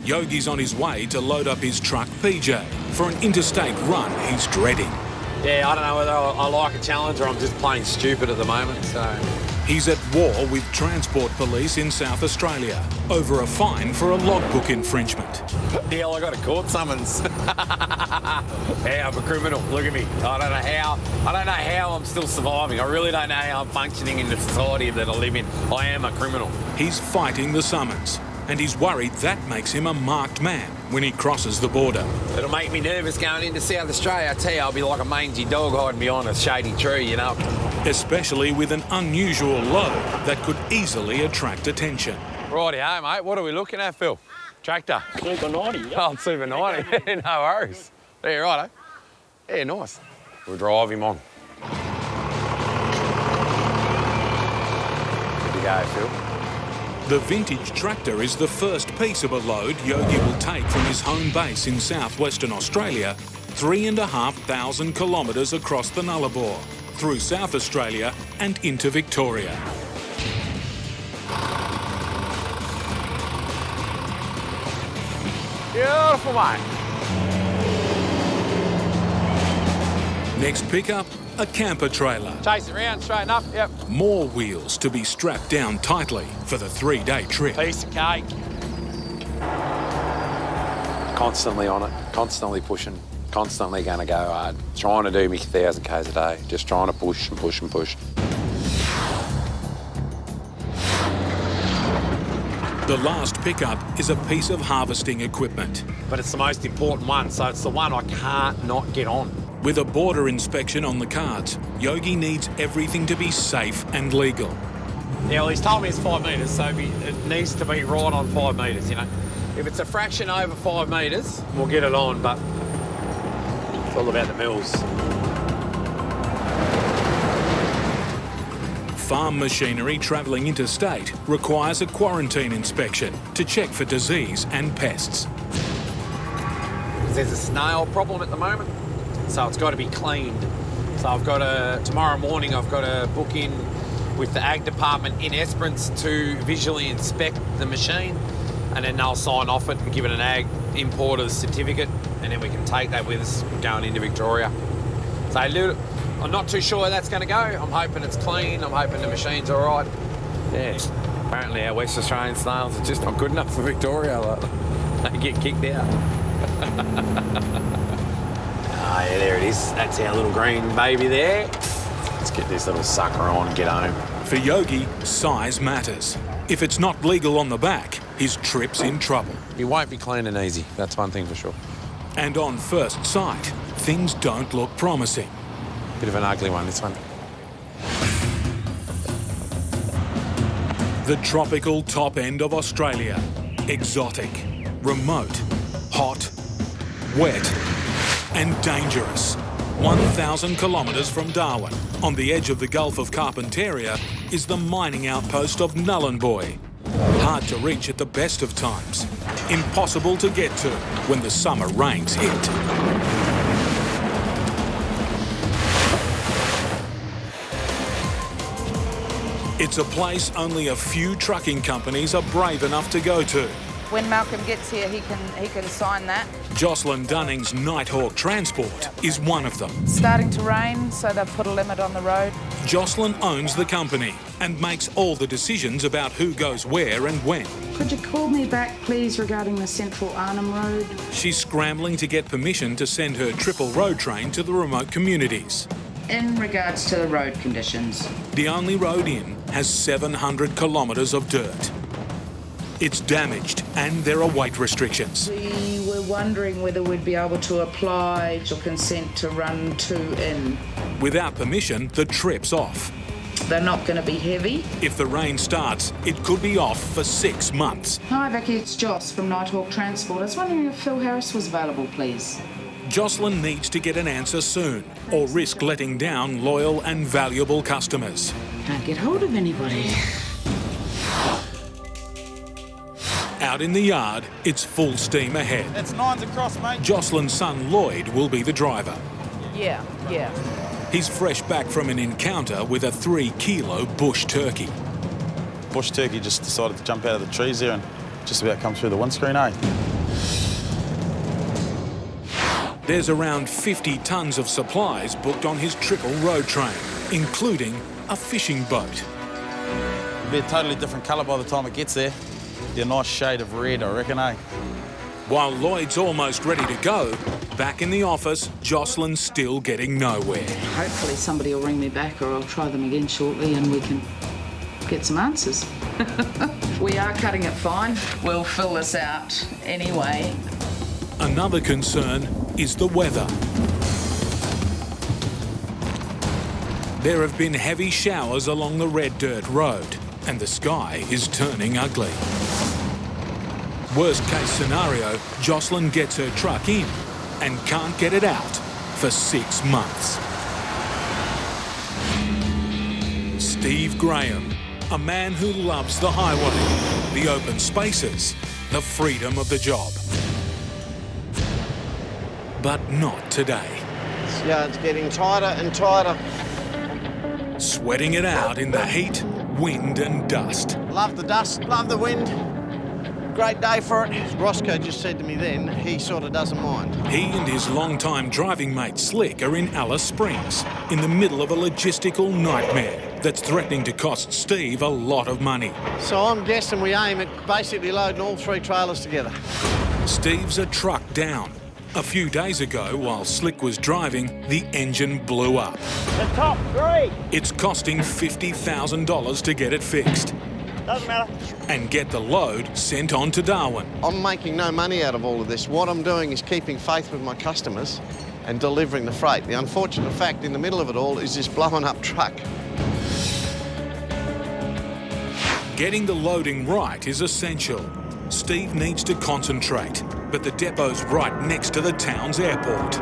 Yogi's on his way to load up his truck PJ for an interstate run he's dreading. Yeah, I don't know whether I like a challenge or I'm just plain stupid at the moment, so... He's at war with Transport Police in South Australia over a fine for a logbook infringement. Yeah, I got a court summons. Yeah, I'm a criminal. Look at me. I don't know how I'm still surviving. I really don't know how I'm functioning in the society that I live in. I am a criminal. He's fighting the summons, and he's worried that makes him a marked man when he crosses the border. It'll make me nervous going into South Australia. I tell you, I'll be like a mangy dog hiding behind a shady tree, you know. Especially with an unusual load that could easily attract attention. Rightio, mate. What are we looking at, Phil? Tractor? Super 90. Yep. Oh, Super 90. No worries. Yeah, righto. Yeah, nice. We'll drive him on. Good to go, Phil. The vintage tractor is the first piece of a load Yogi will take from his home base in southwestern Australia, 3,500 kilometres across the Nullarbor, through South Australia and into Victoria. Beautiful, mate. Next pickup, a camper trailer. Chase it round, straighten up, yep. More wheels to be strapped down tightly for the 3-day trip. Piece of cake. Constantly on it, constantly pushing, constantly going to go hard. Trying to do me 1,000 k's a day, just trying to push and push and push. The last pickup is a piece of harvesting equipment. But it's the most important one, so it's the one I can't not get on. With a border inspection on the cards, Yogi needs everything to be safe and legal. Yeah, well, he's told me it's 5 metres, so it needs to be right on 5 metres, you know. If it's a fraction over 5 metres, we'll get it on, but it's all about the mills. Farm machinery travelling interstate requires a quarantine inspection to check for disease and pests. There's a snail problem at the moment, so it's got to be cleaned. So tomorrow morning I've got to book in with the Ag Department in Esperance to visually inspect the machine, and then they'll sign off it and give it an Ag importer's certificate, and then we can take that with us going into Victoria. So I'm not too sure how that's going to go. I'm hoping it's clean. I'm hoping the machine's all right. Yeah, apparently our West Australian snails are just not good enough for Victoria. Like, they get kicked out. Ah, yeah, there it is. That's our little green baby there. Let's get this little sucker on and get home. For Yogi, size matters. If it's not legal on the back, his trip's in trouble. It won't be clean and easy. That's one thing for sure. And on first sight, things don't look promising. Bit of an ugly one, this one. The tropical top end of Australia. Exotic, remote, hot, wet and dangerous. 1,000 kilometres from Darwin, on the edge of the Gulf of Carpentaria, is the mining outpost of Nullarbor. Hard to reach at the best of times. Impossible to get to when the summer rains hit. It's a place only a few trucking companies are brave enough to go to. When Malcolm gets here, he can sign that. Jocelyn Dunning's Nighthawk Transport is one of them. It's starting to rain, so they've put a limit on the road. Jocelyn owns the company and makes all the decisions about who goes where and when. Could you call me back, please, regarding the Central Arnhem Road? She's scrambling to get permission to send her triple road train to the remote communities. In regards to the road conditions. The only road in has 700 kilometres of dirt. It's damaged and there are weight restrictions. We were wondering whether we'd be able to apply for consent to run 2 in. Without permission, the trip's off. They're not going to be heavy. If the rain starts, it could be off for 6 months. Hi Vicky, it's Joss from Nighthawk Transport. I was wondering if Phil Harris was available, please. Jocelyn needs to get an answer soon, or risk letting down loyal and valuable customers. Can't get hold of anybody. Out in the yard, it's full steam ahead. That's 9s across, mate. Jocelyn's son Lloyd will be the driver. Yeah. He's fresh back from an encounter with a 3-kilo bush turkey. Bush turkey just decided to jump out of the trees there and just about come through the windscreen, eh? There's around 50 tonnes of supplies booked on his triple road train, including a fishing boat. It'll be a totally different colour by the time it gets there. Be a nice shade of red, I reckon, eh? While Lloyd's almost ready to go, back in the office, Jocelyn's still getting nowhere. Hopefully somebody will ring me back, or I'll try them again shortly and we can get some answers. We are cutting it fine. We'll fill this out anyway. Another concern is the weather. There have been heavy showers along the red dirt road, and the sky is turning ugly. Worst case scenario, Jocelyn gets her truck in and can't get it out for 6 months. Steve Graham, a man who loves the highway, the open spaces, the freedom of the job. But not today. This yard's getting tighter and tighter. Sweating it out in the heat, wind and dust. Love the dust, love the wind. Great day for it. Roscoe just said to me then, he sort of doesn't mind. He and his longtime driving mate Slick are in Alice Springs, in the middle of a logistical nightmare that's threatening to cost Steve a lot of money. So I'm guessing we aim at basically loading all 3 trailers together. Steve's a truck down. A few days ago, while Slick was driving, the engine blew up. The top 3. It's costing $50,000 to get it fixed Doesn't matter. and get the load sent on to Darwin. I'm making no money out of all of this. What I'm doing is keeping faith with my customers and delivering the freight. The unfortunate fact in the middle of it all is this blowing up truck. Getting the loading right is essential. Steve needs to concentrate, but the depot's right next to the town's airport.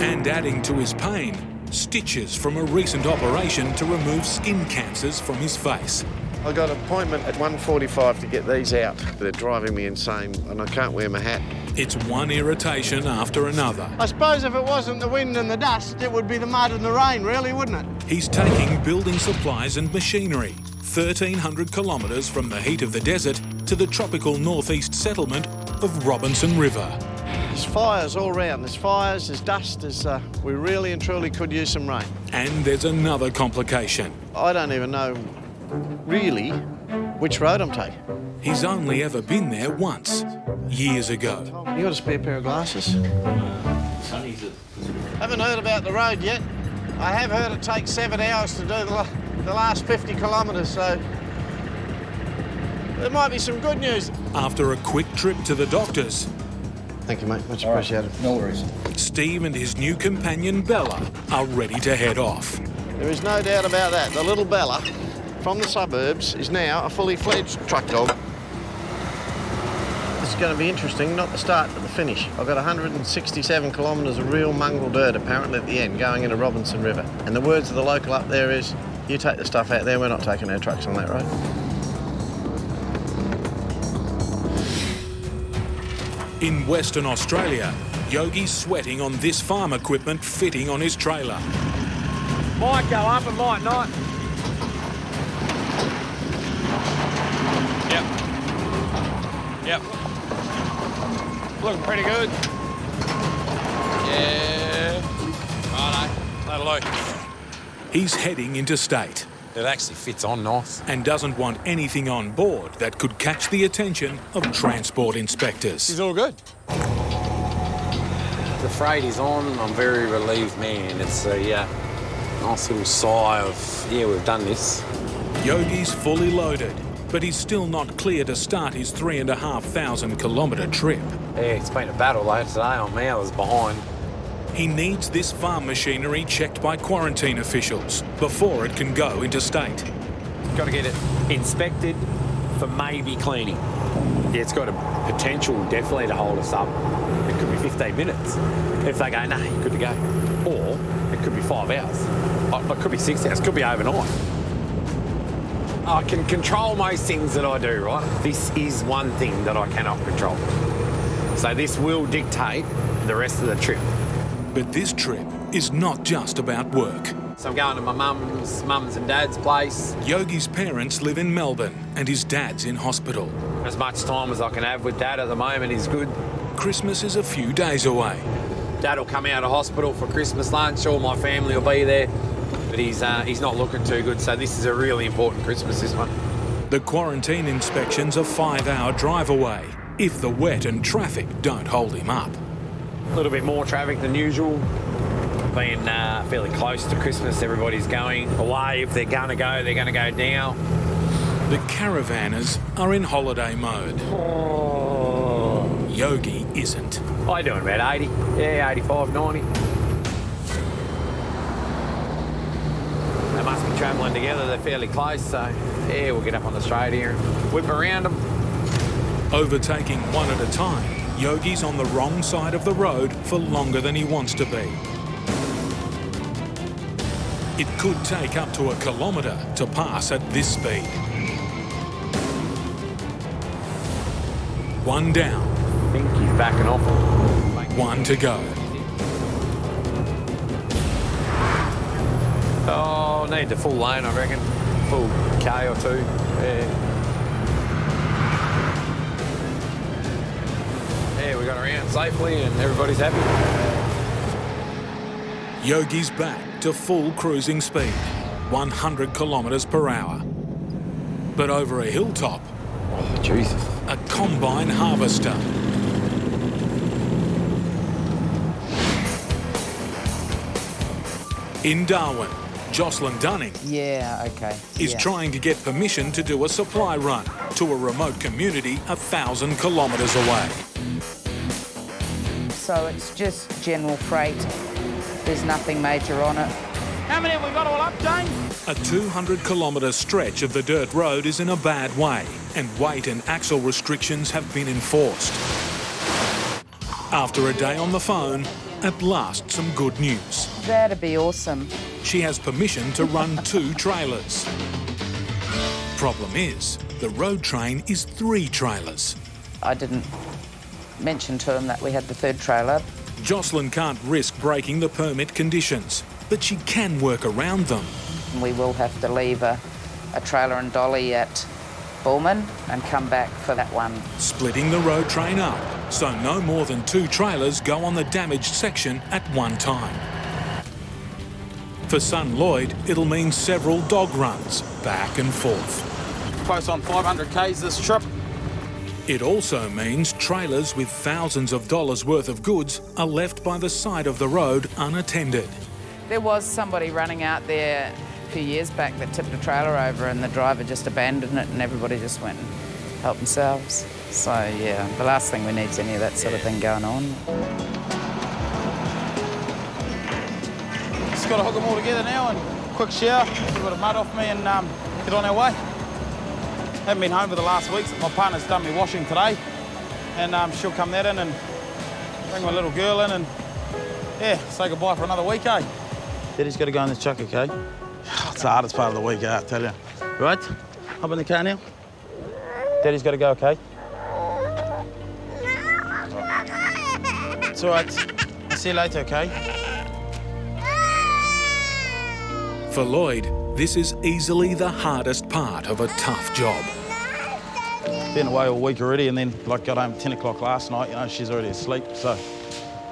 And adding to his pain, stitches from a recent operation to remove skin cancers from his face. I got an appointment at 1:45 to get these out. They're driving me insane and I can't wear my hat. It's one irritation after another. I suppose if it wasn't the wind and the dust, it would be the mud and the rain, really, wouldn't it? He's taking building supplies and machinery 1,300 kilometres from the heat of the desert to the tropical northeast settlement of Robinson River. There's fires all round. There's fires, there's dust, we really and truly could use some rain. And there's another complication. I don't even know, really, which road I'm taking. He's only ever been there once, years ago. You got a spare pair of glasses? Haven't heard about the road yet. I have heard it takes 7 hours to do the last 50 kilometres, so there might be some good news. After a quick trip to the doctors, Thank you, mate. Much appreciated. No worries. Steve and his new companion Bella are ready to head off. There is no doubt about that. The little Bella from the suburbs is now a fully fledged truck dog. It's going to be interesting, not the start but the finish. I've got 167 kilometres of real mongrel dirt apparently at the end going into Robinson River. And the words of the local up there is, you take the stuff out there, we're not taking our trucks on that road. In Western Australia, Yogi's sweating on this farm equipment fitting on his trailer. Might go up and might not. Yep. Looking pretty good. Yeah. Righto. That'll do. He's heading interstate It actually fits on nice. and doesn't want anything on board that could catch the attention of transport inspectors. It's all good. The freight is on. I'm very relieved, man. It's a nice little sigh of, yeah, we've done this. Yogi's fully loaded, but he's still not clear to start his 3,500 kilometre trip. Yeah, it's been a battle though today. I'm hours behind. He needs this farm machinery checked by quarantine officials before it can go interstate. Got to get it inspected for maybe cleaning. Yeah, it's got a potential definitely to hold us up. It could be 15 minutes. If they go, nah, you're good to go. Or it could be 5 hours. It could be 6 hours. It could be overnight. I can control most things that I do, right? This is one thing that I cannot control. So this will dictate the rest of the trip. But this trip is not just about work. So I'm going to my mum's and dad's place. Yogi's parents live in Melbourne and his dad's in hospital. As much time as I can have with Dad at the moment is good. Christmas is a few days away. Dad will come out of hospital for Christmas lunch, all my family will be there, but he's not looking too good, so this is a really important Christmas, this one. The quarantine inspection's a 5-hour drive away, if the wet and traffic don't hold him up. A little bit more traffic than usual. Being fairly close to Christmas, everybody's going away. If they're going to go, they're going to go now. The caravanners are in holiday mode. Oh. Yogi isn't. I'm doing about 80, yeah, 85, 90. They must be travelling together, they're fairly close, so yeah, we'll get up on the straight here and whip around them. Overtaking one at a time, Yogi's on the wrong side of the road for longer than he wants to be. It could take up to 1 kilometre to pass at this speed. One down. I think he's backing off. One to go. Oh, need the full lane, I reckon. Full K or two, yeah. Yeah, we got around safely and everybody's happy. Yogi's back to full cruising speed, 100 kilometres per hour. But over a hilltop, Oh, Jesus. a combine harvester. In Darwin, Jocelyn is trying to get permission to do a supply run to a remote community 1,000 kilometres away. So it's just general freight. There's nothing major on it. How many have we got all up, James? A 200-kilometre stretch of the dirt road is in a bad way, and weight and axle restrictions have been enforced. After a day on the phone, at last some good news. That'd be awesome. She has permission to run 2 trailers. Problem is, the road train is 3 trailers. I didn't mention to him that we had the 3rd trailer. Jocelyn can't risk breaking the permit conditions, but she can work around them. We will have to leave a trailer and dolly at Bullman and come back for that one. Splitting the road train up, so no more than 2 trailers go on the damaged section at one time. For son Lloyd, it'll mean several dog runs back and forth. Close on 500 Ks this trip. It also means trailers with thousands of dollars worth of goods are left by the side of the road unattended. There was somebody running out there a few years back that tipped a trailer over and the driver just abandoned it and everybody just went and helped themselves. So, yeah, the last thing we need is any of that sort of thing going on. Just got to hook them all together now and quick shower, get a bit of mud off me and get on our way. Haven't been home for the last week. My partner's done me washing today and she'll come that in and bring my little girl in and, yeah, say goodbye for another week, eh? Daddy's got to go in this truck, okay? It's the hardest part of the week, I tell you. Right? Hop in the car now. Daddy's got to go, okay? It's all right. I'll see you later, okay? For Lloyd, this is easily the hardest part of a tough job. Been away all week already and then like got home 10 o'clock last night, you know, she's already asleep, so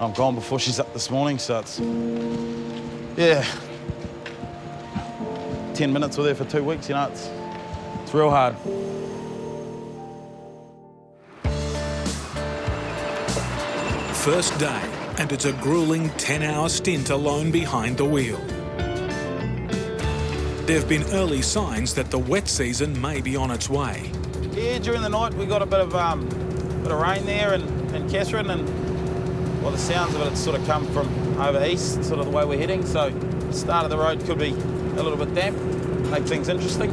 I'm gone before she's up this morning, so it's, yeah, 10 minutes with her for 2 weeks, you know, it's real hard. First day, and it's a grueling 10-hour stint alone behind the wheel. There have been early signs that the wet season may be on its way. Yeah, during the night we got a bit of rain there in Catherine, and by the sounds of it, it's sort of come from over east, sort of the way we're heading. So the start of the road could be a little bit damp, make things interesting.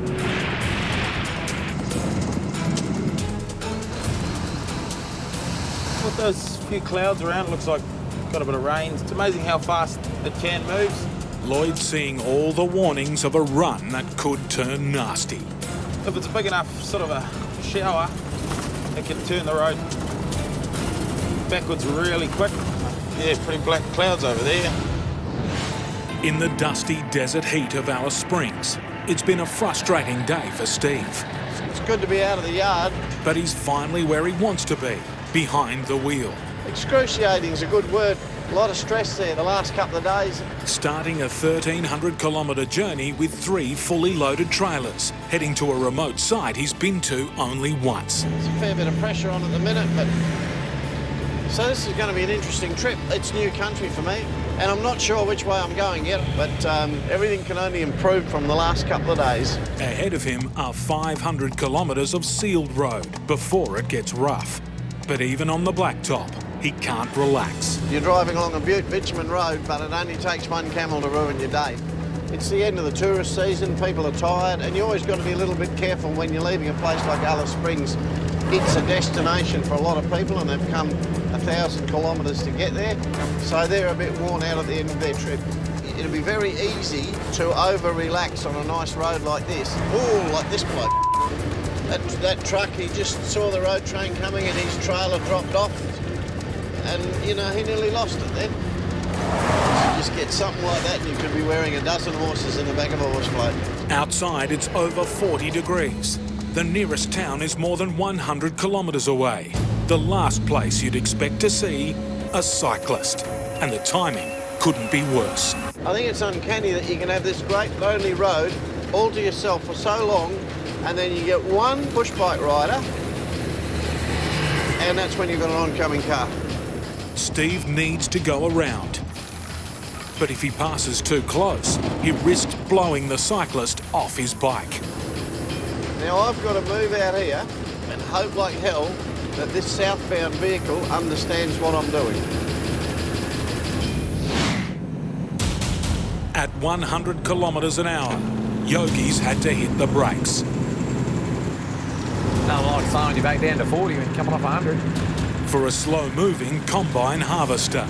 With those few clouds around, it looks like got a bit of rain. It's amazing how fast it can move. Lloyd seeing all the warnings of a run that could turn nasty. If it's big enough sort of a shower, it can turn the road backwards really quick. Yeah, pretty black clouds over there. In the dusty desert heat of Alice Springs, it's been a frustrating day for Steve. It's good to be out of the yard. But he's finally where he wants to be, behind the wheel. Excruciating's a good word. A lot of stress there the last couple of days. Starting a 1,300-kilometre journey with 3 fully loaded trailers, heading to a remote site he's been to only once. There's a fair bit of pressure on at the minute, but... So this is going to be an interesting trip. It's new country for me, and I'm not sure which way I'm going yet, but everything can only improve from the last couple of days. Ahead of him are 500 kilometres of sealed road before it gets rough. But even on the blacktop, he can't relax. You're driving along a bitumen road, but it only takes one camel to ruin your day. It's the end of the tourist season, people are tired, and you always got to be a little bit careful when you're leaving a place like Alice Springs. It's a destination for a lot of people, and they've come 1,000 kilometres to get there, so they're a bit worn out at the end of their trip. It'll be very easy to over-relax on a nice road like this. Oh, like this bloke. That truck, he just saw the road train coming and his trailer dropped off, and, you know, he nearly lost it then. You just get something like that and you could be wearing a dozen horses in the back of a horse float. Outside, it's over 40 degrees. The nearest town is more than 100 kilometres away. The last place you'd expect to see a cyclist. And the timing couldn't be worse. I think it's uncanny that you can have this great lonely road all to yourself for so long, and then you get one push bike rider, and that's when you've got an oncoming car. Steve needs to go around. But if he passes too close, he risks blowing the cyclist off his bike. Now I've got to move out here and hope like hell that this southbound vehicle understands what I'm doing. At 100 kilometres an hour, Yogi's had to hit the brakes. Nothing like slowing you back down to 40 and coming off 100. For a slow-moving combine harvester.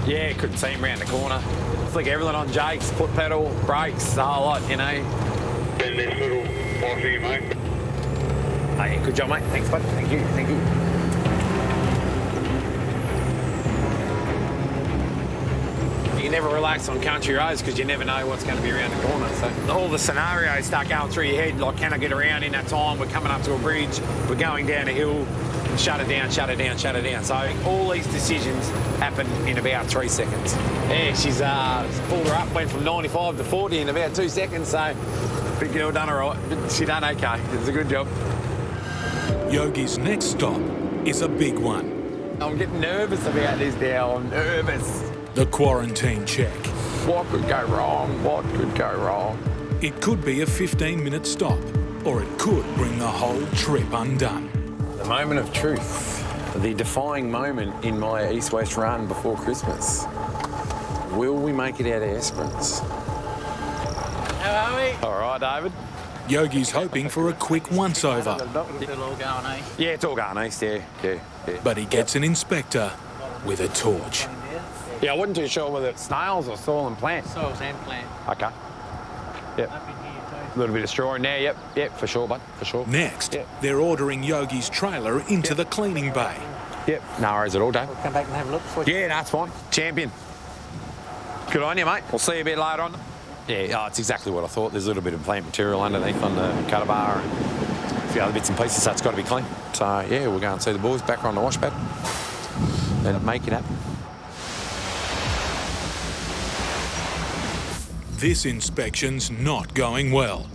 Yeah, couldn't see him round the corner. Flick everything on Jake's, foot pedal, brakes, the whole lot, you know. Been this little while for you, mate. Hey, good job, mate. Thanks, bud. Thank you, thank you. You never relax on country roads because you never know what's going to be around the corner. So all the scenarios start going through your head, like, can I get around in that time? We're coming up to a bridge, we're going down a hill, shut it down, shut it down, shut it down. So all these decisions happen in about 3 seconds. Yeah, she's pulled her up, went from 95 to 40 in about 2 seconds, so big girl done all right. But she done okay. It's a good job. Yogi's next stop is a big one. I'm getting nervous about this now. I'm nervous. The quarantine check. What could go wrong? What could go wrong? It could be a 15-minute stop, or it could bring the whole trip undone. The moment of truth. The defining moment in my east-west run before Christmas. Will we make it out of Esperance? How are we? All right, David. Yogi's hoping for a quick once-over, Still all going, eh? Yeah, it's all going east, yeah. but he gets an inspector with a torch. Yeah, I wasn't too sure whether it's snails or soil and plant. Soils and plant. Okay. Yep. Up in here too. A little bit of straw in there, yep, for sure, bud, for sure. Next, Yep. they're ordering Yogi's trailer into the cleaning bay. Yep, no worries at all, Dave. Come back and have a look for you. Yeah, that's fine. Champion. Good on you, mate. We'll see you a bit later on. Yeah, it's exactly what I thought. There's a little bit of plant material underneath on the cutter bar and a few other bits and pieces, so it's got to be clean. So, yeah, we'll go and see the boys back on the wash pad and make it happen. This inspection's not going well.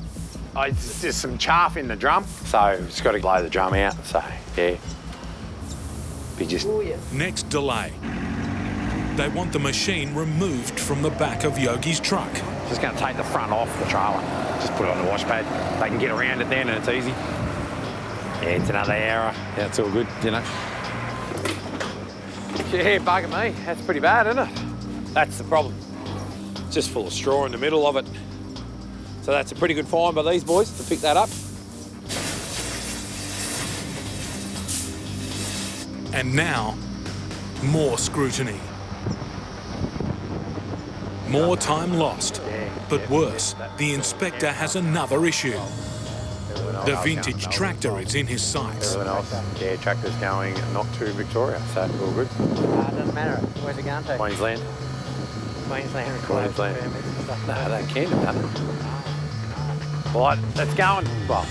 There's some chaff in the drum, so just got to blow the drum out. So, yeah. Be just... Next delay. They want the machine removed from the back of Yogi's truck. Just going to take the front off the trailer. Just put it on the wash pad. They can get around it then and it's easy. Yeah, it's another hour. Yeah, it's all good, you know. Yeah, bugger me. That's pretty bad, isn't it? That's the problem. It's just full of straw in the middle of it. So that's a pretty good find by these boys to pick that up. And now, more scrutiny. More time lost. But worse, the inspector has another issue. The vintage tractor is in his sights. Everyone else, yeah, tractor's going not to Victoria, so all good. Doesn't matter. Where's it going to? Queensland. Queensland. No, they can do that. Right, it's going. Well,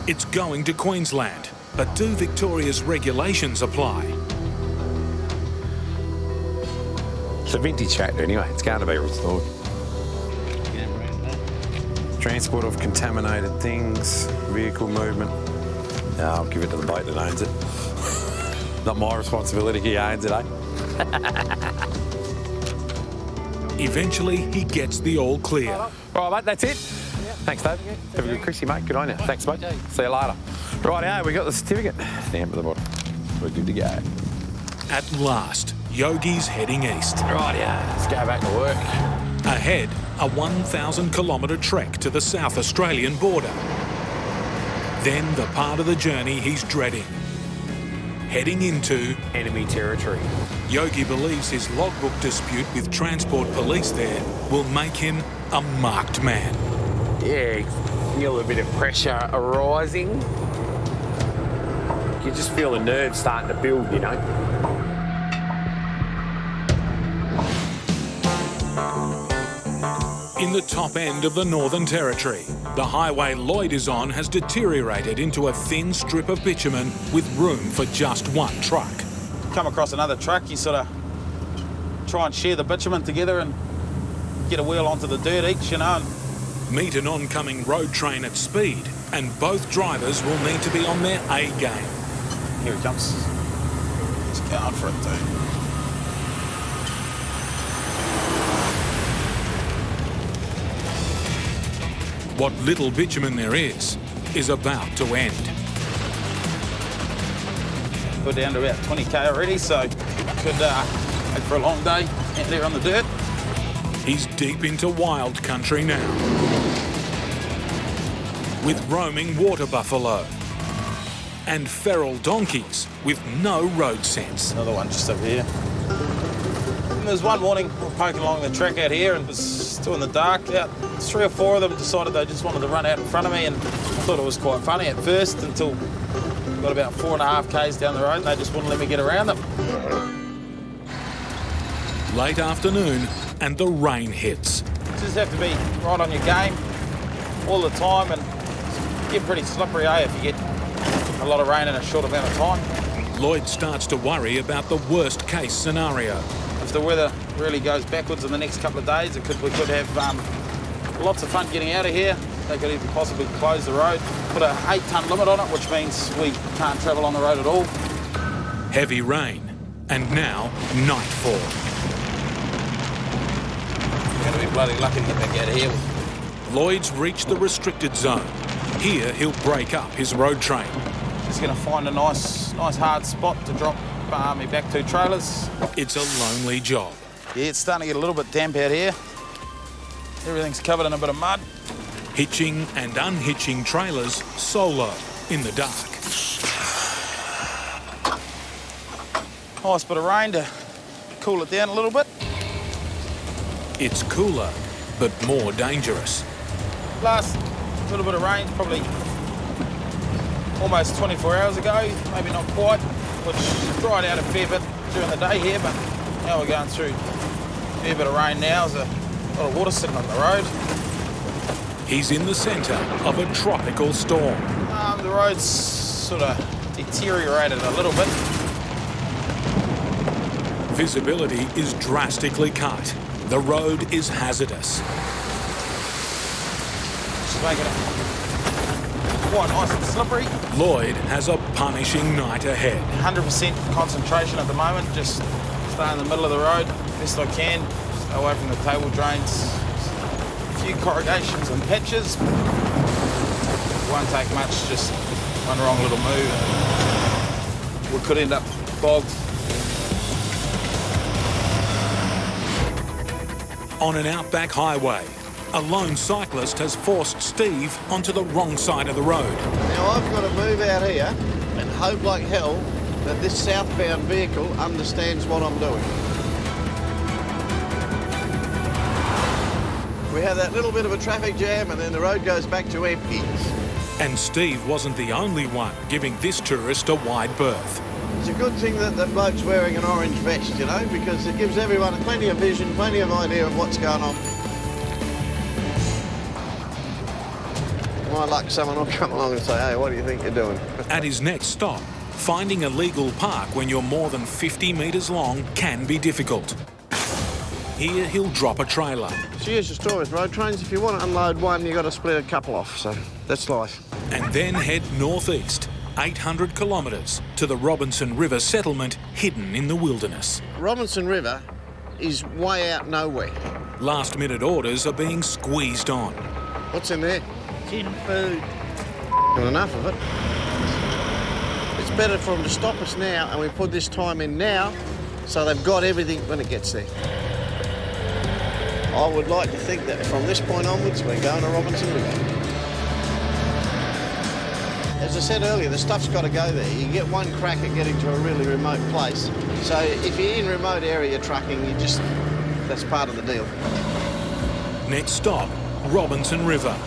It's going to Queensland, but do Victoria's regulations apply? it's a vintage tractor anyway. It's going to be restored. Transport of contaminated things, vehicle movement. No, I'll give it to the bloke that owns it. Not my responsibility, he owns it, eh? Eventually, he gets the all clear. Right, mate, that's it. Thanks, Dave. Have a good Chrissy, mate. Good on you. Thanks, mate. See you later. Right, we got the certificate. Stamp at the bottom. We're good to go. At last, Yogi's heading east. Right, let's go back to work. Ahead, a 1,000-kilometre trek to the South Australian border. Then the part of the journey he's dreading. Heading into Enemy territory. Yogi believes his logbook dispute with Transport Police there will make him a marked man. Yeah, feel a bit of pressure arising. You just feel the nerves starting to build, you know. In the top end of the Northern Territory, the highway Lloyd is on has deteriorated into a thin strip of bitumen with room for just one truck. Come across another truck, you sort of try and share the bitumen together and get a wheel onto the dirt each, you know. Meet an oncoming road train at speed, and both drivers will need to be on their A game. Here it comes. It's going for it too. What little bitumen there is about to end. We're down to about 20k already, so could make for a long day out there on the dirt. He's deep into wild country now, with roaming water buffalo and feral donkeys with no road sense. Another one just over here. And there was one morning, we were poking along the track out here and it was still in the dark out. 3 or 4 of them decided they just wanted to run out in front of me, and I thought it was quite funny at first until got about 4.5 k's down the road and they just wouldn't let me get around them. Late afternoon and the rain hits. You just have to be right on your game all the time, and get pretty slippery, if you get a lot of rain in a short amount of time. Lloyd starts to worry about the worst case scenario. If the weather really goes backwards in the next couple of days, we could have lots of fun getting out of here. They could even possibly close the road, put a 8-tonne limit on it, which means we can't travel on the road at all. Heavy rain, and now nightfall. We're going to be bloody lucky to get back out of here. Lloyd's reached the restricted zone. Here, he'll break up his road train. Just going to find a nice hard spot to drop me back 2 trailers. It's a lonely job. Yeah, it's starting to get a little bit damp out here. Everything's covered in a bit of mud. Hitching and unhitching trailers solo in the dark. Nice bit of rain to cool it down a little bit. It's cooler, but more dangerous. Last little bit of rain, probably almost 24 hours ago, maybe not quite, which dried out a fair bit during the day here, but now we're going through a fair bit of rain now. There's a lot of water sitting on the road. He's in the centre of a tropical storm. The road's sort of deteriorated a little bit. Visibility is drastically cut. The road is hazardous. Just making it quite nice and slippery. Lloyd has a punishing night ahead. 100% concentration at the moment, just stay in the middle of the road best I can, stay away from the table drains. A few corrugations and patches. Won't take much, just one wrong little move. We could end up bogged. On an outback highway, a lone cyclist has forced Steve onto the wrong side of the road. Now I've got to move out here and hope like hell that this southbound vehicle understands what I'm doing. We We have that little bit of a traffic jam and then the road goes back to empty. And Steve wasn't the only one giving this tourist a wide berth. It's a good thing that the bloke's wearing an orange vest, you know, because it gives everyone plenty of vision, plenty of idea of what's going on. My luck, someone will come along and say, hey, what do you think you're doing? At his next stop, finding a legal park when you're more than 50 metres long can be difficult. Here he'll drop a trailer. So here's the story with road trains. If you want to unload one, you've got to split a couple off, so that's life. And then head northeast, 800 kilometres, to the Robinson River settlement hidden in the wilderness. Robinson River is way out nowhere. Last-minute orders are being squeezed on. What's in there? Tin food. Not enough of it. It's better for them to stop us now, and we put this time in now, so they've got everything when it gets there. I would like to think that from this point onwards, we're going to Robinson River. As I said earlier, the stuff's got to go there. You get one crack at getting to a really remote place. So if you're in remote area trucking, that's part of the deal. Next stop, Robinson River.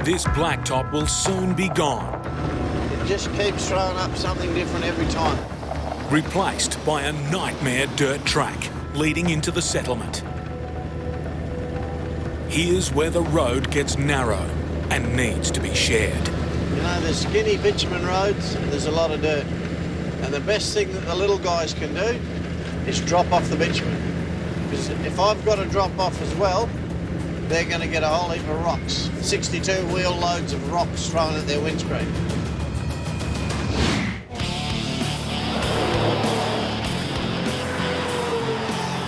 This blacktop will soon be gone, It just keeps throwing up something different every time. replaced by a nightmare dirt track leading into the settlement. Here's where the road gets narrow and needs to be shared. You know, there's skinny bitumen roads, and there's a lot of dirt. And the best thing that the little guys can do is drop off the bitumen. Because if I've got to drop off as well, they're going to get a whole heap of rocks. 62 wheel loads of rocks thrown at their windscreen.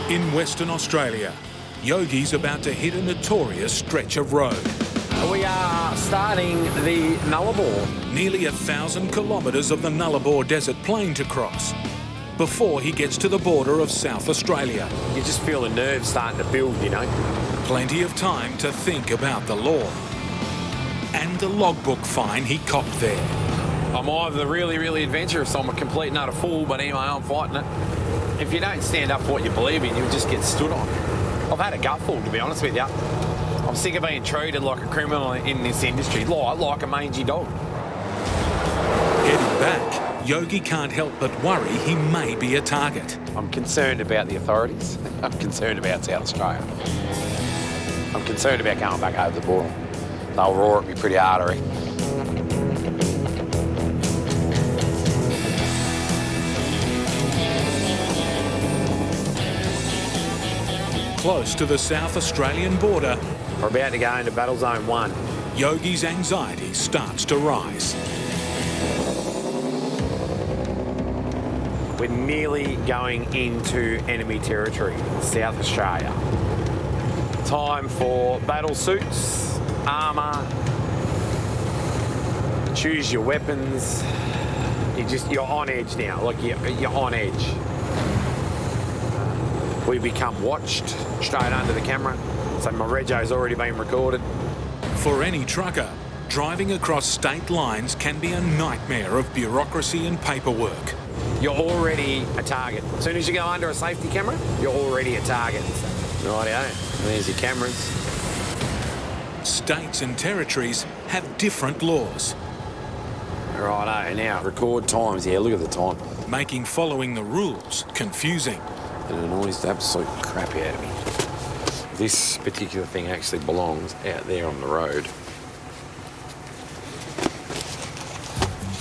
In Western Australia, Yogi's about to hit a notorious stretch of road. We are starting the Nullarbor. Nearly 1,000 kilometres of the Nullarbor Desert Plain to cross before he gets to the border of South Australia. You just feel the nerves starting to build, you know. Plenty of time to think about the law and the logbook fine he copped there. I'm either really, really adventurous, so I'm a complete and utter fool, but anyway, I'm fighting it. If you don't stand up for what you believe in, you'll just get stood on. I've had a gutful, to be honest with you. I'm sick of being treated like a criminal in this industry, like a mangy dog. Heading back, Yogi can't help but worry he may be a target. I'm concerned about the authorities. I'm concerned about South Australia. I'm concerned about going back over the border. They'll roar at me pretty hard, I reckon. Close to the South Australian border, We're about to go into Battle Zone 1. Yogi's anxiety starts to rise. We're nearly going into enemy territory, South Australia. Time for battle suits, armour, choose your weapons. You're on edge now, like you're on edge. We become watched straight under the camera, so my rego's already been recorded. For any trucker, driving across state lines can be a nightmare of bureaucracy and paperwork. You're already a target. As soon as you go under a safety camera, you're already a target. Rightio, there's your cameras. States and territories have different laws, Righto, now record times. Yeah, look at the time. making following the rules confusing. It annoys the absolute crap out of me. This particular thing actually belongs out there on the road.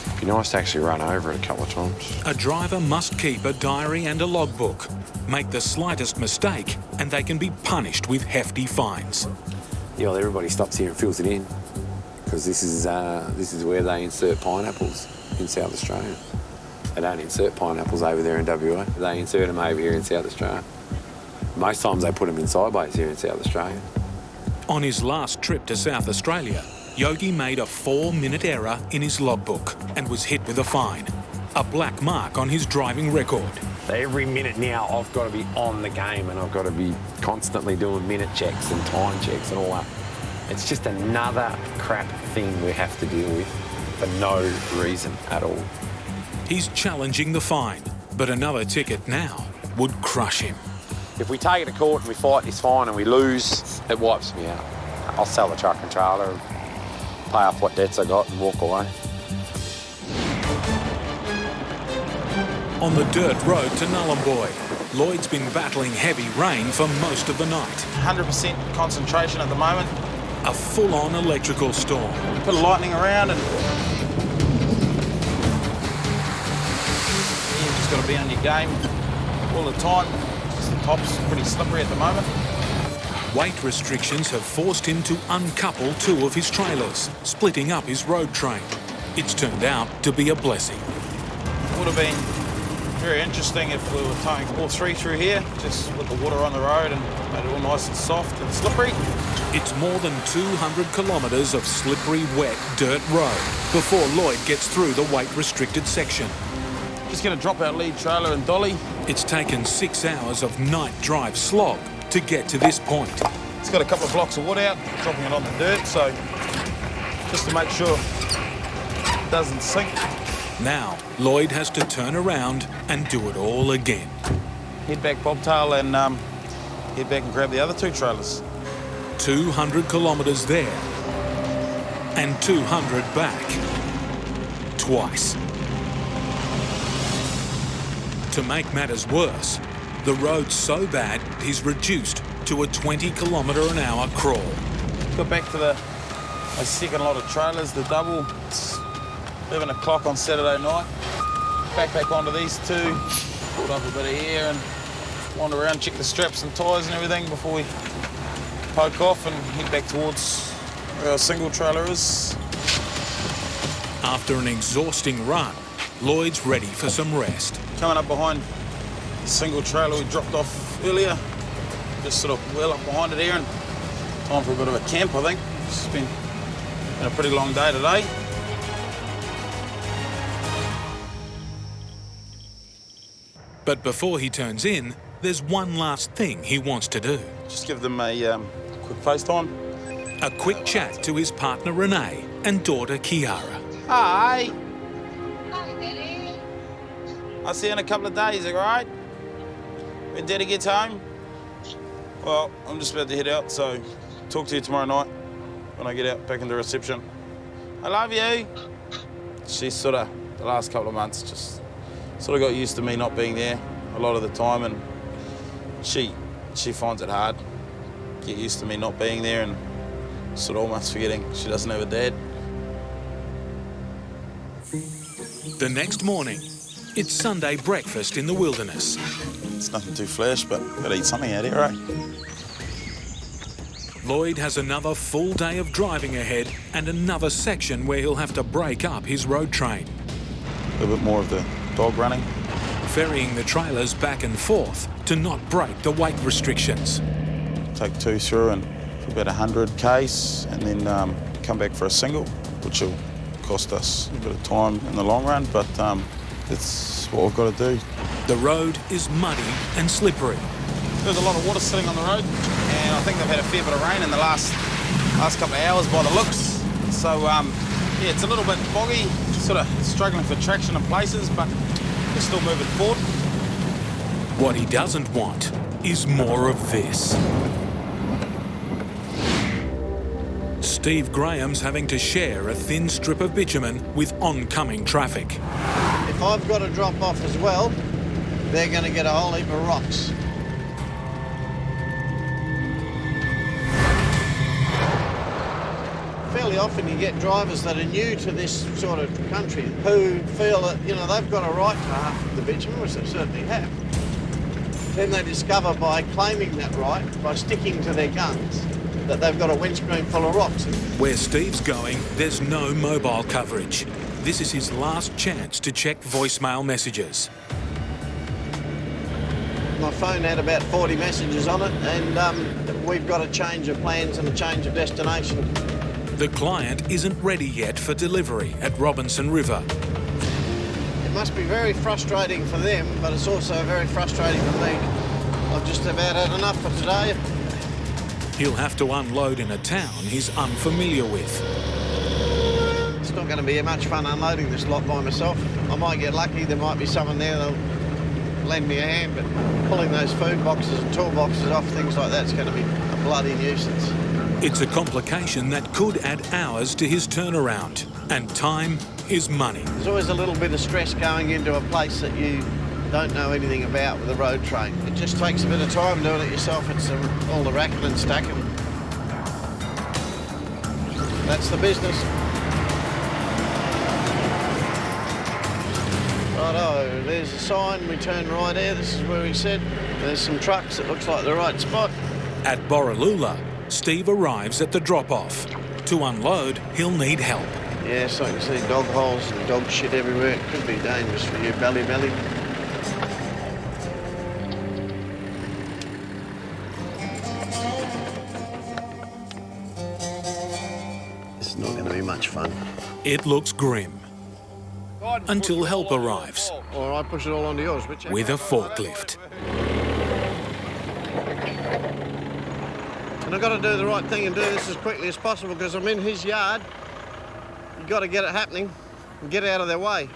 It'd be nice to actually run over it a couple of times. A driver must keep a diary and a logbook. Make the slightest mistake and they can be punished with hefty fines. Yeah, well, everybody stops here and fills it in because this is where they insert pineapples in South Australia. They don't insert pineapples over there in WA. They insert them over here in South Australia. Most times they put them in sideways here in South Australia. On his last trip to South Australia, Yogi made a 4-minute error in his logbook and was hit with a fine, a black mark on his driving record. So every minute now I've got to be on the game and I've got to be constantly doing minute checks and time checks and all that. It's just another crap thing we have to deal with for no reason at all. He's challenging the fine, but another ticket now would crush him. If we take it to court and we fight this fine and we lose, it wipes me out. I'll sell the truck and trailer and pay off what debts I got and walk away. On the dirt road to Nhulunbuy, Lloyd's been battling heavy rain for most of the night. 100% concentration at the moment. A full-on electrical storm. Bit of lightning around and you've just got to be on your game all the time. The top's pretty slippery at the moment. Weight restrictions have forced him to uncouple two of his trailers, splitting up his road train. It's turned out to be a blessing. Would have been very interesting if we were towing all three through here, just with the water on the road and made it all nice and soft and slippery. It's more than 200 kilometres of slippery, wet dirt road before Lloyd gets through the weight-restricted section. Just going to drop our lead trailer and dolly. It's taken 6 hours of night drive slog to get to this point. It's got a couple of blocks of wood out, dropping it on the dirt, so just to make sure it doesn't sink. Now, Lloyd has to turn around and do it all again. Head back bobtail and head back and grab the other two trailers. 200 kilometres there and 200 back. Twice. To make matters worse, the road's so bad he's reduced to a 20-kilometre-an-hour crawl. Got back to my second lot of trailers, the double. It's 11 o'clock on Saturday night. Back onto these two, pulled up a bit of air and wander around, check the straps and tyres and everything before we poke off and head back towards where our single trailer is. After an exhausting run, Lloyd's ready for some rest. Coming up behind the single trailer we dropped off earlier. Just sort of well up behind it here and time for a bit of a camp, I think. It's been a pretty long day today. But before he turns in, there's one last thing he wants to do. Just give them a quick FaceTime. A quick chat to his partner Renee and daughter Kiara. Hi. I'll see you in a couple of days, all right? When Daddy gets home? Well, I'm just about to head out, so talk to you tomorrow night when I get out back into reception. I love you. She's sort of, the last couple of months, just sort of got used to me not being there a lot of the time, and she finds it hard. Get used to me not being there and sort of almost forgetting she doesn't have a dad. The next morning, it's Sunday breakfast in the wilderness. It's nothing too flash, but gotta eat something out here, right? Lloyd has another full day of driving ahead and another section where he'll have to break up his road train. A little bit more of the dog running. Ferrying the trailers back and forth to not break the weight restrictions. Take two through and for about 100 Ks and then come back for a single, which will cost us a bit of time in the long run, but it's what we've got to do. The road is muddy and slippery. There's a lot of water sitting on the road, and I think they've had a fair bit of rain in the last couple of hours by the looks. So, yeah, it's a little bit boggy, sort of struggling for traction in places, but we're still moving forward. What he doesn't want is more of this. Steve Graham's having to share a thin strip of bitumen with oncoming traffic. If I've got to drop off as well, they're going to get a whole heap of rocks. Fairly often you get drivers that are new to this sort of country who feel that, you know, they've got a right to half of the bitumen, which they certainly have. Then they discover by claiming that right, by sticking to their guns, that they've got a windscreen full of rocks. Where Steve's going, there's no mobile coverage. This is his last chance to check voicemail messages. My phone had about 40 messages on it, and we've got a change of plans and a change of destination. The client isn't ready yet for delivery at Robinson River. It must be very frustrating for them, but it's also very frustrating for me. I've just about had enough for today. He'll have to unload in a town he's unfamiliar with. It's not going to be much fun unloading this lot by myself. I might get lucky, there might be someone there that'll lend me a hand, but pulling those food boxes and toolboxes off, things like that's going to be a bloody nuisance. It's a complication that could add hours to his turnaround, and time is money. There's always a little bit of stress going into a place that you don't know anything about with a road train. It just takes a bit of time doing it yourself. It's all the racking and stacking. That's the business. Righto, there's a sign. We turn right here. This is where we said. There's some trucks. It looks like the right spot. At Borroloola, Steve arrives at the drop-off. To unload, he'll need help. Yes, I can see dog holes and dog shit everywhere. It could be dangerous for you, belly. This is not going to be much fun. It looks grim. Until help arrives. Or I push it all onto yours, which with a forklift. And I've got to do the right thing and do this as quickly as possible because I'm in his yard. You've got to get it happening and get out of their way.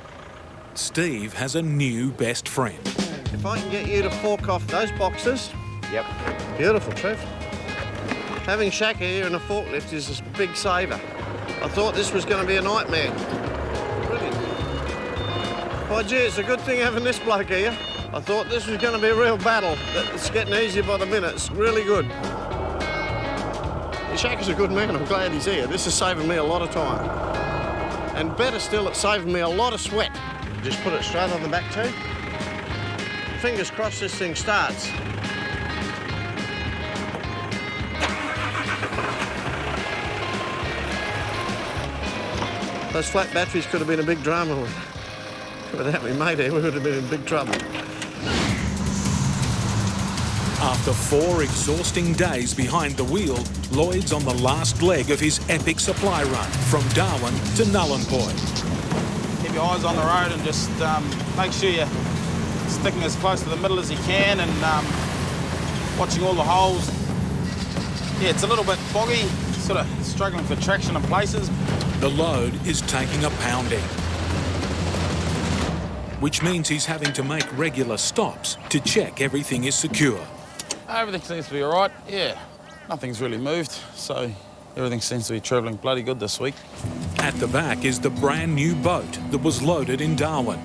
Steve has a new best friend. If I can get you to fork off those boxes. Yep. Beautiful, Trev. Having Shaka here in a forklift is a big saver. I thought this was going to be a nightmare. Brilliant. By gee, it's a good thing having this bloke here. I thought this was going to be a real battle. It's getting easier by the minute. It's really good. Shaka's a good man. I'm glad he's here. This is saving me a lot of time. And better still, it's saving me a lot of sweat. Just put it straight on the back too. Fingers crossed this thing starts. Those flat batteries could have been a big drama. Without me mate here, we would have been in big trouble. After 4 exhausting days behind the wheel, Lloyd's on the last leg of his epic supply run from Darwin to Nhulunbuy. Keep your eyes on the road and just make sure you're sticking as close to the middle as you can and watching all the holes. Yeah, it's a little bit boggy, sort of struggling for traction in places. The load is taking a pounding, which means he's having to make regular stops to check everything is secure. Everything seems to be all right, yeah. Nothing's really moved, so everything seems to be travelling bloody good this week. At the back is the brand new boat that was loaded in Darwin.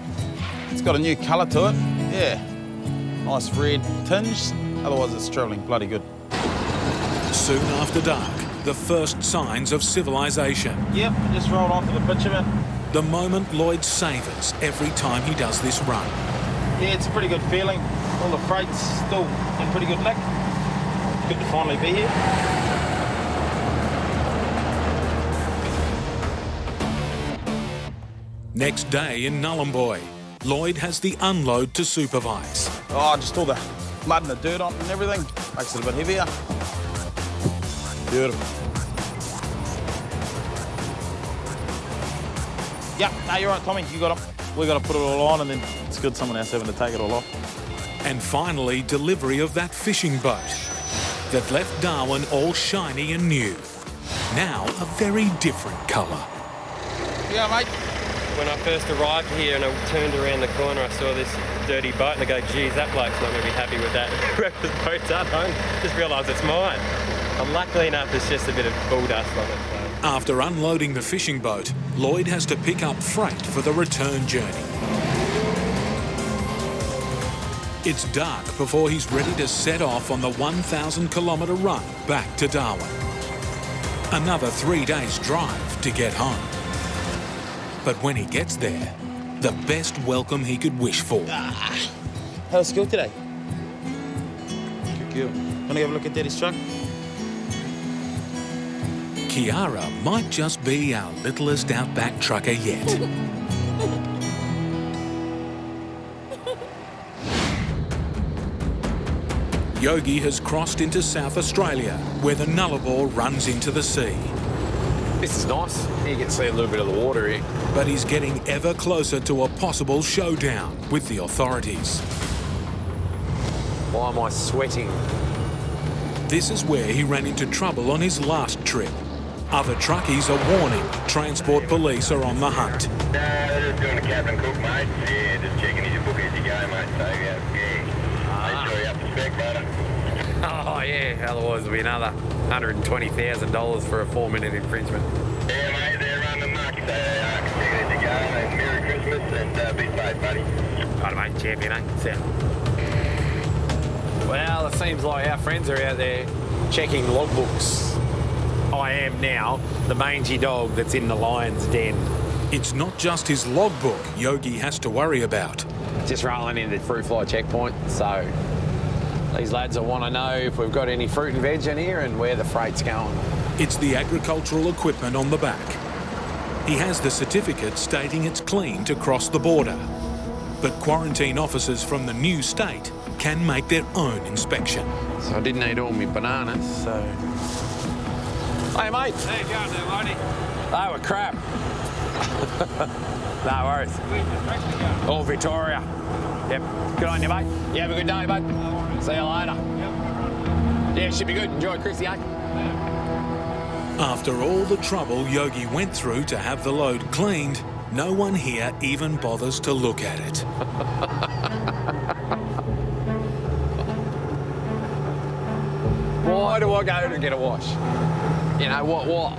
It's got a new colour to it, yeah. Nice red tinge, otherwise it's travelling bloody good. Soon after dark, the first signs of civilization. Yep, just rolled onto the bitumen. The moment Lloyd savours every time he does this run. Yeah, it's a pretty good feeling. All the freight's still in pretty good nick. Good to finally be here. Next day in Nhulunbuy, Lloyd has the unload to supervise. Oh, just all the mud and the dirt on it and everything. Makes it a bit heavier. Beautiful. Yeah, no, you're right, Tommy. You got them. We got to put it all on, and then it's good someone else having to take it all off. And finally, delivery of that fishing boat that left Darwin all shiny and new. Now a very different colour. Yeah, mate. When I first arrived here and I turned around the corner, I saw this dirty boat and I go, geez, that bloke's not going to be happy with that. Whoever's boat's up, I just realised it's mine. Luckily enough, it's just a bit of bull dust on it. So. After unloading the fishing boat, Lloyd has to pick up freight for the return journey. It's dark before he's ready to set off on the 1,000-kilometre run back to Darwin. Another 3 days' drive to get home. But when he gets there, the best welcome he could wish for. How was school today? Good girl. Want to have a look at Daddy's truck? Kiara might just be our littlest Outback Trucker yet. Yogi has crossed into South Australia, where the Nullarbor runs into the sea. This is nice. You can see a little bit of the water here. But he's getting ever closer to a possible showdown with the authorities. Why am I sweating? This is where he ran into trouble on his last trip. Other truckies are warning transport police are on the hunt. Just doing a Captain Cook, mate. Yeah, just checking your book as you go, mate. So, yeah. brother. Oh, yeah, otherwise it'll be another $120,000 for a 4-minute infringement. Yeah, mate, they're running the market. They continue to go. Merry Christmas and be safe, buddy. Right, mate, champion, eh? See ya. Well, it seems like our friends are out there checking logbooks. I am now the mangy dog that's in the lion's den. It's not just his logbook Yogi has to worry about. Just rolling in the fruit fly checkpoint, so these lads will want to know if we've got any fruit and veg in here and where the freight's going. It's the agricultural equipment on the back. He has the certificate stating it's clean to cross the border. But quarantine officers from the new state can make their own inspection. So I didn't eat all my bananas, so... Hey, mate. How you going there, Marty? They were crap. No worries. Oh, Victoria. Yep. Good on you, mate. You have a good day, mate. See you later. Yep. Yeah, should be good. Enjoy Chrissy, eh? After all the trouble Yogi went through to have the load cleaned, no one here even bothers to look at it. Why do I go to get a wash? You know, what? Why?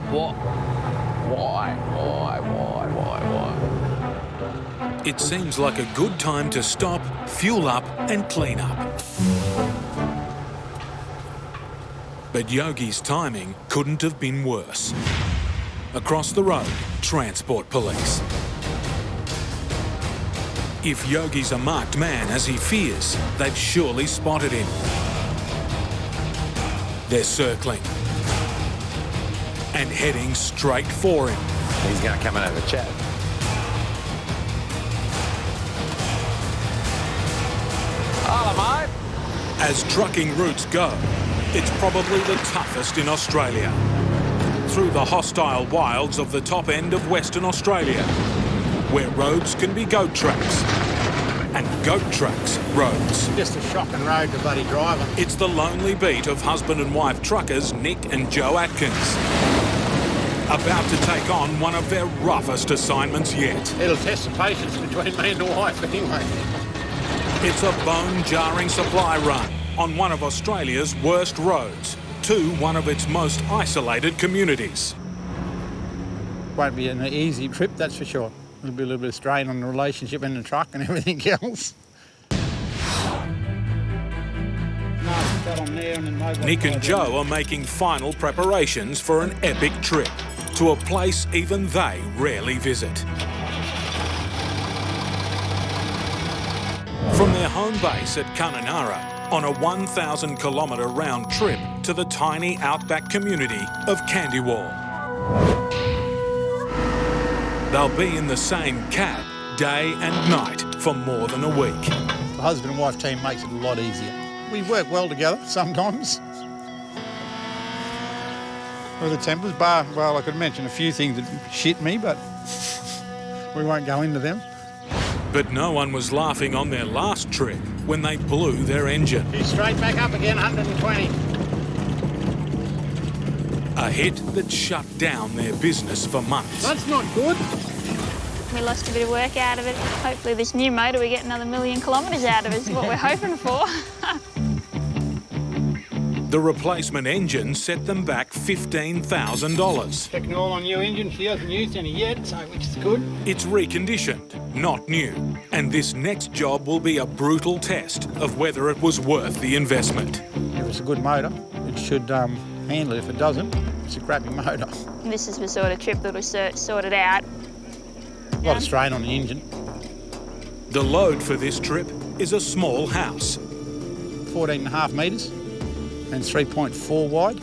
It seems like a good time to stop, fuel up and clean up. But Yogi's timing couldn't have been worse. Across the road, transport police. If Yogi's a marked man as he fears, they've surely spotted him. They're circling and heading straight for him. He's going to come and have a chat. Hello, mate. As trucking routes go, it's probably the toughest in Australia. Through the hostile wilds of the top end of Western Australia, where roads can be goat tracks and goat tracks roads. Just a shocking road to bloody driving. It's the lonely beat of husband and wife truckers Nick and Joe Atkins, about to take on one of their roughest assignments yet. It'll test the patience between me and the wife anyway. It's a bone-jarring supply run on one of Australia's worst roads to one of its most isolated communities. Won't be an easy trip, that's for sure. There'll be a little bit of strain on the relationship in the truck and everything else. Nick and Joe are making final preparations for an epic trip to a place even they rarely visit. From their home base at Kununurra on a 1,000-kilometre round trip to the tiny outback community of Candiwall. They'll be in the same cab day and night for more than a week. The husband and wife team makes it a lot easier. We work well together sometimes. With the tempers, well, I could mention a few things that shit me, but we won't go into them. But no one was laughing on their last trip when they blew their engine. He's straight back up again, 120. A hit that shut down their business for months. That's not good. We lost a bit of work out of it. Hopefully this new motor we get another 1,000,000 kilometres out of it is what we're hoping for. The replacement engine set them back $15,000. Checking all on new engine. She hasn't used any yet, so which is good. It's reconditioned, not new. And this next job will be a brutal test of whether it was worth the investment. If it's a good motor, it should handle it. If it doesn't, it's a crappy motor. This is the sort of trip that we sorted out. A lot of strain on the engine. The load for this trip is a small house. 14.5 metres and 3.4 wide.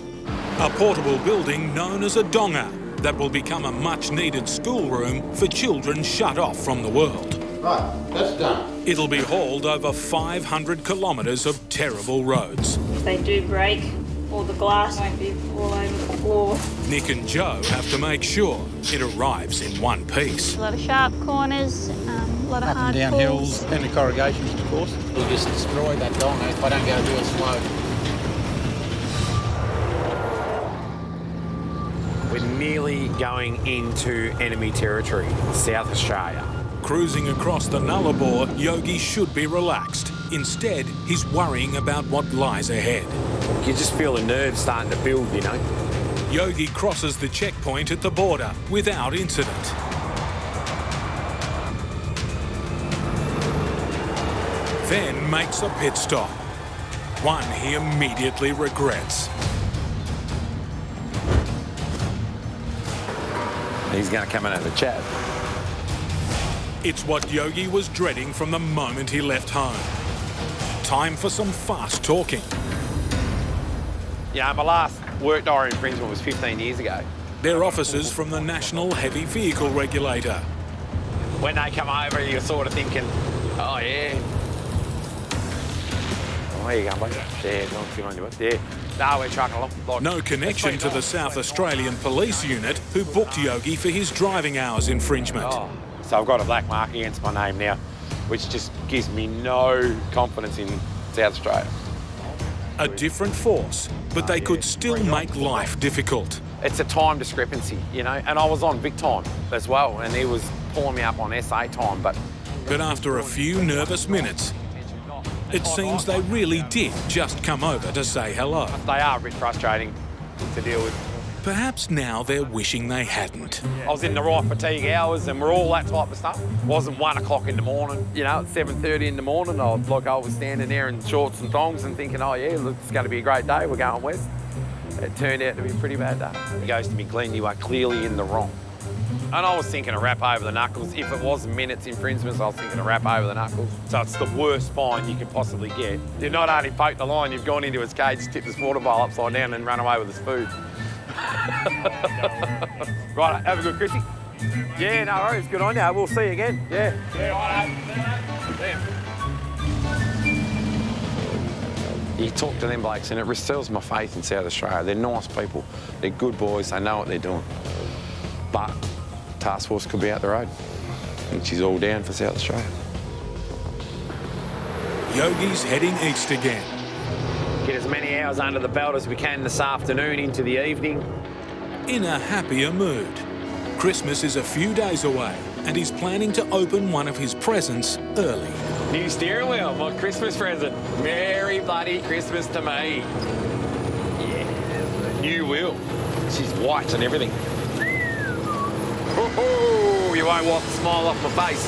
A portable building known as a Donga that will become a much-needed schoolroom for children shut off from the world. Right, that's done. It'll be hauled over 500 kilometres of terrible roads. If they do break, all the glass won't be all over the floor. Nick and Joe have to make sure it arrives in one piece. A lot of sharp corners, a lot of Up hard and down pulls. hills and the corrugations, of course. We'll just destroy that Donga if I don't go real slow. We're nearly going into enemy territory, South Australia. Cruising across the Nullarbor, Yogi should be relaxed Instead, he's worrying about what lies ahead. You just feel the nerves starting to build, you know. Yogi crosses the checkpoint at the border without incident. Then makes a pit stop. One he immediately regrets. He's going to come in and have a chat. It's what Yogi was dreading from the moment he left home. Time for some fast talking. You know, my last work diary infringement was 15 years ago. They're officers from the National Heavy Vehicle Regulator. When they come over, you're sort of thinking, oh, yeah. Oh, where you going, buddy? Yeah, don't feel on your way. Yeah. No, we're trucking along. Like, No connection to the South Australian Police Unit, who booked Yogi for his driving hours infringement. Oh. So I've got a black mark against my name now, which just gives me no confidence in South Australia. A different force, but they could still make life difficult. It's a time discrepancy, you know, and I was on Vic time as well, and he was pulling me up on SA time, but after a few nervous minutes, it seems they really did just come over to say hello. They are a bit frustrating to deal with. Perhaps now they're wishing they hadn't. I was in the right fatigue hours and we're all that type of stuff. It wasn't 1 o'clock in the morning, you know, at 7:30 in the morning. I was standing there in shorts and thongs and thinking, oh yeah, look, it's going to be a great day, we're going west. It turned out to be a pretty bad day. He goes to me, Glenn, you are clearly in the wrong. And I was thinking a rap over the knuckles. If it was minutes infringements, I was thinking a rap over the knuckles. So it's the worst fine you can possibly get. You've not only poked the line, you've gone into his cage, tipped his water bowl upside down and run away with his food. Right, have a good Chrissy. Yeah, no worries, good on you. We'll see you again. Yeah. You talk to them blokes and it restores my faith in South Australia. They're nice people. They're good boys. They know what they're doing. But task force could be out the road. I think she's all down for South Australia. Yogi's heading east again. Get as many hours under the belt as we can this afternoon into the evening. In a happier mood. Christmas is a few days away and he's planning to open one of his presents early. New steering wheel, my Christmas present. Merry bloody Christmas to me. Yeah, new wheel. She's white and everything. Oh, you won't wipe the smile off my face.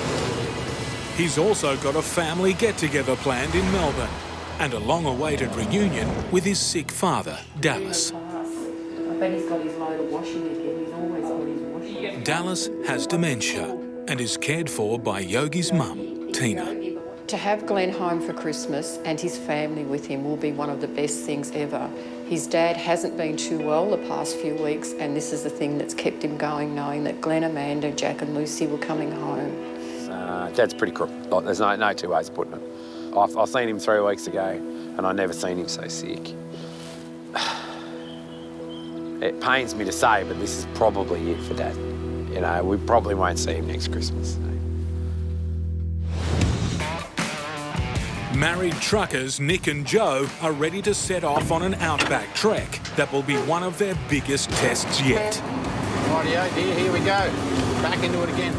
He's also got a family get-together planned in Melbourne and a long-awaited reunion with his sick father, Dallas. I bet he's got his load of washing again. He's always got his washing. Dallas has dementia and is cared for by Yogi's mum, Tina. To have Glenn home for Christmas and his family with him will be one of the best things ever. His dad hasn't been too well the past few weeks, and this is the thing that's kept him going, knowing that Glenn, Amanda, Jack and Lucy were coming home. Dad's pretty crook. Like, there's no two ways of putting it. I've seen him 3 weeks ago, and I've never seen him so sick. It pains me to say, but this is probably it for Dad. You know, we probably won't see him next Christmas. Married truckers Nick and Joe are ready to set off on an Outback trek that will be one of their biggest tests yet. Rightio, dear, here we go. Back into it again.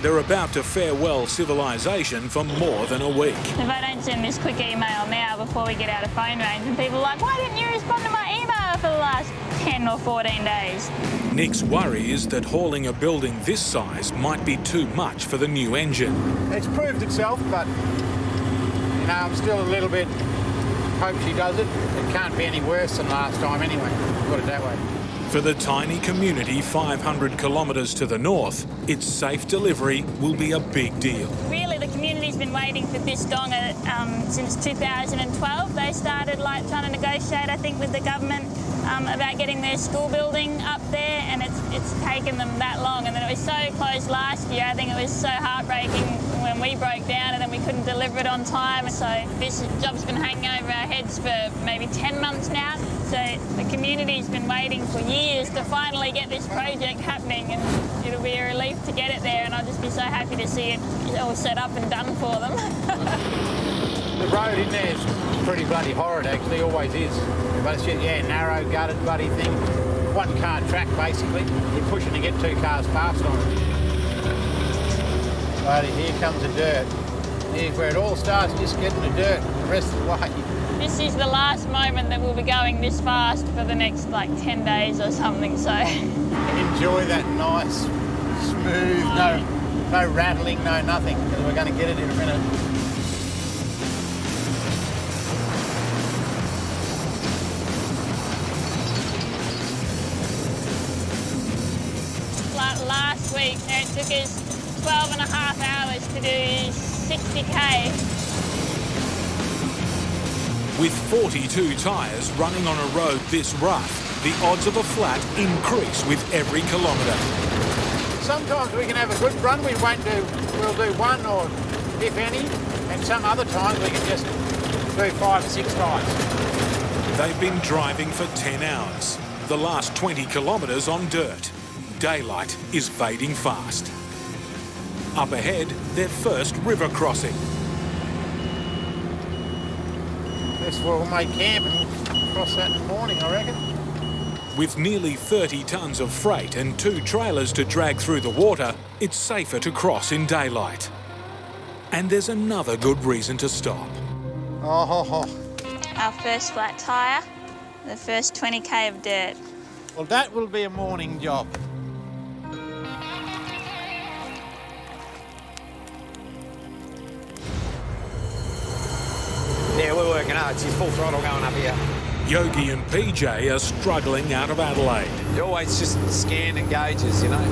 They're about to farewell civilization for more than a week. If I don't send this quick email now before we get out of phone range, and people are like, why didn't you respond to my email for the last 10 or 14 days? Nick's worry is that hauling a building this size might be too much for the new engine. It's proved itself, but you know, I'm still a little bit hope she does it. It can't be any worse than last time anyway, put it that way. For the tiny community 500 kilometres to the north, its safe delivery will be a big deal. Really, the community's been waiting for this Donga since 2012. They started trying to negotiate, I think, with the government about getting their school building up there, and it's taken them that long. And then it was so close last year. I think it was so heartbreaking when we broke down and then we couldn't deliver it on time. So this job's been hanging over our heads for maybe 10 months now. So the community's been waiting for years to finally get this project happening, and it'll be a relief to get it there, and I'll just be so happy to see it all set up and done for them. The road in there is pretty bloody horrid, actually, always is. But it's just, narrow, gutted bloody thing. One car track, basically. You're pushing to get 2 cars past on it. Bloody, here comes the dirt. Here's where it all starts, just getting the dirt the rest of the way. This is the last moment that we'll be going this fast for the next like 10 days or something, so. Enjoy that nice, smooth, no rattling, no nothing, because we're going to get it in a minute. Last week, it took us 12 and a half hours to do 60k. With 42 tyres running on a road this rough, the odds of a flat increase with every kilometre. Sometimes we can have a good run, we'll do one or if any, and some other times we can just do 5 or 6 times. They've been driving for 10 hours, the last 20 kilometres on dirt. Daylight is fading fast. Up ahead, their first river crossing. This will make camp and cross that in the morning, I reckon. With nearly 30 tonnes of freight and 2 trailers to drag through the water, it's safer to cross in daylight. And there's another good reason to stop. Our first flat tyre, the first 20k of dirt. Well, that will be a morning job. Yeah, we're working hard. She's full throttle going up here. Yogi and PJ are struggling out of Adelaide. You're always just scanning gauges, you know.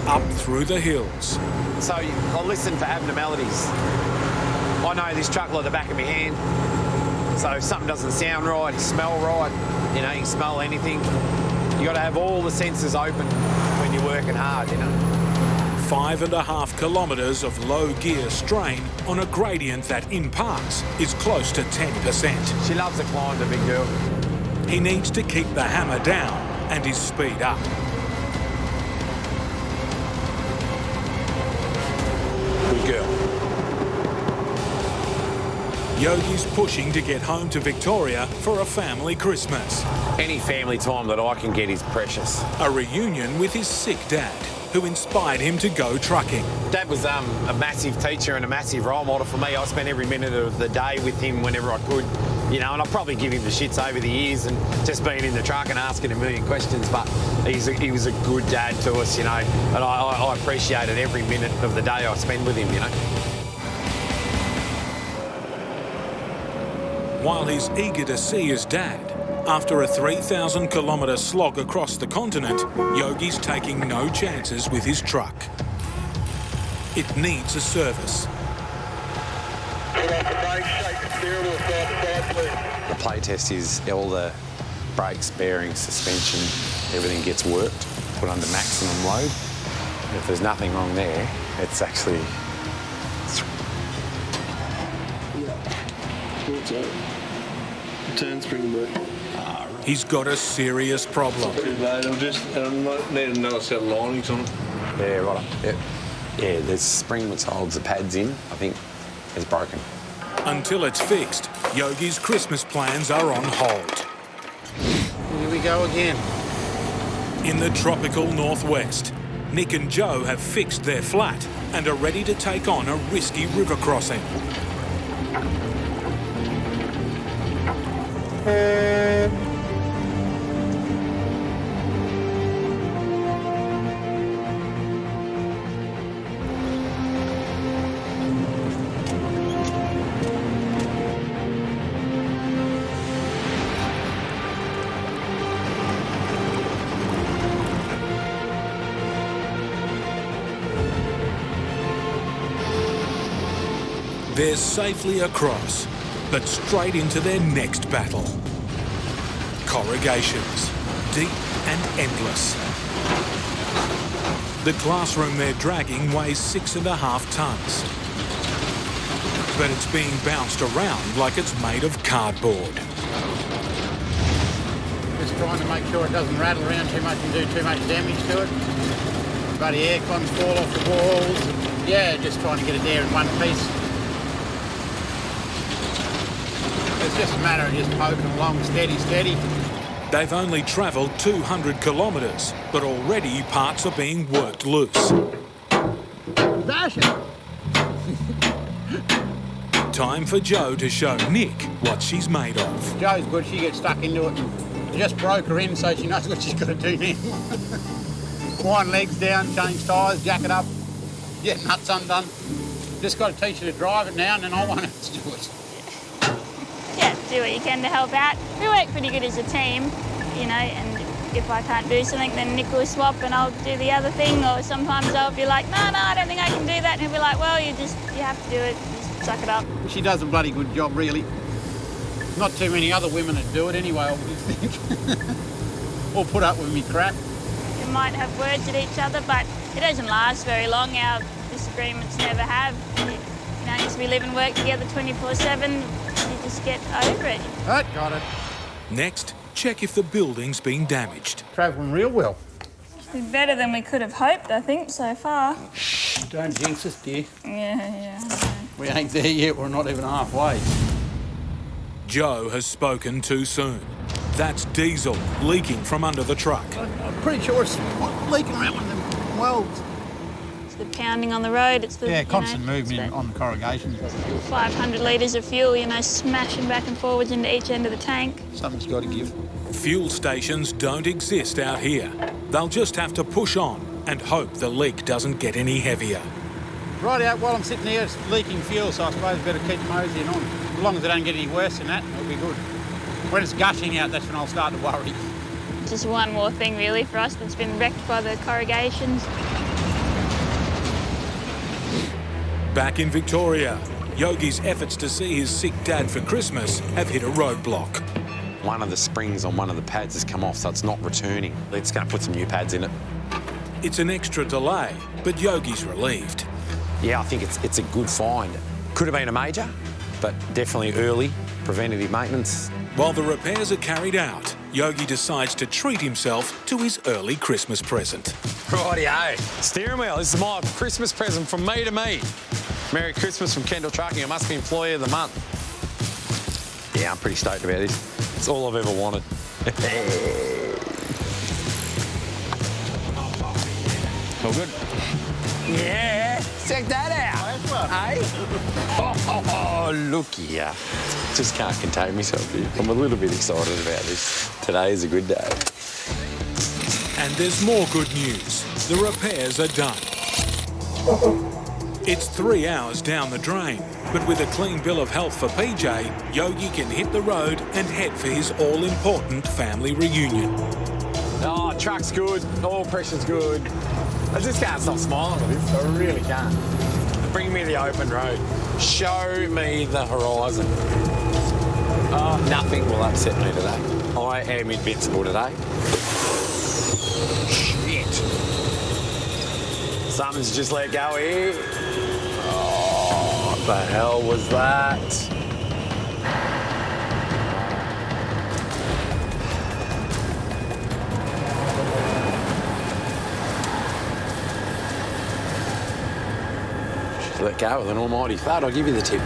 Up through the hills. So I'll listen for abnormalities. I know this truck like the back of my hand. So if something doesn't sound right, smell right, you know, you can smell anything. You got to have all the senses open when you're working hard, you know. 5.5 kilometres of low gear strain on a gradient that, in parts, is close to 10%. She loves to climb, the big girl. He needs to keep the hammer down and his speed up. Good girl. Yogi's pushing to get home to Victoria for a family Christmas. Any family time that I can get is precious. A reunion with his sick dad, who inspired him to go trucking. Dad was a massive teacher and a massive role model for me. I spent every minute of the day with him whenever I could, you know, and I'll probably give him the shits over the years and just being in the truck and asking a million questions, but he was a good dad to us, you know, and I appreciated every minute of the day I spend with him, you know. While he's eager to see his dad, after a 3,000 kilometre slog across the continent, Yogi's taking no chances with his truck. It needs a service. The play test is all the brakes, bearings, suspension, everything gets worked, put under maximum load. If there's nothing wrong there, it's actually... Turn spring work. He's got a serious problem. I need another set of linings on it. Yeah, right. Yep. Yeah, the spring which holds the pads in, I think, is broken. Until it's fixed, Yogi's Christmas plans are on hold. Here we go again. In the tropical northwest, Nick and Joe have fixed their flat and are ready to take on a risky river crossing. They're safely across, but straight into their next battle. Corrugations, deep and endless. The classroom they're dragging weighs 6.5 tonnes. But it's being bounced around like it's made of cardboard. Just trying to make sure it doesn't rattle around too much and do too much damage to it. Bloody air cons fall off the walls. Yeah, just trying to get it there in one piece. It's just a matter of just poking along steady, steady. They've only travelled 200 kilometres, but already parts are being worked loose. Bash it! Time for Jo to show Nick what she's made of. Jo's good, she gets stuck into it and just broke her in so she knows what she's got to do now. Wind legs down, change tyres, jack it up, get nuts undone. Just got to teach her to drive it now and then I won't have to do it. Yeah, do what you can to help out. We work pretty good as a team, you know, and if I can't do something, then Nick will swap and I'll do the other thing, or sometimes I'll be like, no, I don't think I can do that, and he'll be like, well, you have to do it, just suck it up. She does a bloody good job, really. Not too many other women that do it anyway, I would think. Or put up with me crap. We might have words at each other, but it doesn't last very long. Our disagreements never have. You know, as we live and work together 24/7, you just get over it. Right, got it. Next, check if the building's been damaged. Travelling real well. It's been better than we could have hoped, I think, so far. Don't jinx us, dear. Yeah. We ain't there yet, we're not even halfway. Jo has spoken too soon. That's diesel leaking from under the truck. I'm pretty sure it's leaking around with them welds. It's the pounding on the road. It's the constant movement on the corrugation. 500 litres of fuel, you know, smashing back and forwards into each end of the tank. Something's got to give. Fuel stations don't exist out here. They'll just have to push on and hope the leak doesn't get any heavier. Right out while I'm sitting there, it's leaking fuel, so I suppose I better keep moseying on. As long as it don't get any worse than that, it'll be good. When it's gushing out, that's when I'll start to worry. Just one more thing, really, for us that's been wrecked by the corrugations. Back in Victoria, Yogi's efforts to see his sick dad for Christmas have hit a roadblock. One of the springs on one of the pads has come off, so it's not returning. It's going to put some new pads in it. It's an extra delay, but Yogi's relieved. Yeah, I think it's a good find. Could have been a major, but definitely early, preventative maintenance. While the repairs are carried out, Yogi decides to treat himself to his early Christmas present. Rightio. Steering wheel, this is my Christmas present from me to me. Merry Christmas from Kendall Trucking. I must be Employee of the Month. Yeah, I'm pretty stoked about this. It's all I've ever wanted. All good? Yeah, check that out. Hey? Oh, look here. Just can't contain myself here. I'm a little bit excited about this. Today is a good day. And there's more good news. The repairs are done. It's 3 hours down the drain, but with a clean bill of health for PJ, Yogi can hit the road and head for his all-important family reunion. Oh, truck's good. Oil pressure's good. I just can't stop smiling with this. I really can't. Bring me the open road. Show me the horizon. Oh, nothing will upset me today. I am invincible today. Shit. Something's just let go here. Oh, what the hell was that? Let go with an almighty thud. I'll give you the tip. All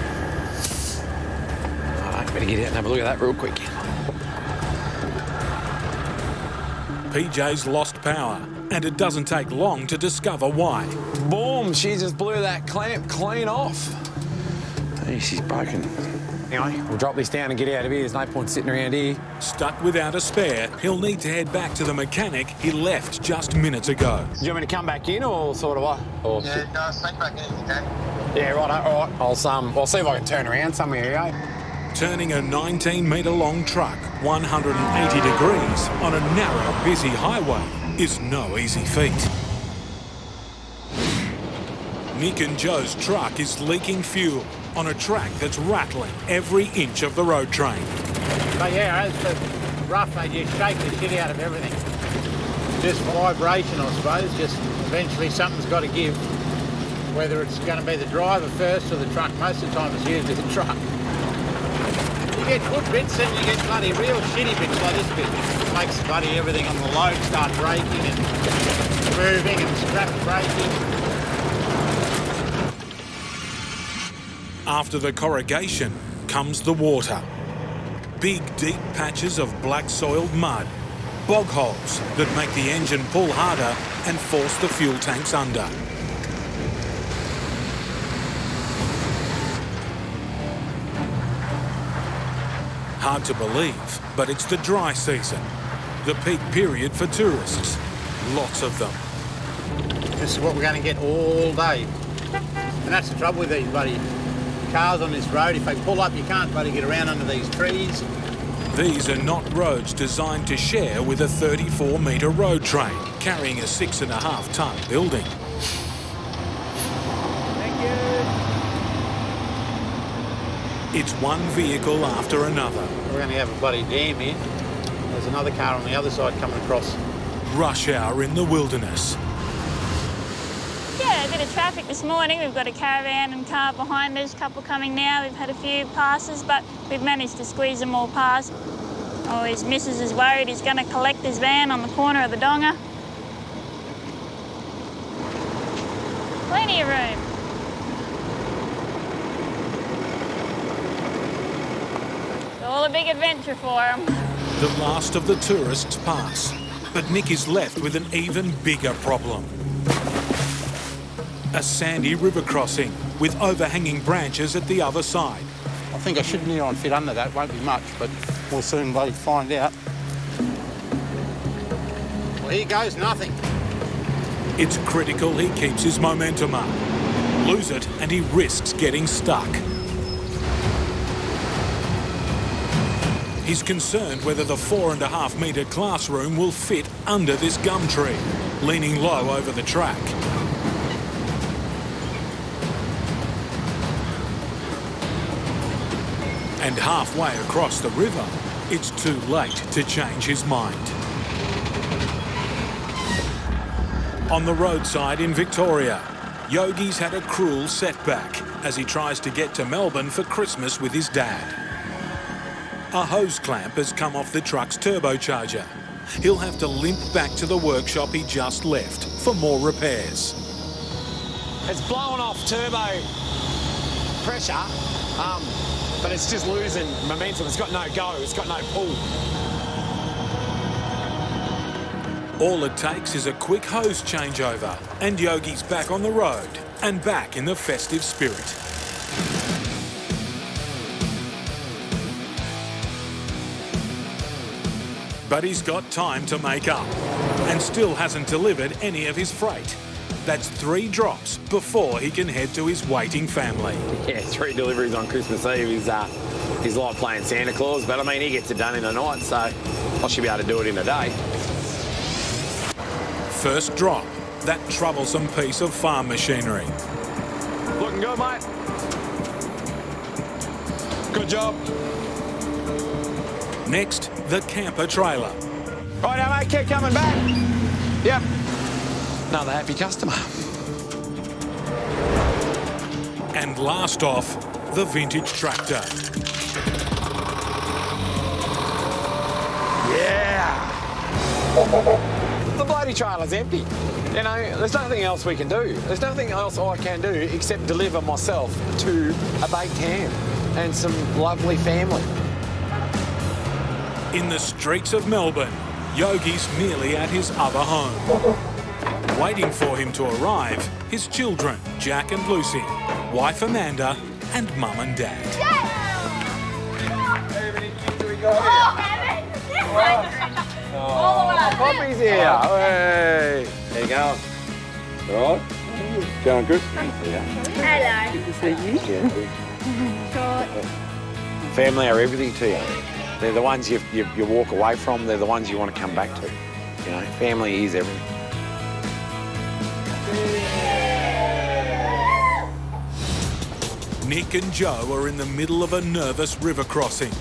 right, better get out and have a look at that real quick. PJ's lost power, and it doesn't take long to discover why. Boom, she just blew that clamp clean off. Hey, she's broken. Anyway, we'll drop this down and get out of here. There's no point sitting around here. Stuck without a spare, he'll need to head back to the mechanic he left just minutes ago. Do you want me to come back in or sort of what? Or Yeah, no, sneak back in if you can. Yeah, right, all right. I'll see if I can turn around somewhere, yeah? Turning a 19-metre-long truck 180 degrees on a narrow, busy highway is no easy feat. Nick and Jo's truck is leaking fuel on a track that's rattling every inch of the road train. But yeah, as the rough, they just shake the shit out of everything. Just vibration, I suppose. Just eventually something's got to give. Whether it's going to be the driver first or the truck. Most of the time it's usually the truck. You get good bits and you get bloody real shitty bits like this bit. It makes bloody everything on the load start braking and moving and scrap braking. After the corrugation comes the water. Big, deep patches of black-soiled mud. Bog holes that make the engine pull harder and force the fuel tanks under. Hard to believe, but it's the dry season, the peak period for tourists. Lots of them. This is what we're going to get all day. And that's the trouble with these bloody cars on this road. If they pull up, you can't bloody get around under these trees. These are not roads designed to share with a 34-metre road train carrying a 6.5-tonne building. Thank you. It's one vehicle after another. We're going to have a bloody dam here. There's another car on the other side coming across. Rush hour in the wilderness. Yeah, a bit of traffic this morning. We've got a caravan and car behind us, a couple coming now. We've had a few passes, but we've managed to squeeze them all past. Oh, his missus is worried he's going to collect his van on the corner of the Donga. Plenty of room. It's all a big adventure for him. The last of the tourists pass, but Nick is left with an even bigger problem. A sandy river crossing with overhanging branches at the other side. I think I should near on fit under that, won't be much, but we'll soon find out. Well, here goes nothing. It's critical he keeps his momentum up. Lose it and he risks getting stuck. He's concerned whether the 4.5-metre classroom will fit under this gum tree, leaning low over the track. And halfway across the river, it's too late to change his mind. On the roadside in Victoria, Yogi's had a cruel setback as he tries to get to Melbourne for Christmas with his dad. A hose clamp has come off the truck's turbocharger. He'll have to limp back to the workshop he just left for more repairs. It's blowing off turbo pressure, but it's just losing momentum. It's got no go, it's got no pull. All it takes is a quick hose changeover, and Yogi's back on the road and back in the festive spirit. But he's got time to make up and still hasn't delivered any of his freight. That's 3 drops before he can head to his waiting family. Yeah, 3 deliveries on Christmas Eve is like playing Santa Claus, but I mean, he gets it done in a night, so I should be able to do it in a day. First drop, that troublesome piece of farm machinery. Looking good, mate. Good job. Next, the camper trailer. Right now, mate, keep coming back. Yep. Another happy customer. And last off, the vintage tractor. Yeah! The bloody trailer's empty. You know, there's nothing else we can do. There's nothing else I can do except deliver myself to a baked ham and some lovely family. In the streets of Melbourne, Yogi's nearly at his other home. Waiting for him to arrive, his children, Jack and Lucy, wife Amanda, and mum and dad. Poppy's here. Hey. How you going? All right? Going good? Yeah. Hello. Good to see you. Yeah. Family are everything to you. They're the ones you walk away from. They're the ones you want to come back to. You know, family is everything. Nick and Joe are in the middle of a nervous river crossing.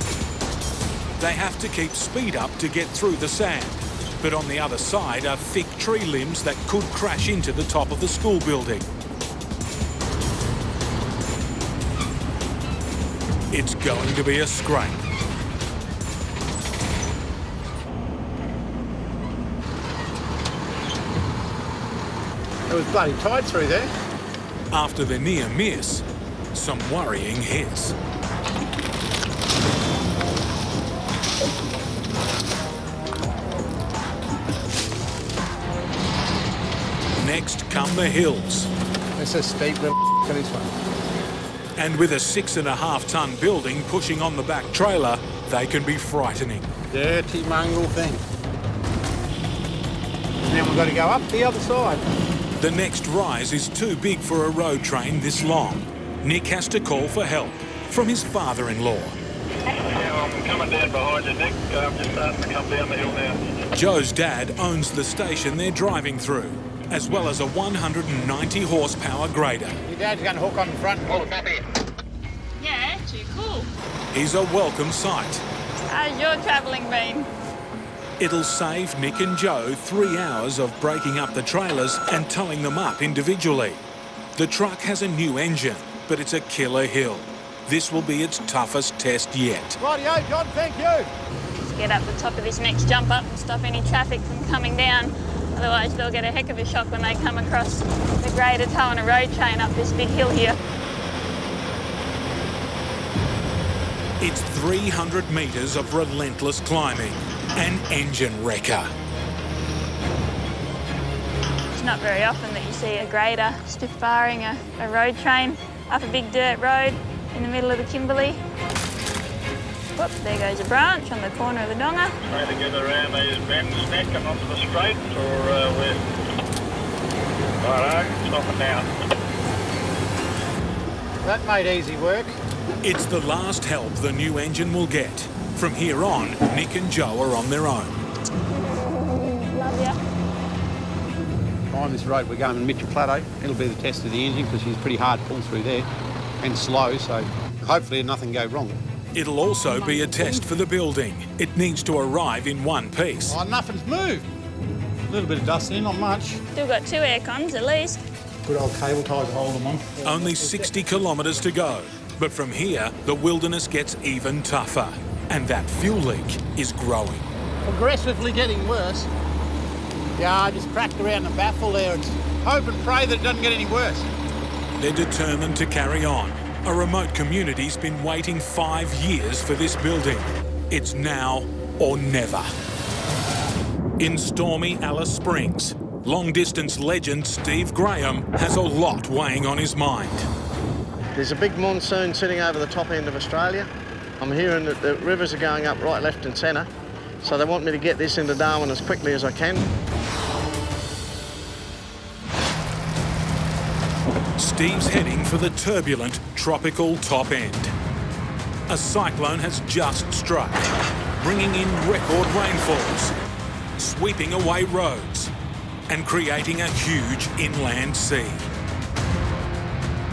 They have to keep speed up to get through the sand, but on the other side are thick tree limbs that could crash into the top of the school building. It's going to be a scrape. It was bloody tight through there. After the near miss, some worrying hits. Next come the hills. It's a steep little for this one. And with a 6.5-tonne building pushing on the back trailer, they can be frightening. Dirty mongrel thing. And then we've got to go up the other side. The next rise is too big for a road train this long. Nick has to call for help from his father-in-law. Yeah, I'm coming down behind you, Nick. I'm just starting to come down the hill now. Joe's dad owns the station they're driving through, as well as a 190 horsepower grader. Your dad's going to hook on the front and pull it back in. Yeah, too cool. He's a welcome sight. How's your travelling been? It'll save Nick and Joe 3 hours of breaking up the trailers and towing them up individually. The truck has a new engine, but it's a killer hill. This will be its toughest test yet. Rightio, John, thank you. Let's get up the top of this next jump up and stop any traffic from coming down. Otherwise, they'll get a heck of a shock when they come across the grader towing a road train up this big hill here. It's 300 metres of relentless climbing. An engine wrecker. It's not very often that you see a grader stiff barring a road train up a big dirt road in the middle of the Kimberley. Whoop, there goes a branch on the corner of the Donga. Trying to get around these bends, Nick, and onto the straight, or we're... Righto, stopping now. That made easy work. It's the last help the new engine will get. From here on, Nick and Joe are on their own. Love ya. On this road we're going in Mitchell Plateau. It'll be the test of the engine because she's pretty hard to pull through there and slow, so hopefully nothing go wrong. It'll also be a test for the building. It needs to arrive in one piece. Oh, nothing's moved. A little bit of dust in, not much. Still got 2 air cons at least. Good old cable ties to hold them on. Only 60 kilometres to go. But from here, the wilderness gets even tougher. And that fuel leak is growing. Progressively getting worse. Yeah, I just cracked around the baffle there. It's hope and pray that it doesn't get any worse. They're determined to carry on. A remote community's been waiting 5 years for this building. It's now or never. In stormy Alice Springs, long-distance legend Steve Graham has a lot weighing on his mind. There's a big monsoon sitting over the top end of Australia. I'm hearing that the rivers are going up right, left and centre, so they want me to get this into Darwin as quickly as I can. Steve's heading for the turbulent tropical top end. A cyclone has just struck, bringing in record rainfalls, sweeping away roads and creating a huge inland sea.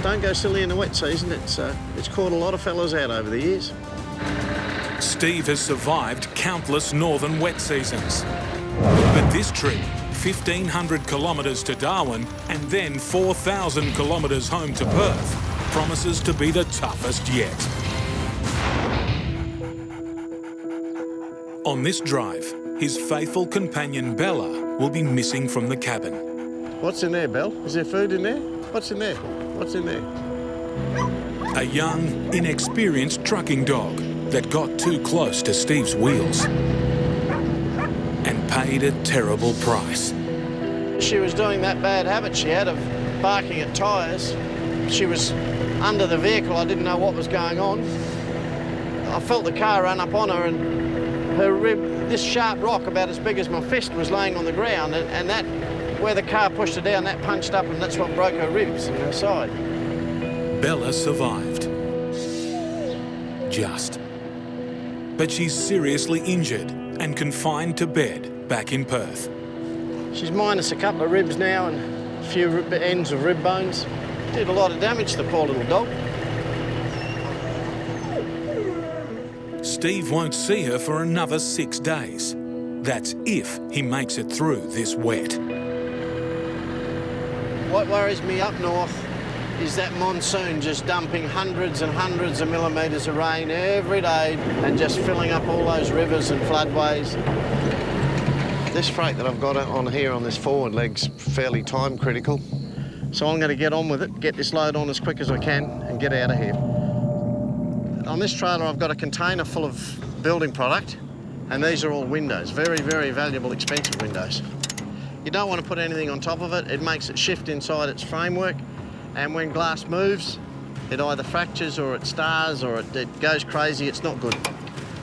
Don't go silly in the wet season. It's caught a lot of fellas out over the years. Steve has survived countless northern wet seasons. But this trip, 1,500 kilometres to Darwin and then 4,000 kilometres home to Perth, promises to be the toughest yet. On this drive, his faithful companion Bella will be missing from the cabin. What's in there, Belle? Is there food in there? What's in there? What's in there? A young, inexperienced trucking dog that got too close to Steve's wheels and paid a terrible price. She was doing that bad habit she had of barking at tyres. She was under the vehicle. I didn't know what was going on. I felt the car run up on her and her rib, this sharp rock about as big as my fist, was laying on the ground, and that, where the car pushed her down, that punched up, and that's what broke her ribs in her side. Bella survived. Just. But she's seriously injured and confined to bed back in Perth. She's minus a couple of ribs now and a few ends of rib bones. Did a lot of damage to the poor little dog. Steve won't see her for another 6 days. That's if he makes it through this wet. What worries me up north is that monsoon just dumping hundreds and hundreds of millimetres of rain every day and just filling up all those rivers and floodways. This freight that I've got on here on this forward leg's fairly time critical, so I'm going to get on with it, get this load on as quick as I can and get out of here. On this trailer I've got a container full of building product, and these are all windows, very, very valuable, expensive windows. You don't want to put anything on top of it. It makes it shift inside its framework, and when glass moves, it either fractures or it stars or it goes crazy. It's not good.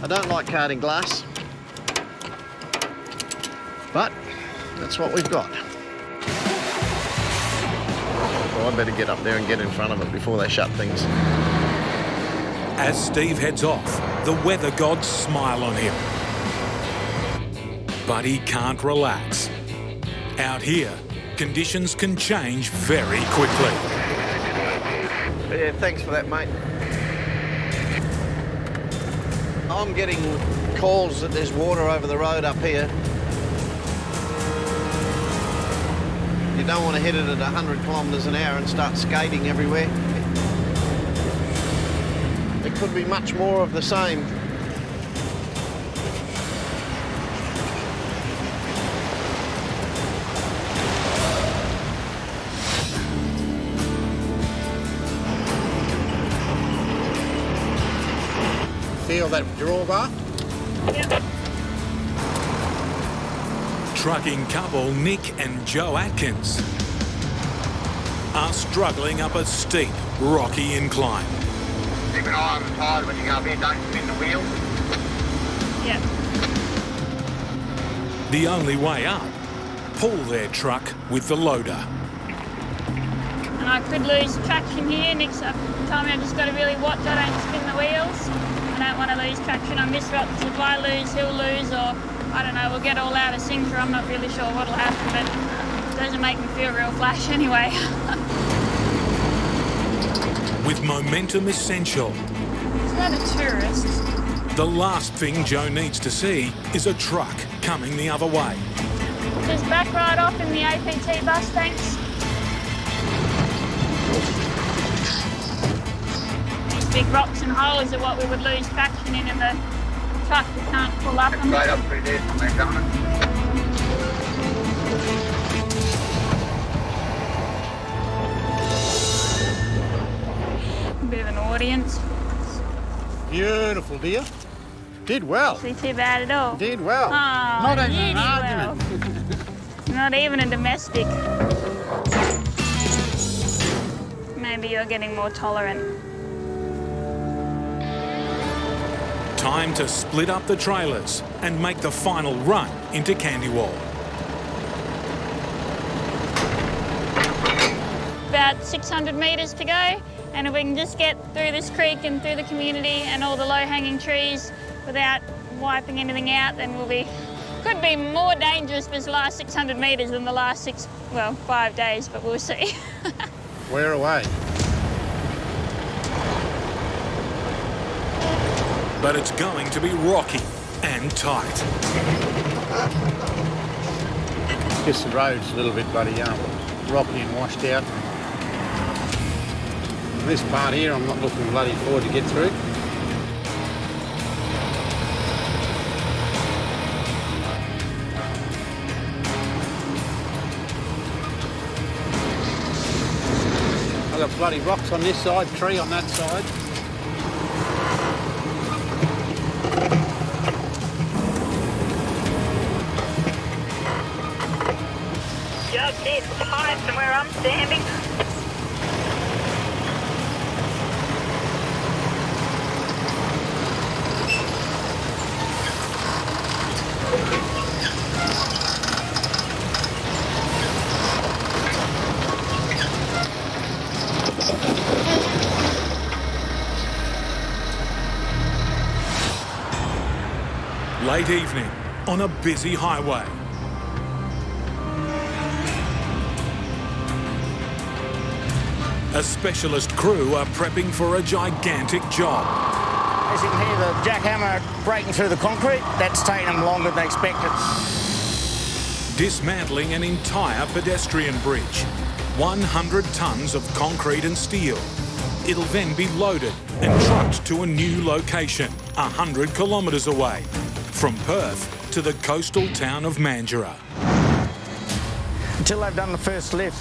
I don't like carting glass, but that's what we've got. So I better get up there and get in front of it before they shut things. As Steve heads off, the weather gods smile on him. But he can't relax. Out here, conditions can change very quickly. Yeah, thanks for that, mate. I'm getting calls that there's water over the road up here. You don't want to hit it at 100 kilometres an hour and start skating everywhere. There could be much more of the same. Feel that drawbar? Yep. Trucking couple Nick and Joe Atkins are struggling up a steep, rocky incline. Keep an eye on the tyres when you go up here, don't spin the wheel. Yep. The only way up, pull their truck with the loader. And I could lose traction here. Nick's told me I've just got to really watch I don't spin the wheels. I don't want to lose traction on this rock, because if I lose, he'll lose, or I don't know, we'll get all out of sync, or I'm not really sure what'll happen, but it doesn't make me feel real flash anyway. With momentum essential, Is that a tourist? the last thing Joe needs to see is a truck coming the other way. Just back right off in the APT bus, thanks. These big rocks and holes are what we would lose traction in the truck. We can't pull up them. Right up through there, mate, don't it? A bit of an audience. Beautiful, dear. Did well. See too bad at all. Did well. Oh, Not even really an argument. well. Not even a domestic. Maybe you're getting more tolerant. Time to split up the trailers and make the final run into Candywall. About 600 metres to go, and if we can just get through this creek and through the community and all the low-hanging trees without wiping anything out, then could be more dangerous this last 600 metres than the last 5 days, but we'll see. We're away. But it's going to be rocky and tight. Just the road's a little bit bloody rocky and washed out. This part here I'm not looking bloody forward to get through. I've got bloody rocks on this side, tree on that side. Just it's high from where I'm standing. Late evening on a busy highway. A specialist crew are prepping for a gigantic job. As you can hear the jackhammer breaking through the concrete, that's taken them longer than expected. Dismantling an entire pedestrian bridge. 100 tonnes of concrete and steel. It'll then be loaded and trucked to a new location, 100 kilometres away, from Perth to the coastal town of Mandurah. Until they've done the first lift,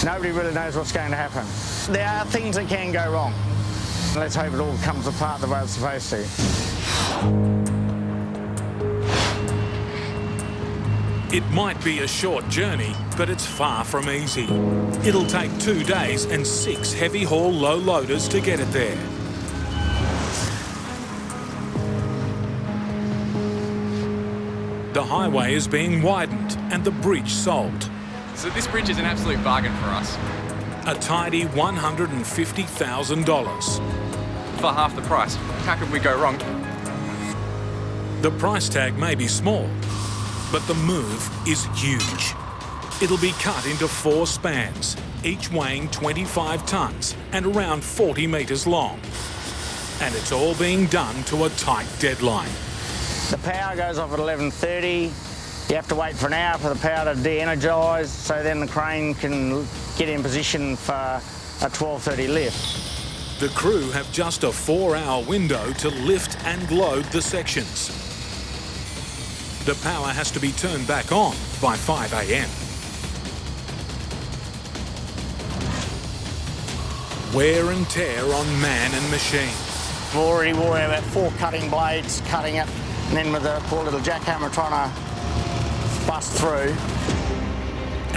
nobody really knows what's going to happen. There are things that can go wrong. Let's hope it all comes apart the way it's supposed to. It might be a short journey, but it's far from easy. It'll take 2 days and 6 heavy haul low loaders to get it there. The highway is being widened and the bridge sold. So this bridge is an absolute bargain for us. A tidy $150,000. For half the price. How could we go wrong? The price tag may be small, but the move is huge. It'll be cut into 4 spans, each weighing 25 tonnes and around 40 metres long. And it's all being done to a tight deadline. The power goes off at 11:30. You have to wait for an hour for the power to de-energise, so then the crane can get in position for a 12:30 lift. The crew have just a 4-hour window to lift and load the sections. The power has to be turned back on by 5 a.m. Wear and tear on man and machine. We've already wore about 4 cutting blades, cutting it, and then with the poor little jackhammer trying to bust through.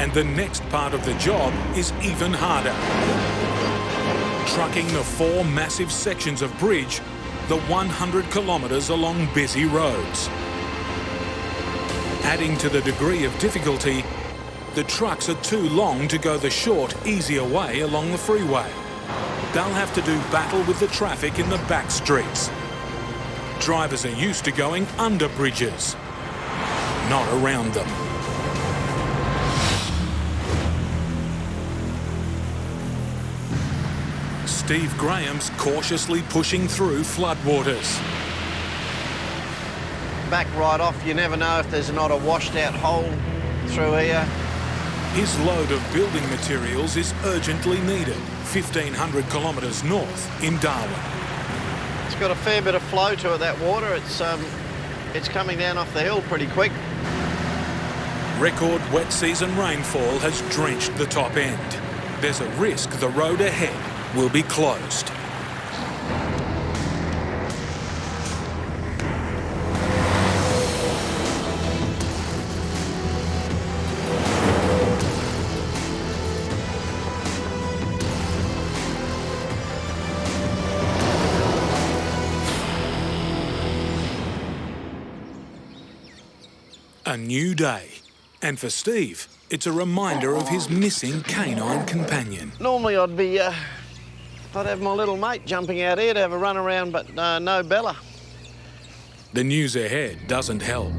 And the next part of the job is even harder. Trucking the 4 massive sections of bridge, the 100 kilometres along busy roads. Adding to the degree of difficulty, the trucks are too long to go the short, easier way along the freeway. They'll have to do battle with the traffic in the back streets. Drivers are used to going under bridges, not around them. Steve Graham's cautiously pushing through floodwaters. Back right off, you never know if there's not a washed out hole through here. His load of building materials is urgently needed, 1,500 kilometres north in Darwin. It's got a fair bit of flow to it, that water. It's coming down off the hill pretty quick. Record wet season rainfall has drenched the top end. There's a risk the road ahead will be closed. A new day. And for Steve, it's a reminder of his missing canine companion. Normally I'd have my little mate jumping out here to have a run around, but no Bella. The news ahead doesn't help.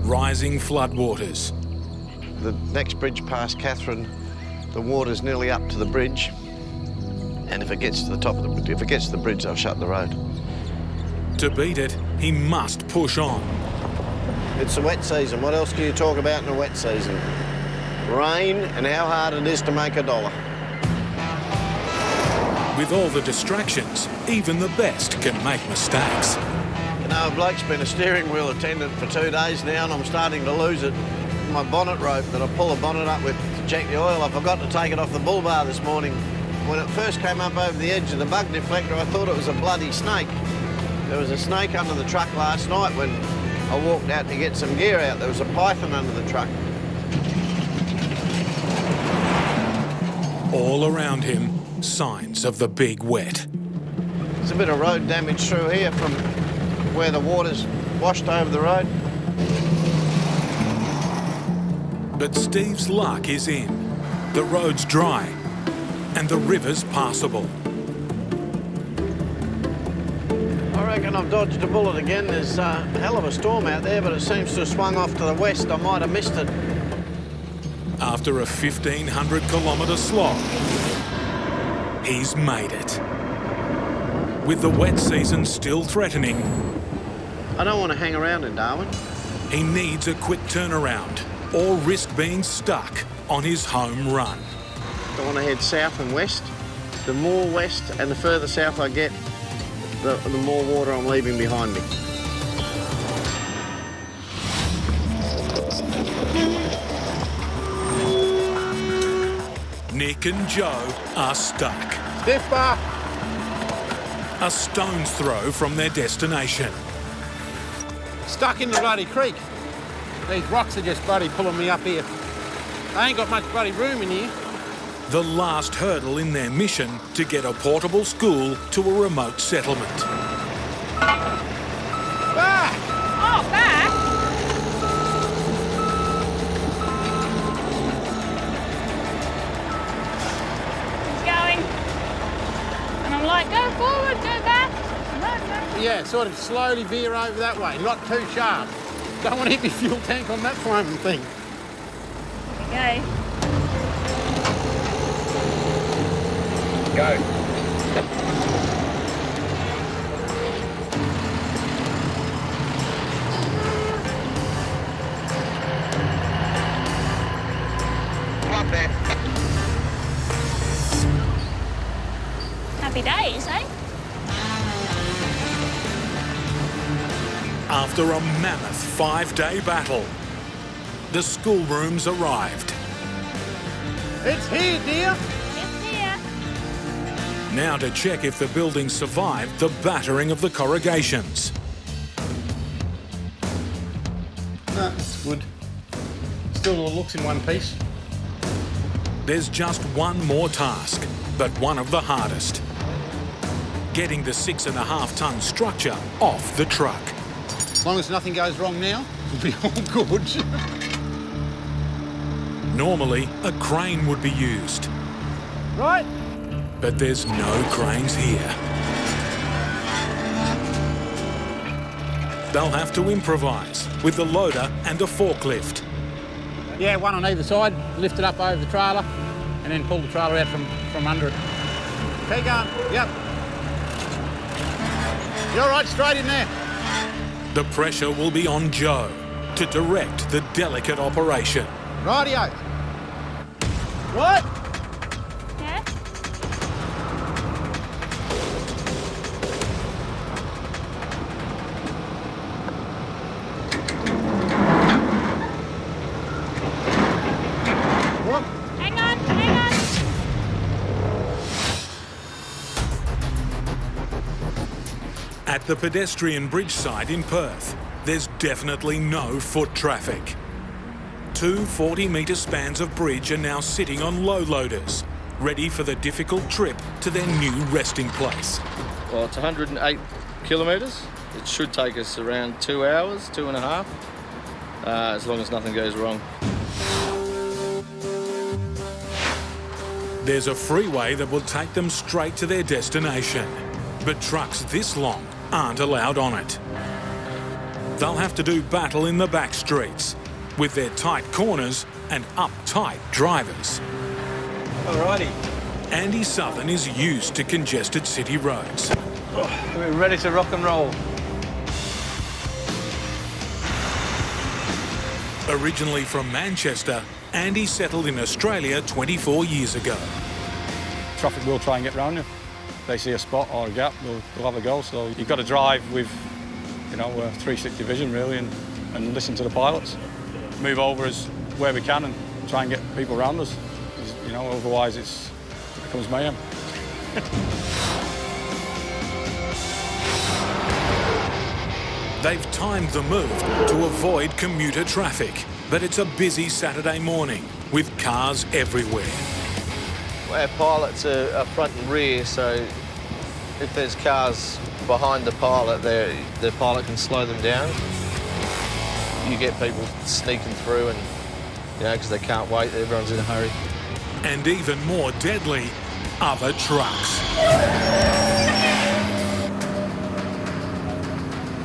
Rising floodwaters. The next bridge past Catherine, the water's nearly up to the bridge. And if it gets to the bridge, they'll shut the road. To beat it, he must push on. It's the wet season. What else can you talk about in the wet season? Rain and how hard it is to make a dollar. With all the distractions, even the best can make mistakes. You know, a bloke's been a steering wheel attendant for 2 days now and I'm starting to lose it. My bonnet rope that I pull the bonnet up with to check the oil, I forgot to take it off the bull bar this morning. When it first came up over the edge of the bug deflector, I thought it was a bloody snake. There was a snake under the truck last night when I walked out to get some gear out. There was a python under the truck. All around him, signs of the big wet. There's a bit of road damage through here from where the water's washed over the road. But Steve's luck is in. The road's dry and the river's passable. I reckon I've dodged a bullet again. There's a hell of a storm out there, but it seems to have swung off to the west. I might have missed it. After a 1,500 kilometre slog, he's made it. With the wet season still threatening, I don't want to hang around in Darwin. He needs a quick turnaround or risk being stuck on his home run. I want to head south and west. The more west and the further south I get, the more water I'm leaving behind me. Nick and Joe are stuck. Stiff bar. A stone's throw from their destination. Stuck in the bloody creek. These rocks are just bloody pulling me up here. I ain't got much bloody room in here. The last hurdle in their mission to get a portable school to a remote settlement. Back! Oh, back? Yeah, sort of slowly veer over that way, not too sharp. Don't want to hit my fuel tank on that foaming thing. Okay. Go. Up there. Happy days, eh? After a mammoth 5-day battle, the schoolrooms arrived. It's here, dear. It's here. Now to check if the building survived the battering of the corrugations. No, it's good. Still all looks in one piece. There's just one more task, but one of the hardest. Getting the 6.5-ton structure off the truck. As long as nothing goes wrong now, we'll be all good. Normally, a crane would be used, Right? but there's no cranes here. They'll have to improvise with the loader and a forklift. Yeah, one on either side, lift it up over the trailer, and then pull the trailer out from under it. Keep going, yep. You're right, straight in there. The pressure will be on Joe to direct the delicate operation. Rightio. What? Yeah? What? Hang on, hang on. At the pedestrian bridge site in Perth, there's definitely no foot traffic. Two 40-metre spans of bridge are now sitting on low loaders, ready for the difficult trip to their new resting place. Well, it's 108 kilometres. It should take us around 2 hours, 2.5, as long as nothing goes wrong. There's a freeway that will take them straight to their destination, but trucks this long aren't allowed on it. They'll have to do battle in the back streets, with their tight corners and uptight drivers. Alrighty. Andy Southern is used to congested city roads. We're ready to rock and roll. Originally from Manchester, Andy settled in Australia 24 years ago. Traffic will try and get round you. They see a spot or a gap, they'll have a go. So you've got to drive with, 360 vision really, and listen to the pilots. Move over as where we can and try and get people around us. Otherwise it becomes mayhem. They've timed the move to avoid commuter traffic, but it's a busy Saturday morning with cars everywhere. Our pilots are front and rear, so if there's cars behind the pilot, the pilot can slow them down. You get people sneaking through and, because they can't wait, everyone's in a hurry. And even more deadly, other trucks.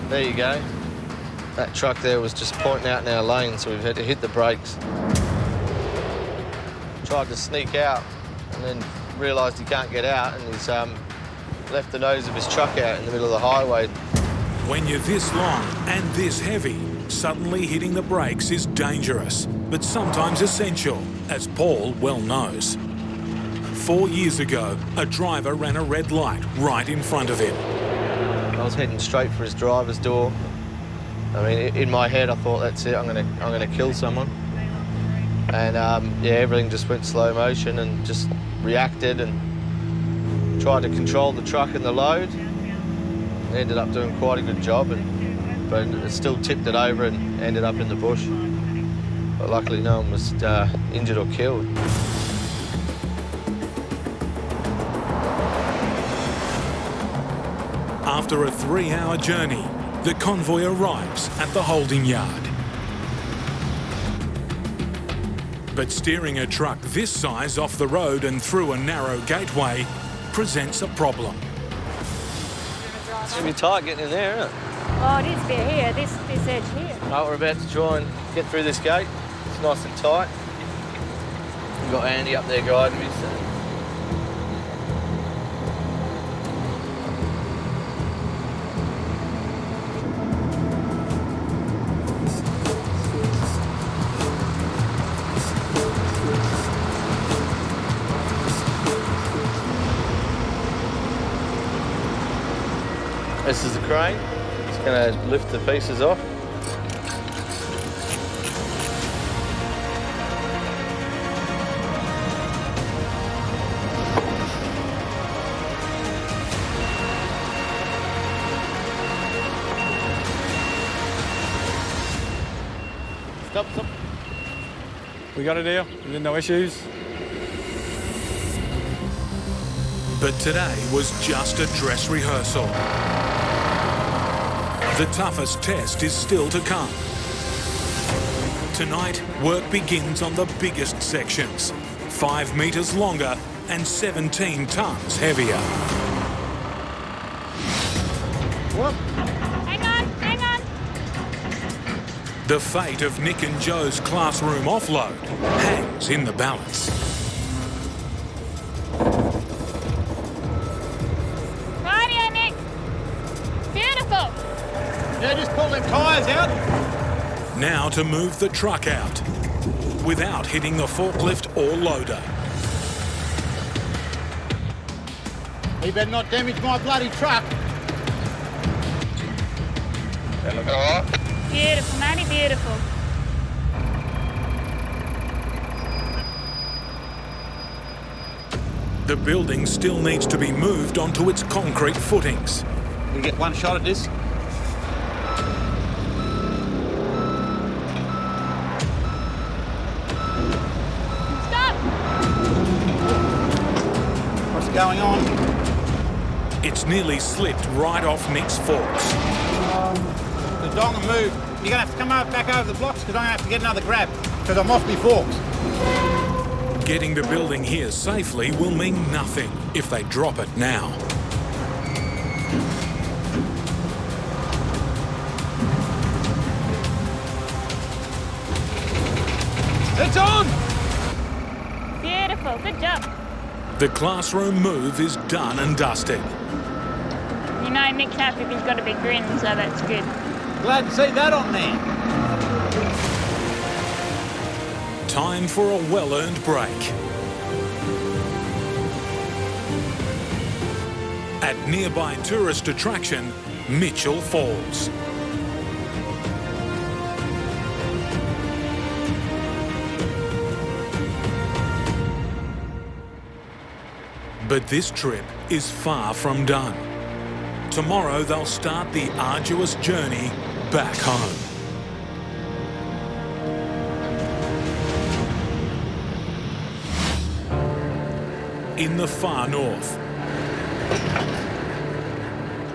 There you go. That truck there was just pointing out in our lane, so we've had to hit the brakes. Tried to sneak out and then realised he can't get out, and he's left the nose of his truck out in the middle of the highway. When you're this long and this heavy, suddenly hitting the brakes is dangerous, but sometimes essential, as Paul well knows. 4 years ago, a driver ran a red light right in front of him. I was heading straight for his driver's door. I mean, in my head, I thought, that's it, I'm gonna kill someone. And everything just went slow motion and just reacted and tried to control the truck and the load. And ended up doing quite a good job, but it still tipped it over and ended up in the bush. But luckily, no one was injured or killed. After a 3-hour journey, the convoy arrives at the holding yard. But steering a truck this size off the road and through a narrow gateway presents a problem. It's going to be tight getting in there, isn't it? Oh, it is a bit here, this edge here. Right, we're about to try and get through this gate. It's nice and tight. We've got Andy up there guiding me, so. This is the crane. It's going to lift the pieces off. Stop. We got it here, no issues. But today was just a dress rehearsal. The toughest test is still to come. Tonight, work begins on the biggest sections, 5 metres longer and 17 tonnes heavier. Whoop. Hang on. The fate of Nick and Joe's classroom offload hangs in the balance. Rightio, Nick. Beautiful. Yeah, just pull them tyres out. Now to move the truck out, without hitting the forklift or loader. He better not damage my bloody truck. Beautiful, Matty, beautiful. The building still needs to be moved onto its concrete footings. We get one shot at this. Stop! What's going on? It's nearly slipped right off Nick's forks. The Donga moved. You're going to have to come back over the blocks because I'm going to have to get another grab because I'm off my forks. Getting the building here safely will mean nothing if they drop it now. It's on! Beautiful, good job. The classroom move is done and dusted. You know Nick's happy if he's got a big grin, so that's good. Glad to see that on there. Time for a well-earned break. At nearby tourist attraction, Mitchell Falls. But this trip is far from done. Tomorrow they'll start the arduous journey back home. In the far north.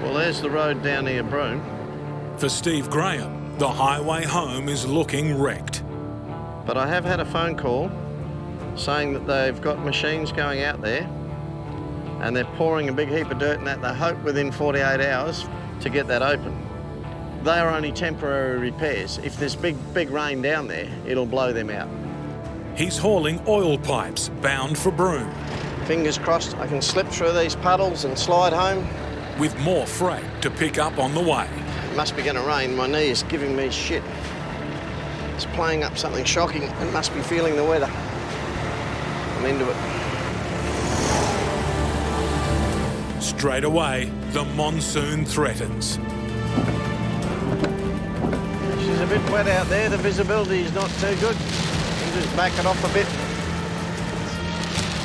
Well, there's the road down near Broome. For Steve Graham, the highway home is looking wrecked. But I have had a phone call saying that they've got machines going out there and they're pouring a big heap of dirt in that. They hope within 48 hours to get that open. They are only temporary repairs. If there's big rain down there, it'll blow them out. He's hauling oil pipes bound for Broome. Fingers crossed I can slip through these puddles and slide home. With more freight to pick up on the way. It must be going to rain. My knee is giving me shit. It's playing up something shocking. It must be feeling the weather. I'm into it. Straight away, the monsoon threatens. She's a bit wet out there. The visibility is not too good. You just back it off a bit.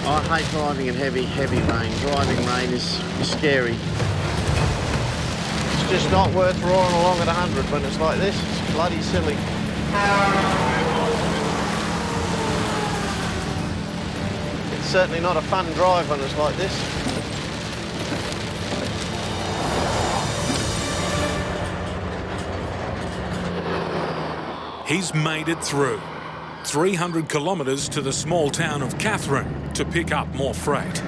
I hate driving in heavy rain. Driving rain is scary. It's just not worth roaring along at 100 when it's like this. It's bloody silly. It's certainly not a fun drive when it's like this. He's made it through. 300 kilometres to the small town of Catherine to pick up more freight.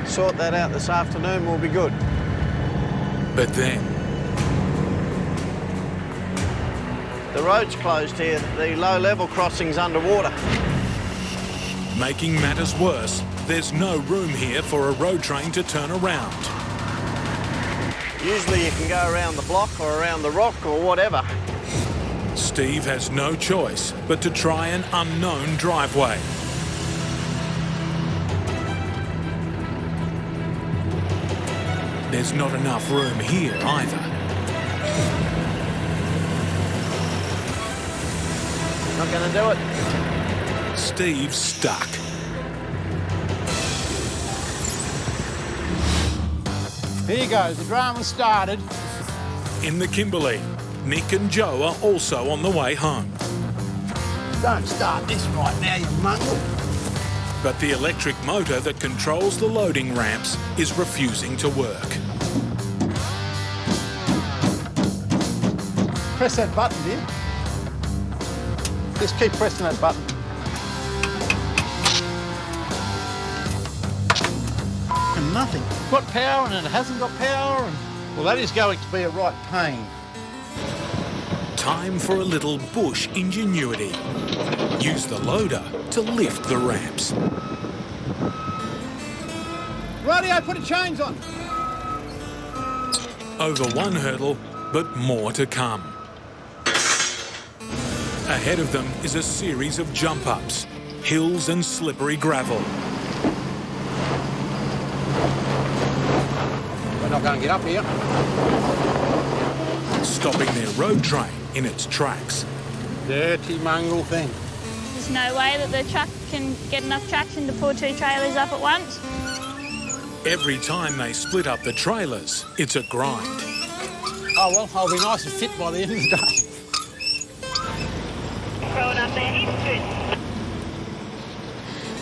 Sort that out this afternoon, we'll be good. But then The road's closed here, the low-level crossing's underwater. Making matters worse, there's no room here for a road train to turn around. Usually you can go around the block or around the rock or whatever. Steve has no choice but to try an unknown driveway. There's not enough room here either. Not going to do it. Steve's stuck. Here goes, the drama started. In the Kimberley, Nick and Joe are also on the way home. Don't start this right now, you mongrel. But the electric motor that controls the loading ramps is refusing to work. Press that button, dear. Just keep pressing that button. And nothing. It's got power and it hasn't got power. Well, that is going to be a right pain. Time for a little bush ingenuity. Use the loader to lift the ramps. Rightio, put the chains on. Over one hurdle, but more to come. Ahead of them is a series of jump-ups, hills and slippery gravel. We're not going to get up here. Stopping their road train in its tracks. Dirty mongrel thing. There's no way that the truck can get enough traction to pull two trailers up at once. Every time they split up the trailers, it's a grind. Oh, well, I'll be nice and fit by the end of the day.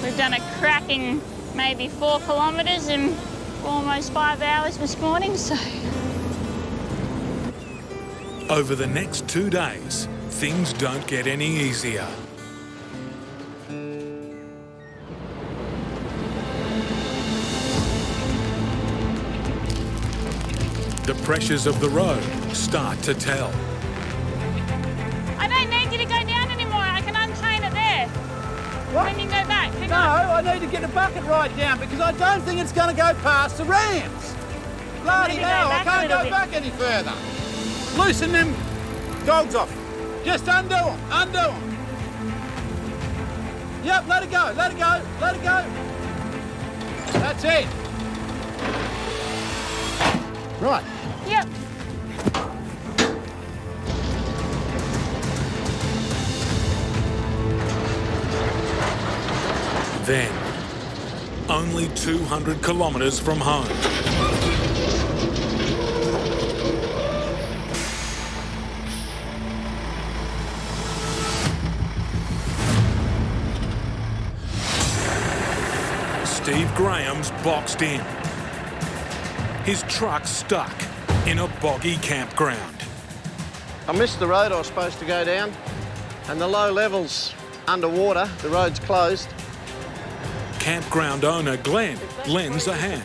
We've done a cracking maybe 4 kilometres in almost 5 hours this morning, so... Over the next 2 days, things don't get any easier. The pressures of the road start to tell. I don't need you to go down anymore. I can unchain it there. What? When you go back, hang No, on. I need to get the bucket right down because I don't think it's going to go past the ramps. Bloody hell, I can't go back any further. Loosen them dogs off. Just undo them, undo them. Yep, let it go, let it go, let it go. That's it. Right. Yep. Then, only 200 kilometres from home, Steve Graham's boxed in. His truck's stuck in a boggy campground. I missed the road I was supposed to go down, and the low level's underwater, the road's closed. Campground owner Glenn lends a hand.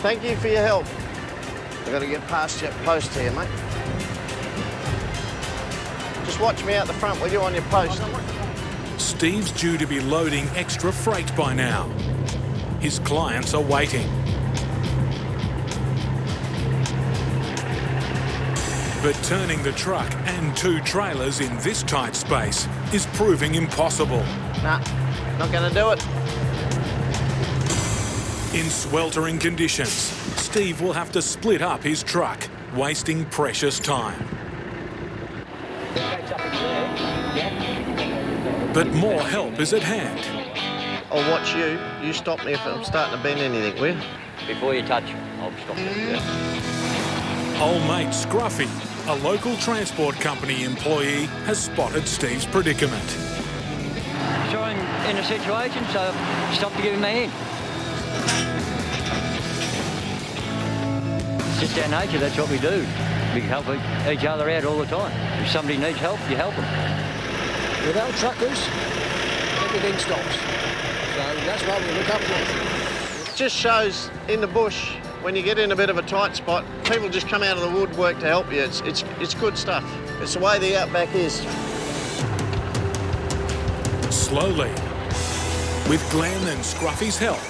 Thank you for your help. I've got to get past your post here, mate. Just watch me out the front, will you, on your post? Steve's due to be loading extra freight by now. His clients are waiting. But turning the truck and 2 trailers in this tight space is proving impossible. Nah, not going to do it. In sweltering conditions, Steve will have to split up his truck, wasting precious time. But more help is at hand. I'll watch you. You stop me if I'm starting to bend anything, will you? Before you touch, I'll stop you. Yeah. Old mate Scruffy, a local transport company employee, has spotted Steve's predicament. So I'm in a situation, so stop to give him a hand. It's just our nature, that's what we do. We help each other out all the time. If somebody needs help, you help them. Without truckers, everything stops. So that's what we look up for. It just shows in the bush, when you get in a bit of a tight spot, people just come out of the woodwork to help you. It's good stuff. It's the way the Outback is. Slowly, with Glenn and Scruffy's help,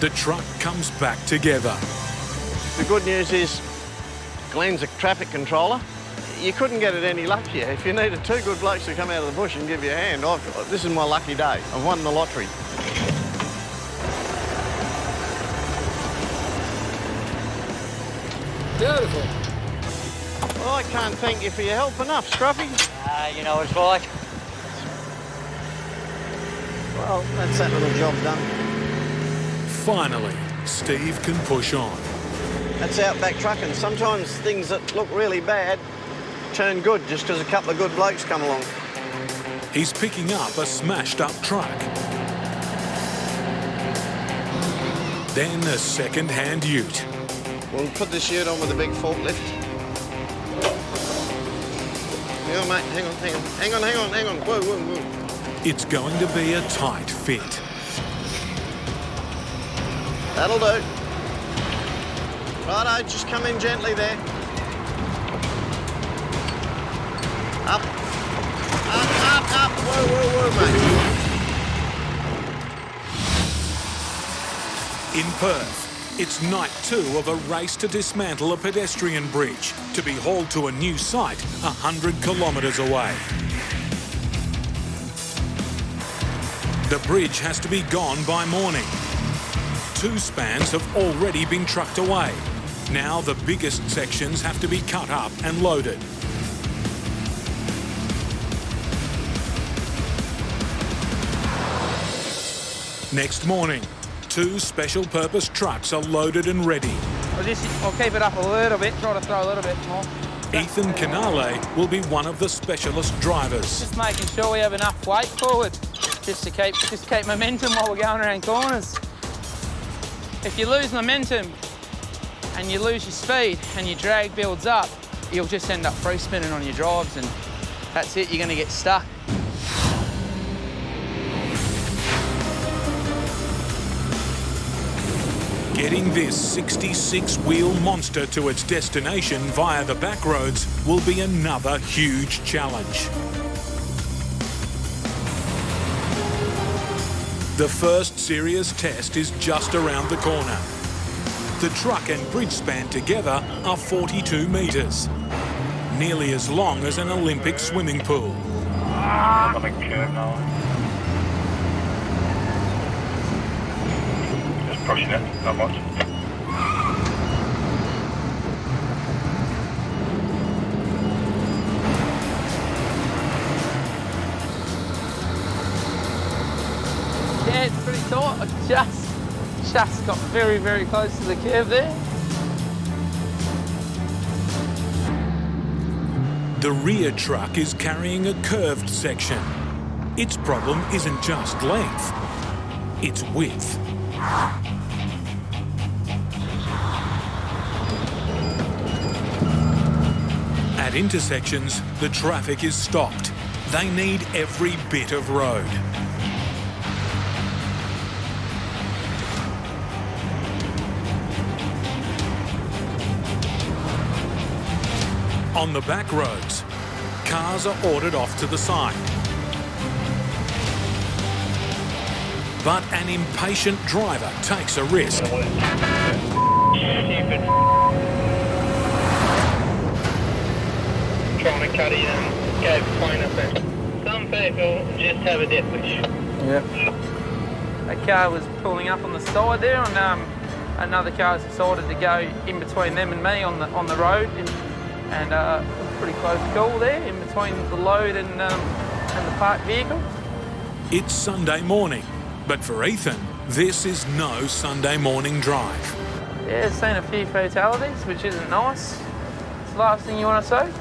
the truck comes back together. The good news is Glenn's a traffic controller. You couldn't get it any luckier. If you needed two good blokes to come out of the bush and give you a hand, this is my lucky day. I've won the lottery. Beautiful. Well, I can't thank you for your help enough, Scruffy. You know what it's like. Well, that's that little job done. Finally, Steve can push on. That's Outback Trucking. Sometimes things that look really bad turn good just because a couple of good blokes come along. He's picking up a smashed-up truck. Then a second-hand ute. We'll put this ute on with a big forklift. Hang on, mate. Hang on. Whoa. It's going to be a tight fit. That'll do. Righto, just come in gently there. Up. Whoa, mate. In Perth, it's night 2 of a race to dismantle a pedestrian bridge to be hauled to a new site 100 kilometres away. The bridge has to be gone by morning. 2 spans have already been trucked away. Now the biggest sections have to be cut up and loaded. Next morning, 2 special purpose trucks are loaded and ready. I'll keep it up a little bit, try to throw a little bit more. Ethan Canale will be one of the specialist drivers. Just making sure we have enough weight forward, just to keep momentum while we're going around corners. If you lose momentum and you lose your speed and your drag builds up, you'll just end up free spinning on your drives and that's it, you're going to get stuck. Getting this 66-wheel monster to its destination via the back roads will be another huge challenge. The first serious test is just around the corner. The truck and bridge span together are 42 metres, nearly as long as an Olympic swimming pool. Just pushing it, not much. Yeah, it's pretty tight. I just got very, very close to the curve there. The rear truck is carrying a curved section. Its problem isn't just length, it's width. At intersections, the traffic is stopped. They need every bit of road. On the back roads, cars are ordered off to the side. But an impatient driver takes a risk. Trying to cut it and go fine up there. Some people just have a death wish. Yep. A car was pulling up on the side there and another car's decided to go in between them and me on the road. And pretty close call there in between the load and the parked vehicle. It's Sunday morning, but for Ethan, this is no Sunday morning drive. Yeah, seen a few fatalities, which isn't nice. It's the last thing you want to see.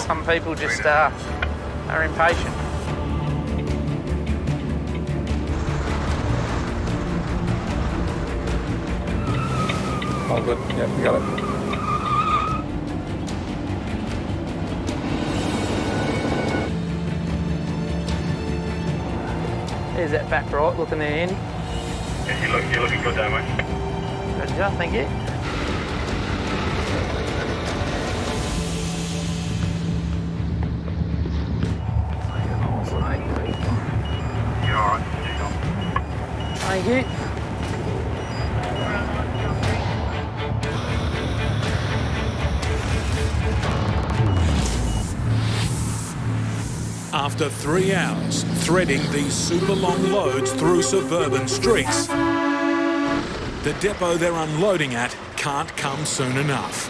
Some people just are impatient. All good. Yeah, we got it. There's that back right looking there, Andy. Yeah, you're looking good there, mate. Good job, thank you. Thank you. After 3 hours threading these super long loads through suburban streets, the depot they're unloading at can't come soon enough.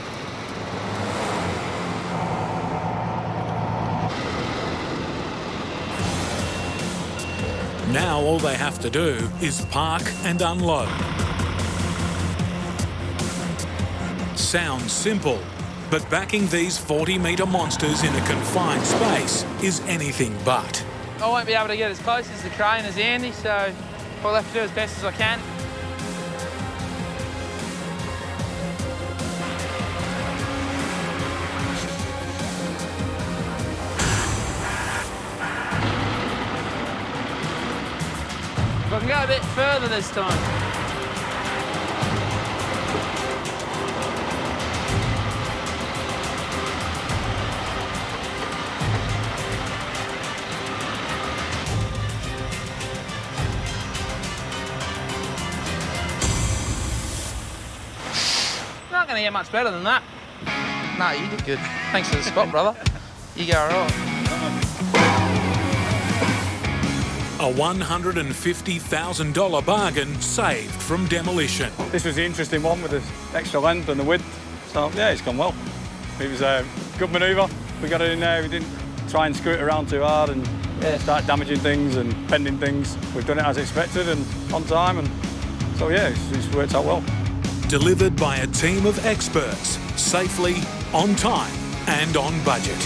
Now all they have to do is park and unload. Sounds simple, but backing these 40-metre monsters in a confined space is anything but. I won't be able to get as close as the crane as Andy, so I'll have to do as best as I can. If I can go a bit further this time. Not going to get much better than that. No, you did good. Thanks for the spot, brother. You go all right. A $150,000 bargain saved from demolition. This was the interesting one with the extra length and the width. So, yeah, it's gone well. It was a good manoeuvre. We got it in there. We didn't try and screw it around too hard and start damaging things and bending things. We've done it as expected and on time. And so, yeah, it's worked out well. Delivered by a team of experts, safely, on time and on budget.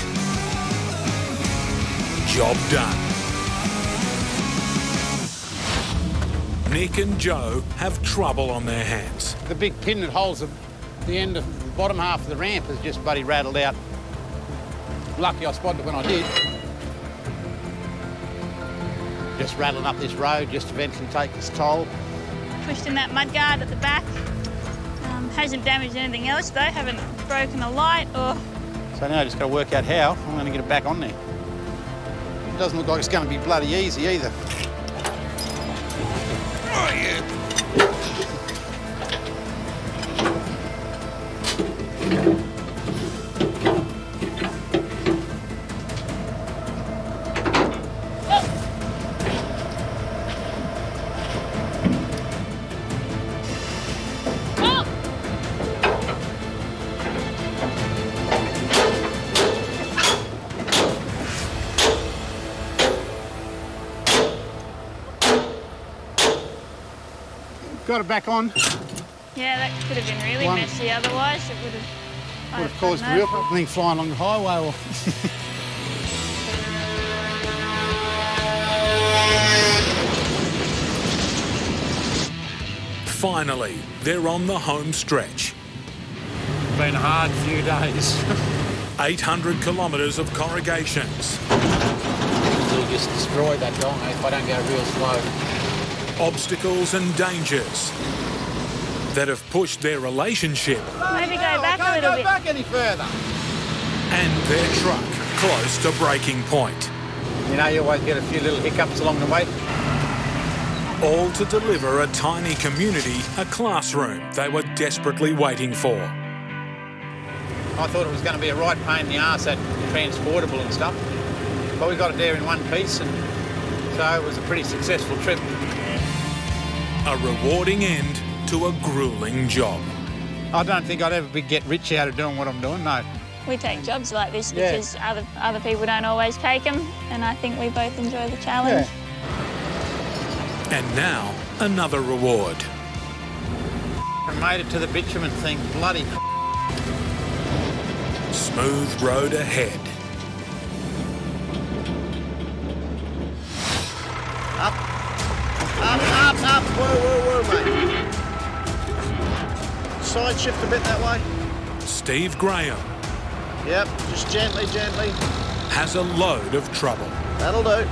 Job done. Nick and Joe have trouble on their hands. The big pin that holds the end of the bottom half of the ramp has just bloody rattled out. Lucky I spotted it when I did. Just rattling up this road, just eventually take its toll. Pushed in that mudguard at the back. Hasn't damaged anything else though, haven't broken a light or... So now I just got to work out how I'm going to get it back on there. It doesn't look like it's going to be bloody easy either. Oh, yeah. Got it back on. Yeah, that could have been really messy otherwise. It would have caused real thing flying along the highway. Or Finally, they're on the home stretch. It's been a hard few days. 800 kilometres of corrugations. It'll just destroy that Donga if I don't go real slow. Obstacles and dangers that have pushed their relationship. Maybe go back a little bit. Can't go back any further. And their truck close to breaking point. You know, you always get a few little hiccups along the way. All to deliver a tiny community a classroom they were desperately waiting for. I thought it was going to be a right pain in the arse, that transportable and stuff. But we got it there in one piece, and so it was a pretty successful trip. A rewarding end to a gruelling job. I don't think I'd ever get rich out of doing what I'm doing, no. We take jobs like this because other people don't always take them, and I think we both enjoy the challenge. Yeah. And now, another reward. I made it to the bitumen thing, bloody. Smooth road ahead. Up, whoa, mate. Side shift a bit that way. Steve Graham. Yep, just gently. Has a load of trouble. That'll do.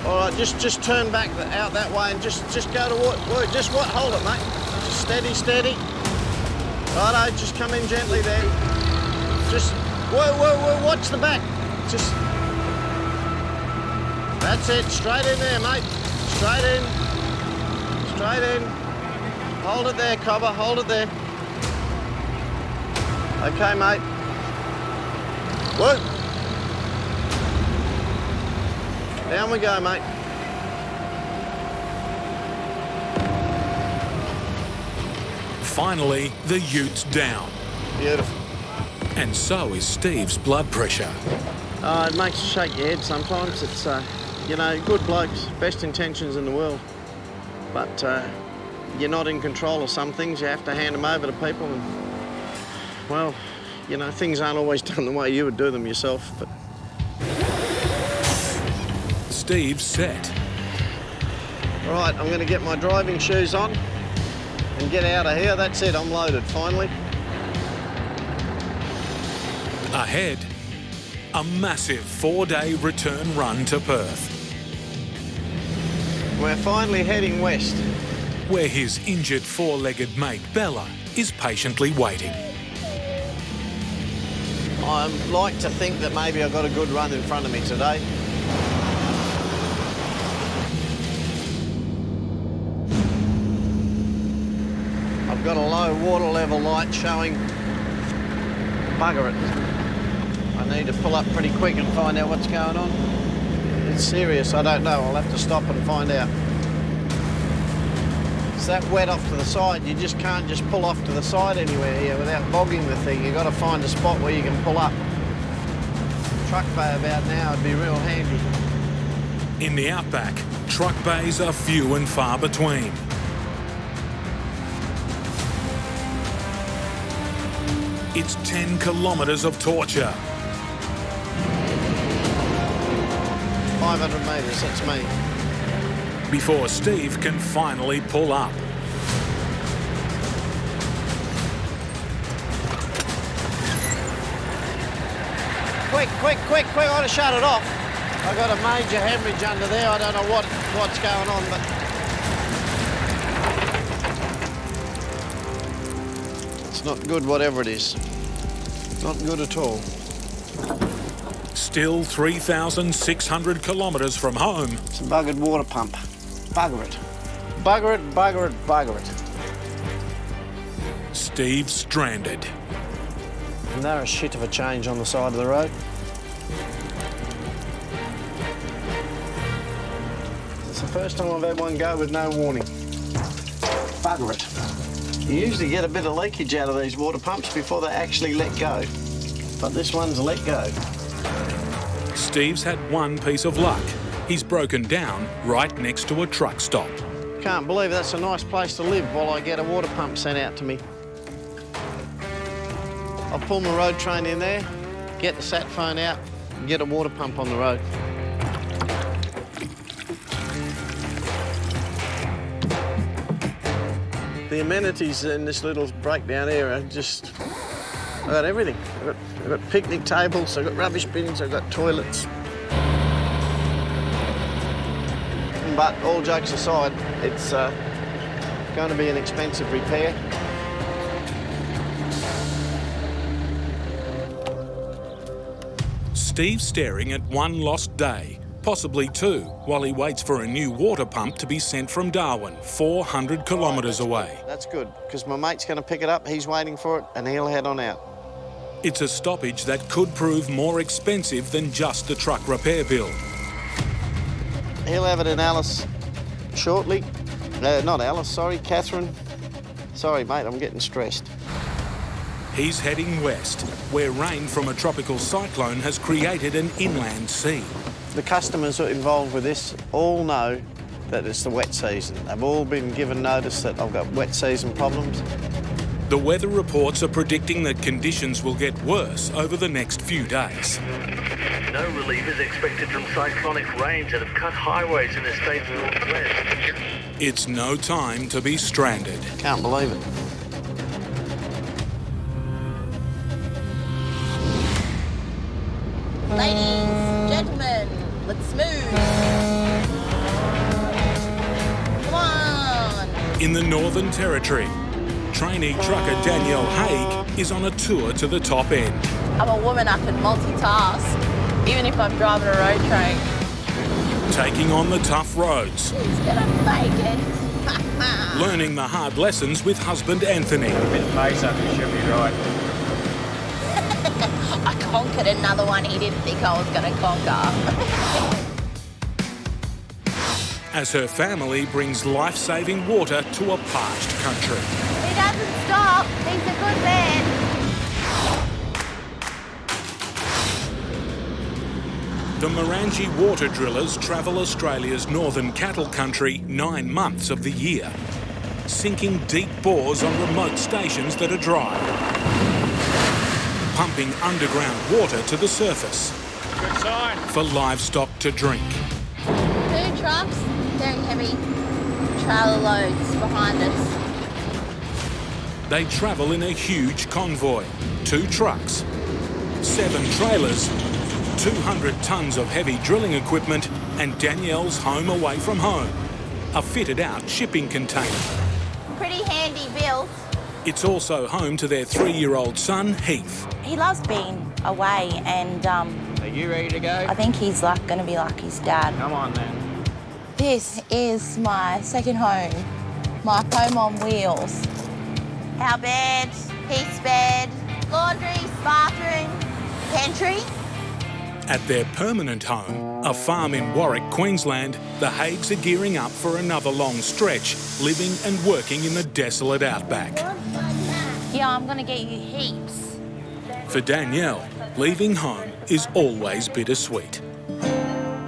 All right, just turn back out that way and just go to work. Just what? Hold it, mate. Just steady. Righto, just come in gently there. Just, whoa, watch the back. Just, that's it, straight in there, mate. Straight Straight in. Hold it there, Cobber, hold it there. Okay, mate. Whoa. Down we go, mate. Finally, the ute's down. Beautiful. And so is Steve's blood pressure. It makes you shake your head sometimes. It's, you know, good blokes, best intentions in the world. But you're not in control of some things. You have to hand them over to people. And, well, you know, things aren't always done the way you would do them yourself. But Steve's set. All right, I'm going to get my driving shoes on and get out of here. That's it, I'm loaded, finally. Ahead, a massive 4-day return run to Perth. We're finally heading west. Where his injured 4-legged mate Bella is patiently waiting. I like to think that maybe I've got a good run in front of me today. I've got a low water level light showing. Bugger it. I need to pull up pretty quick and find out what's going on. It's serious, I don't know. I'll have to stop and find out. It's that wet off to the side, you just can't just pull off to the side anywhere here without bogging the thing. You've got to find a spot where you can pull up. Truck bay about now would be real handy. In the outback, truck bays are few and far between. It's 10 kilometres of torture. 500 metres, that's me. Before Steve can finally pull up. Quick, quick, quick, quick, I ought to shut it off. I've got a major hemorrhage under there. I don't know what's going on, but it's not good, whatever it is. Not good at all. Still 3,600 kilometres from home. It's a buggered water pump. Bugger it. Bugger it, bugger it, bugger it. Steve's stranded. And they're a shit of a change on the side of the road. It's the first time I've had one go with no warning. Bugger it. You usually get a bit of leakage out of these water pumps before they actually let go. But this one's let go. Steve's had one piece of luck. He's broken down right next to a truck stop. Can't believe that's a nice place to live while I get a water pump sent out to me. I'll pull my road train in there, get the sat phone out, and get a water pump on the road. The amenities in this little breakdown area just... I've got everything. I've got picnic tables, I've got rubbish bins, I've got toilets. But all jokes aside, it's going to be an expensive repair. Steve's staring at one lost day, possibly two, while he waits for a new water pump to be sent from Darwin, 400 kilometres away. That's good, because my mate's going to pick it up, he's waiting for it, and he'll head on out. It's a stoppage that could prove more expensive than just a truck repair bill. He'll have it in Alice shortly. Not Alice, sorry, Catherine. Sorry, mate, I'm getting stressed. He's heading west, where rain from a tropical cyclone has created an inland sea. The customers who are involved with this all know that it's the wet season. They've all been given notice that I've got wet season problems. The weather reports are predicting that conditions will get worse over the next few days. No relief is expected from cyclonic rains that have cut highways in the state's northwest. It's no time to be stranded. Can't believe it. Ladies, gentlemen, let's move. Come on. In the Northern Territory, trainee trucker Danielle Haig is on a tour to the top end. I'm a woman, I can multitask, even if I'm driving a road train. Taking on the tough roads. She's gonna make it. Learning the hard lessons with husband Anthony. A bit of pace up, you should be right. I conquered another one he didn't think I was going to conquer. As her family brings life-saving water to a parched country. He doesn't stop. He's a good man. The Morangi water drillers travel Australia's northern cattle country 9 months of the year, sinking deep bores on remote stations that are dry, pumping underground water to the surface. Good sign. For livestock to drink. 2 trucks, very heavy trailer loads behind us. They travel in a huge convoy. 2 trucks, 7 trailers, 200 tonnes of heavy drilling equipment, and Danielle's home away from home, a fitted-out shipping container. Pretty handy build. It's also home to their 3-year-old son, Heath. He loves being away, and Are you ready to go? I think he's going to be like his dad. Come on then. This is my second home, my home on wheels. Our bed, Heath's bed, laundry, bathroom, pantry. At their permanent home, a farm in Warwick, Queensland, the Haigs are gearing up for another long stretch, living and working in the desolate outback. Yeah, I'm going to get you heaps. For Danielle, leaving home is always bittersweet.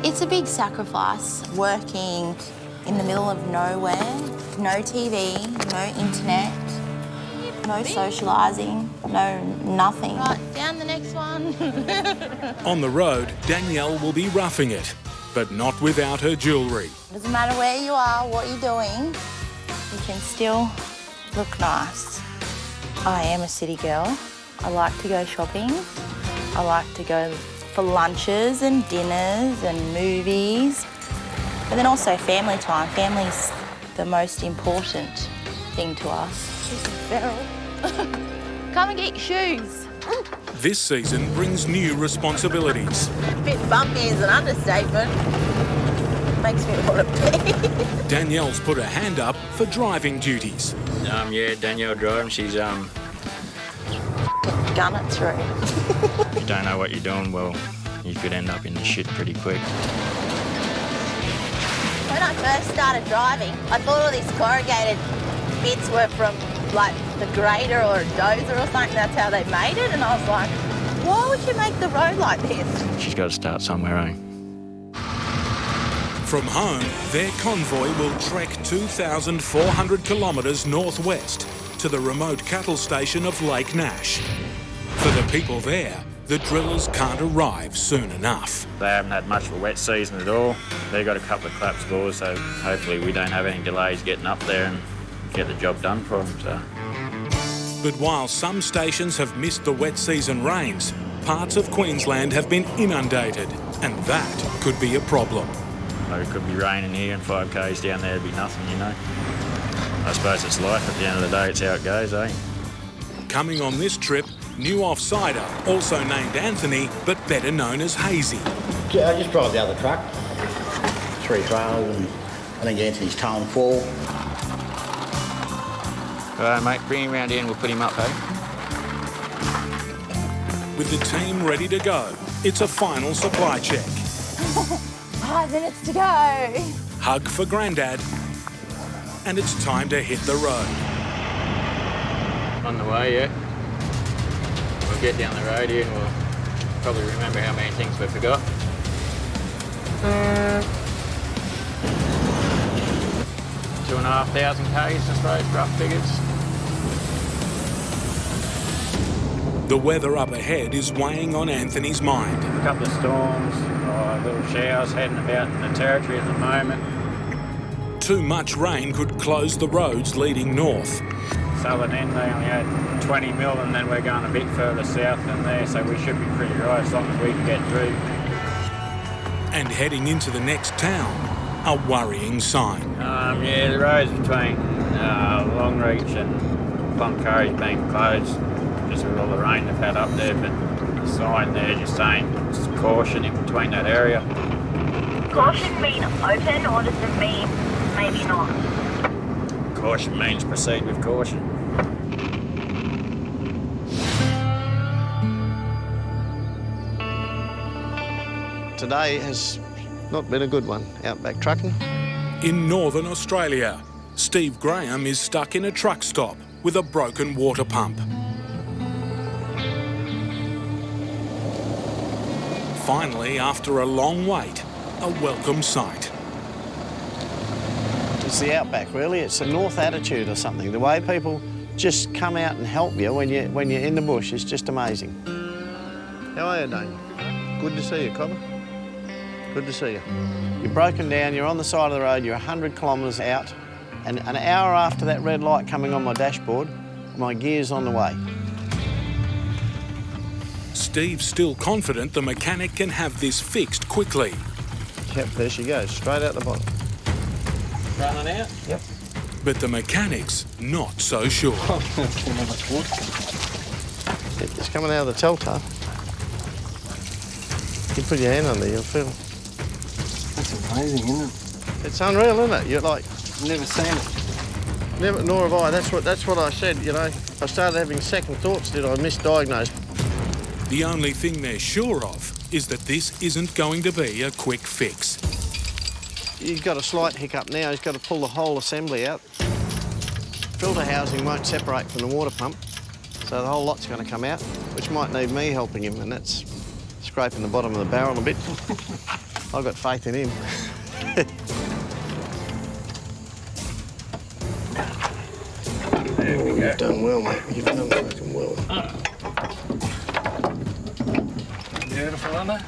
It's a big sacrifice, working in the middle of nowhere, no TV, no internet, no socialising, no nothing. Right, down the next one. On the road, Danielle will be roughing it, but not without her jewellery. Doesn't matter where you are, what you're doing, you can still look nice. I am a city girl. I like to go shopping. I like to go for lunches and dinners and movies, but then also family time. Family's the most important thing to us. She's a feral. Come and get your shoes. This season brings new responsibilities. A bit bumpy is an understatement. Makes me want to pee. Danielle's put her hand up for driving duties. Yeah, Danielle driving, she's Gun it through. If you don't know what you're doing, well, you could end up in the shit pretty quick. When I first started driving, I thought all these corrugated bits were from like the grader or a dozer or something. That's how they made it, and I was like, why would you make the road like this? She's got to start somewhere, eh? From home, their convoy will trek 2,400 kilometres northwest to the remote cattle station of Lake Nash. For the people there, the drillers can't arrive soon enough. They haven't had much of a wet season at all. They've got a couple of clap scores, so hopefully we don't have any delays getting up there and get the job done for them. So. But while some stations have missed the wet season rains, parts of Queensland have been inundated, and that could be a problem. So it could be raining here and 5 k's down there would be nothing, you know. I suppose it's life at the end of the day, it's how it goes, eh? Coming on this trip, new offsider, also named Anthony, but better known as Hazy. I just drive the other truck, 3 trailers, and I think Anthony's towing 4. All right, mate, bring him round here and we'll put him up, eh? With the team ready to go, it's a final supply check. 5 minutes to go. Hug for Grandad, and it's time to hit the road. On the way, yeah. We'll get down the road here and we'll probably remember how many things we forgot. 2,500 k's, I suppose, rough figures. The weather up ahead is weighing on Anthony's mind. A couple of storms, little showers heading about in the territory at the moment. Too much rain could close the roads leading north. Southern end, they only had 20 mil, and then we're going a bit further south than there, so we should be pretty right as long as we can get through. And heading into the next town, a worrying sign. Yeah, the roads between Longreach and Cloncurry's been closed just with all the rain they've had up there, but the sign there just saying it's caution in between that area. Caution mean open, or does it mean maybe not? Caution means proceed with caution. Today has not been a good one, Outback Trucking. In northern Australia, Steve Graham is stuck in a truck stop with a broken water pump. Finally, after a long wait, a welcome sight. It's the Outback, really. It's a north attitude or something. The way people just come out and help you when you're in the bush is just amazing. How are you, Dane? Good to see you, Cobber. Good to see you. You're broken down, you're on the side of the road, you're 100 kilometres out, and an hour after that red light coming on my dashboard, my gear's on the way. Steve's still confident the mechanic can have this fixed quickly. Yep, there she goes, straight out the bottom. Running out? Yep. But the mechanic's not so sure. It's coming out of the telltale. You put your hand on there, you'll feel it. That's amazing, isn't it? It's unreal, isn't it? You're like... Never seen it. Never, nor have I. That's what I said, you know. I started having second thoughts, did I misdiagnose? The only thing they're sure of is that this isn't going to be a quick fix. He's got a slight hiccup now. He's got to pull the whole assembly out. Filter housing won't separate from the water pump, so the whole lot's going to come out, which might need me helping him, and that's scraping the bottom of the barrel a bit. I've got faith in him. There we go. You've done well, mate. You've done fucking well. Beautiful, isn't it?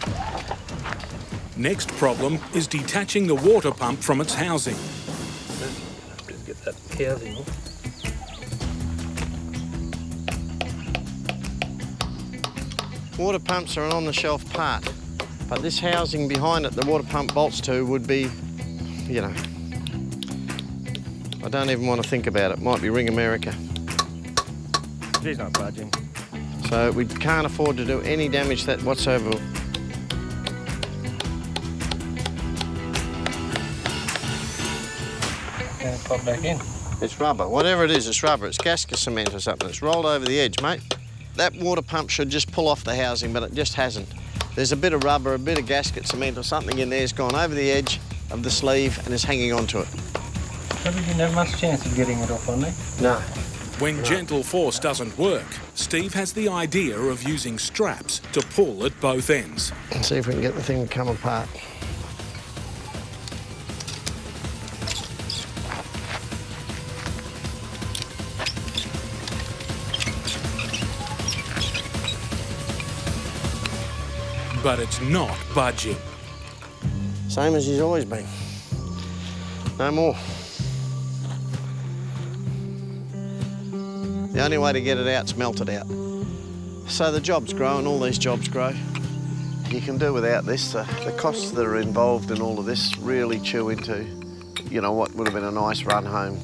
Next problem is detaching the water pump from its housing. Just get that housing off. Water pumps are an on-the-shelf part, but this housing behind it, the water pump bolts to, would be, you know, I don't even want to think about it. Might be Ring America. She's not budging. So we can't afford to do any damage to that whatsoever. Gonna pop back in. It's rubber. Whatever it is, it's rubber. It's gasket cement or something. It's rolled over the edge, mate. That water pump should just pull off the housing, but it just hasn't. There's a bit of rubber, a bit of gasket cement or something in there has gone over the edge of the sleeve and is hanging onto it. Probably didn't have much chance of getting it off on there. No. When gentle force doesn't work, Steve has the idea of using straps to pull at both ends. Let's see if we can get the thing to come apart. But it's not budging. Same as he's always been. No more. The only way to get it out's melt it out. So the jobs grow, and all these jobs grow. You can do without this. The costs that are involved in all of this really chew into, you know, what would have been a nice run home.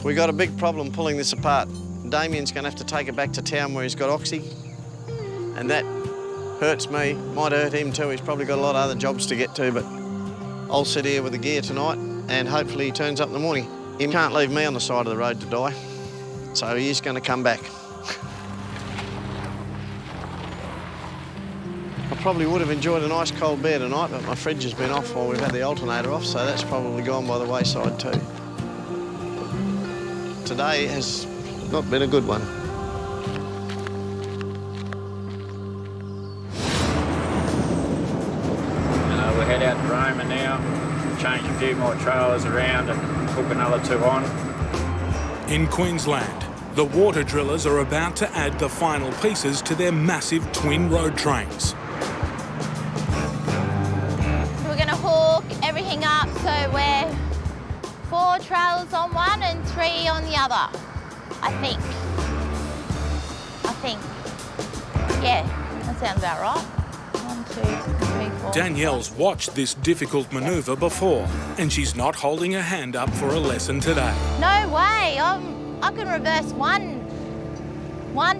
We got a big problem pulling this apart. Damien's going to have to take it back to town where he's got Oxy, and that hurts me. Might hurt him too. He's probably got a lot of other jobs to get to, but I'll sit here with the gear tonight, and hopefully he turns up in the morning. He can't leave me on the side of the road to die, so he is going to come back. I probably would have enjoyed a nice cold beer tonight, but my fridge has been off while we've had the alternator off, so that's probably gone by the wayside too. Today has not been a good one. We'll head out to Roma now, change a few more trailers around and hook another 2 on. In Queensland, the water drillers are about to add the final pieces to their massive twin road trains. We're going to hook everything up so we're 4 trailers on one and 3 on the other, I think. Yeah, that sounds about right. 1, 2, 3, 4. Danielle's watched this difficult manoeuvre before, and she's not holding her hand up for a lesson today. No way. I can reverse one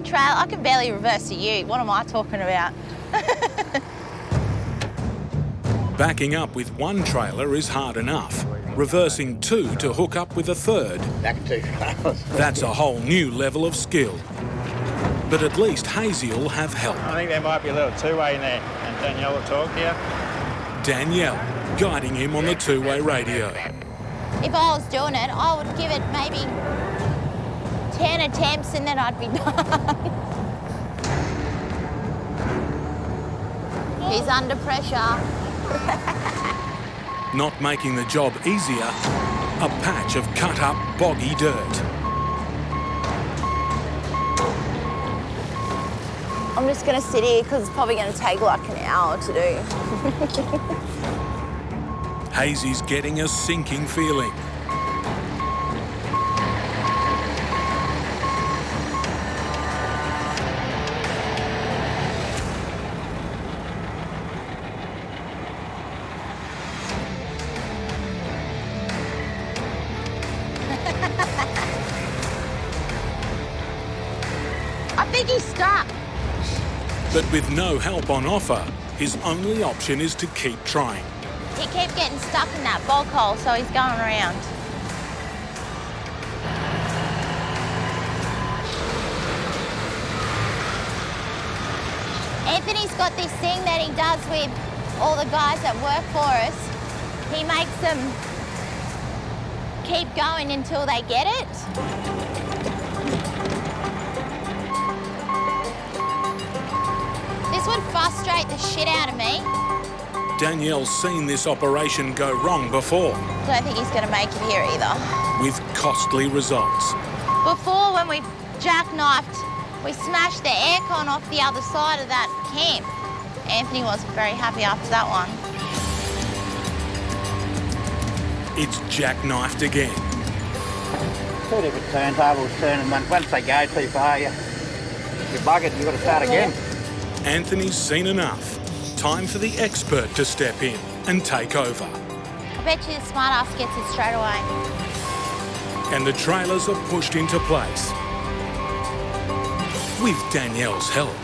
trailer. I can barely reverse a ute. What am I talking about? Backing up with one trailer is hard enough. reversing 2 to hook up with a third. Back 2 trailers. That's a whole new level of skill. But at least Hazy will have help. I think there might be a little two-way in there, and Danielle will talk here. Danielle guiding him on the two-way radio. If I was doing it, I would give it maybe 10 attempts and then I'd be done. He's under pressure. Not making the job easier, a patch of cut-up, boggy dirt. I'm just going to sit here because it's probably going to take like an hour to do. Hazy's getting a sinking feeling. I think he's stuck. But with no help on offer, his only option is to keep trying. He kept getting stuck in that bog hole, so he's going around. Anthony's got this thing that he does with all the guys that work for us. He makes them keep going until they get it. This would frustrate the shit out of me. Danielle's seen this operation go wrong before. Don't think he's going to make it here either. With costly results. Before, when we jackknifed, we smashed the aircon off the other side of that camp. Anthony wasn't very happy after that one. It's jackknifed again. 2 different turntables turning. Once they go too far, you're buggered. You've got to start again. Anthony's seen enough. Time for the expert to step in and take over. I bet you the smart ass gets it straight away. And the trailers are pushed into place. With Danielle's help.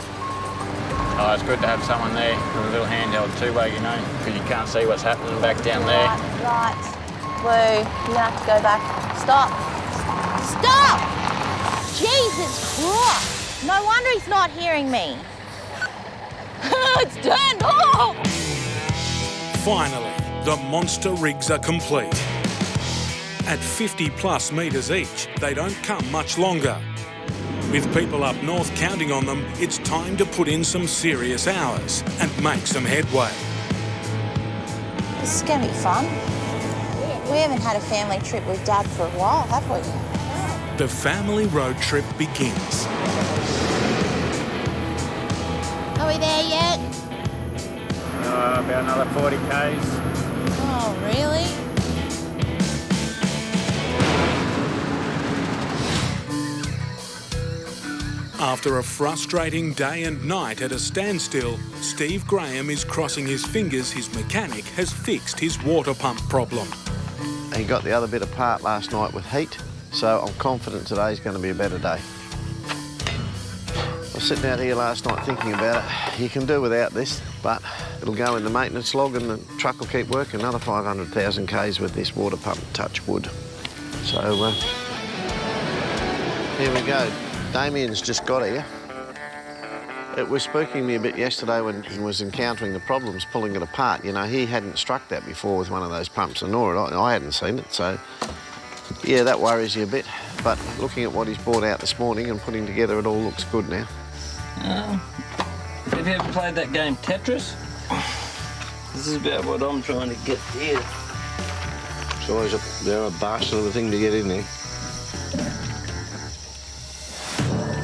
Oh, it's good to have someone there with a little handheld two-way, you know, because you can't see what's happening back down there. Right. Blue, you're gonna have to go back. Stop. Stop! Jesus Christ! No wonder he's not hearing me. It's turned off! Finally, the monster rigs are complete. At 50+ metres each, they don't come much longer. With people up north counting on them, it's time to put in some serious hours and make some headway. This is going to be fun. We haven't had a family trip with Dad for a while, have we? The family road trip begins. Are we there yet? About another 40 k's. Oh, really? After a frustrating day and night at a standstill, Steve Graham is crossing his fingers his mechanic has fixed his water pump problem. He got the other bit apart last night with heat, so I'm confident today's going to be a better day. I was sitting out here last night thinking about it. You can do without this, but it'll go in the maintenance log and the truck will keep working. Another 500,000 k's with this water pump, touch wood. So, here we go. Damien's just got here. It was spooking me a bit yesterday when he was encountering the problems pulling it apart. You know, he hadn't struck that before with one of those pumps, and nor had I hadn't seen it, so yeah, that worries you a bit. But looking at what he's brought out this morning and putting together, it all looks good now. Have you ever played that game Tetris? This is about what I'm trying to get here. It's always a bastard of a thing to get in there.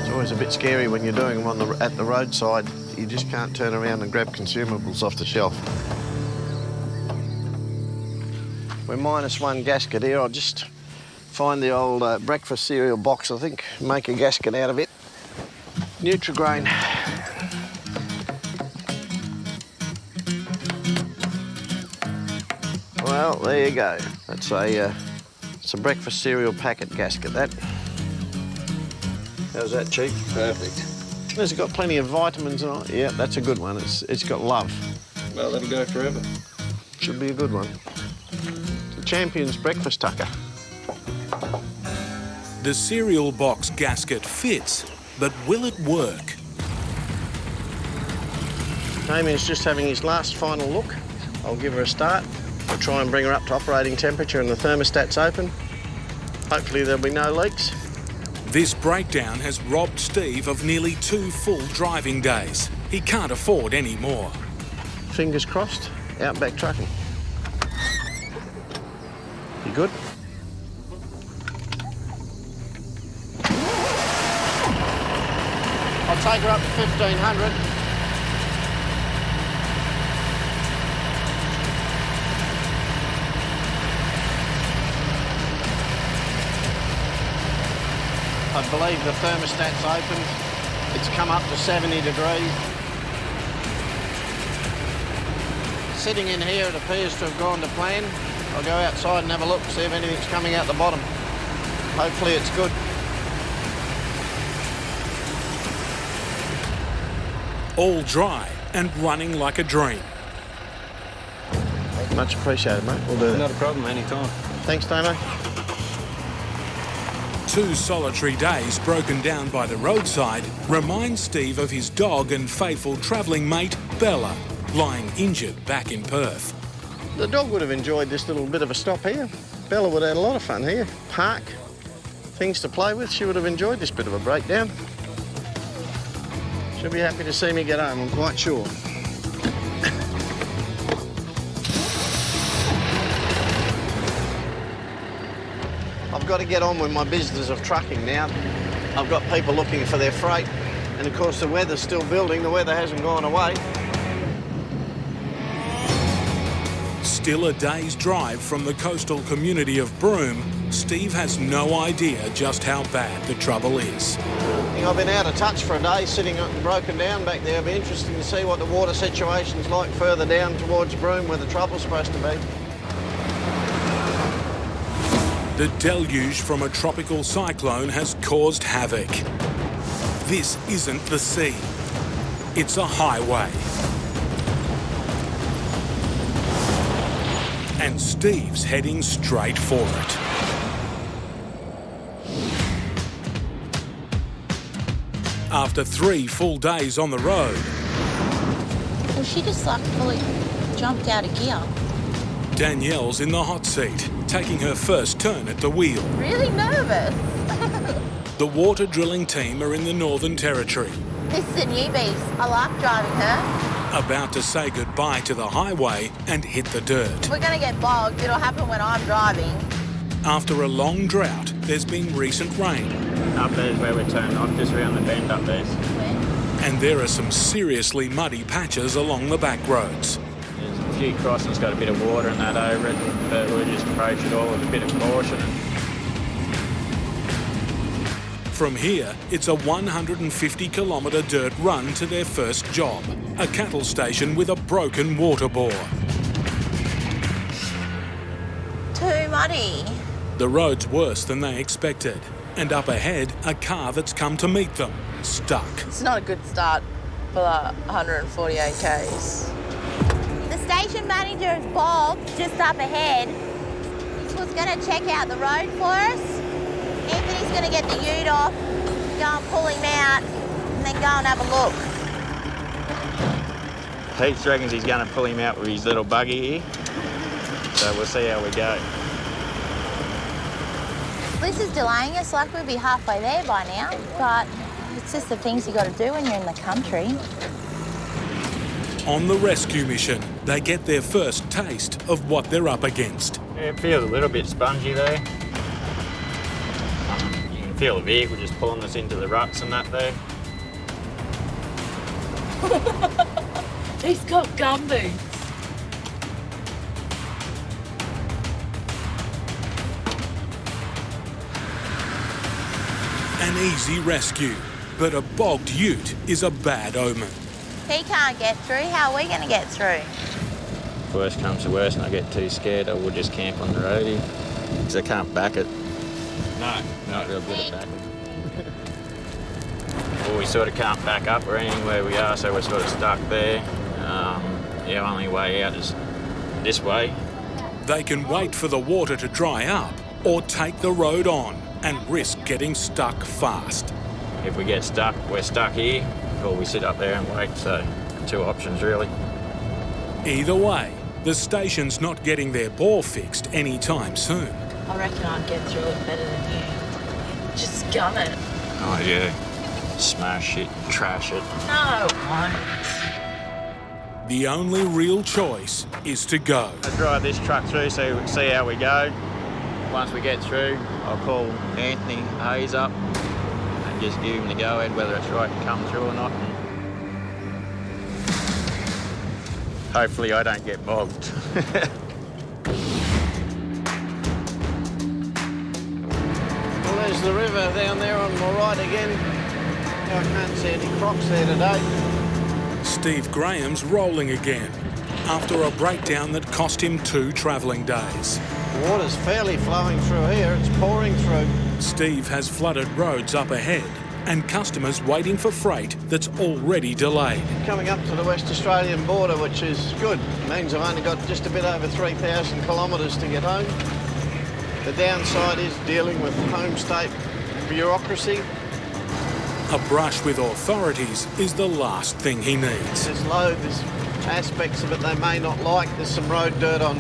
It's always a bit scary when you're doing them at the roadside. You just can't turn around and grab consumables off the shelf. We're -1 gasket here. I'll just find the old breakfast cereal box, I think, make a gasket out of it. Nutrigrain. Well, there you go. That's it's a breakfast cereal packet gasket, that. How's that, Chief? Perfect. It's got plenty of vitamins in it. Yeah, that's a good one. It's got love. Well, that'll go forever. Should be a good one. It's a champion's breakfast tucker. The cereal box gasket fits, but will it work? Damien's just having his last final look. I'll give her a start. We'll try and bring her up to operating temperature and the thermostat's open. Hopefully there'll be no leaks. This breakdown has robbed Steve of nearly 2 full driving days. He can't afford any more. Fingers crossed, Outback Trucking. You good? I'll take her up to 1500. I believe the thermostat's opened. It's come up to 70 degrees. Sitting in here, it appears to have gone to plan. I'll go outside and have a look, see if anything's coming out the bottom. Hopefully it's good. All dry and running like a dream. Much appreciated, mate. We'll do that. Not a problem, anytime. Thanks, Damo. 2 solitary days broken down by the roadside remind Steve of his dog and faithful travelling mate, Bella, lying injured back in Perth. The dog would have enjoyed this little bit of a stop here. Bella would have had a lot of fun here. Park, things to play with. She would have enjoyed this bit of a breakdown. She'll be happy to see me get home, I'm quite sure. I've got to get on with my business of trucking now. I've got people looking for their freight, and of course the weather's still building. The weather hasn't gone away. Still a day's drive from the coastal community of Broome, Steve has no idea just how bad the trouble is. I've been out of touch for a day, sitting broken down back there. It'll be interesting to see what the water situation's like further down towards Broome, where the trouble's supposed to be. The deluge from a tropical cyclone has caused havoc. This isn't the sea. It's a highway. And Steve's heading straight for it. After 3 full days on the road... Well, she just like fully jumped out of gear. Danielle's in the hot seat, taking her first turn at the wheel. Really nervous. The water drilling team are in the Northern Territory. This is a new beast. I like driving her. About to say goodbye to the highway and hit the dirt. We're going to get bogged. It'll happen when I'm driving. After a long drought, there's been recent rain. Up there's where we turn off, just around the bend up there. And there are some seriously muddy patches along the back roads. There's a few crossings got a bit of water and that over it, but we'll just approach it all with a bit of caution. From here, it's a 150-kilometre dirt run to their first job, a cattle station with a broken water bore. Too muddy. The road's worse than they expected, and up ahead, a car that's come to meet them, stuck. It's not a good start for the 148 Ks. The station manager is bogged just up ahead. He was going to check out the road for us. Anthony's going to get the ute off, go and pull him out, and then go and have a look. Pete reckons he's going to pull him out with his little buggy here, so we'll see how we go. This is delaying us, like we'll be halfway there by now, but it's just the things you got to do when you're in the country. On the rescue mission, they get their first taste of what they're up against. Yeah, it feels a little bit spongy there. You can feel the vehicle just pulling us into the ruts and that there. He's got gumboots. An easy rescue, but a bogged ute is a bad omen. He can't get through. How are we going to get through? If worst comes to worst and I get too scared, I will just camp on the roadie, because I can't back it. No, not real good at backing. Well, we sort of can't back up or anything where we are, so we're sort of stuck there. The only way out is this way. They can wait for the water to dry up or take the road on and risk getting stuck fast. If we get stuck, we're stuck here, or we sit up there and wait, so 2 options really. Either way, the station's not getting their bore fixed anytime soon. I reckon I'd get through it better than you. Just gun it. Oh yeah, smash it, trash it. No, it won't. The only real choice is to go. I'll drive this truck through so see how we go. Once we get through, I'll call Anthony Hayes up and just give him the go-ahead whether it's right to come through or not. Hopefully I don't get bogged. Well, there's the river down there on my right again. I can't see any crocs there today. Steve Graham's rolling again after a breakdown that cost him 2 travelling days. The water's fairly flowing through here. It's pouring through. Steve has flooded roads up ahead and customers waiting for freight that's already delayed. Coming up to the West Australian border, which is good. It means I've only got just a bit over 3,000 kilometres to get home. The downside is dealing with home state bureaucracy. A brush with authorities is the last thing he needs. There's aspects of it they may not like. There's some road dirt on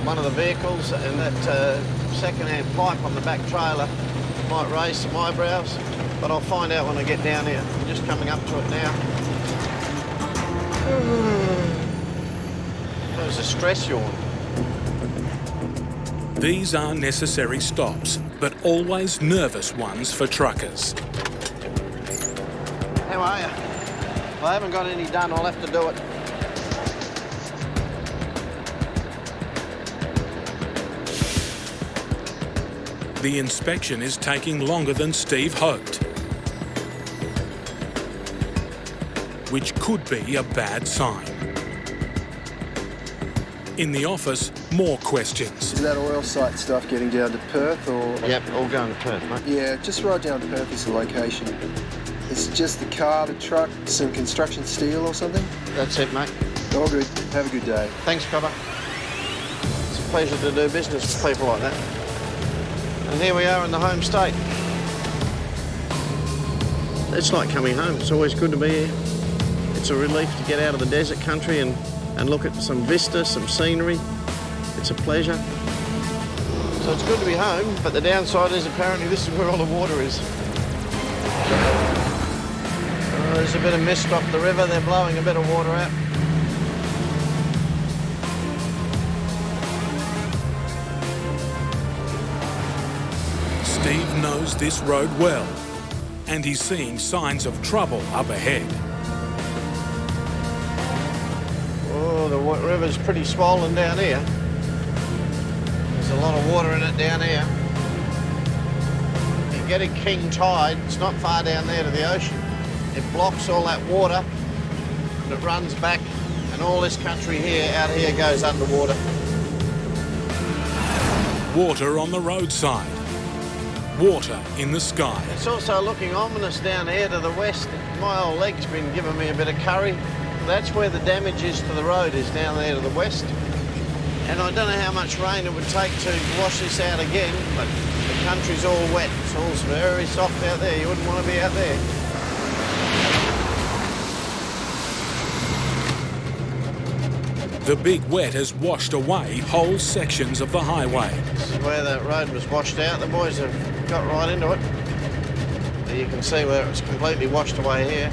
one of the vehicles, and that second-hand pipe on the back trailer might raise some eyebrows, but I'll find out when I get down here. I'm just coming up to it now. That was a stress yawn. These are necessary stops, but always nervous ones for truckers. How are you? If I haven't got any done, I'll have to do it. The inspection is taking longer than Steve hoped, which could be a bad sign. In the office, more questions. Is that oil site stuff getting down to Perth or...? Yep, all going to Perth, mate. Yeah, just right down to Perth is the location. It's just the car, the truck, some construction steel or something? That's it, mate. All good. Have a good day. Thanks, Copper. It's a pleasure to do business with people like that. And here we are in the home state. It's like coming home. It's always good to be here. It's a relief to get out of the desert country and look at some vista, some scenery. It's a pleasure. So it's good to be home, but the downside is apparently this is where all the water is. There's a bit of mist off the river. They're blowing a bit of water out. Steve knows this road well, and he's seeing signs of trouble up ahead. Oh, the river's pretty swollen down here. There's a lot of water in it down here. You get a king tide, it's not far down there to the ocean. It blocks all that water, and it runs back, and all this country here, out here, goes underwater. Water on the roadside. Water in the sky. It's also looking ominous down here to the west. My old leg's been giving me a bit of curry. That's where the damage is to the road, is down there to the west. And I don't know how much rain it would take to wash this out again, but the country's all wet. It's all very soft out there. You wouldn't want to be out there. The big wet has washed away whole sections of the highway. This is where that road was washed out. The boys have got right into it. You can see where it's completely washed away here.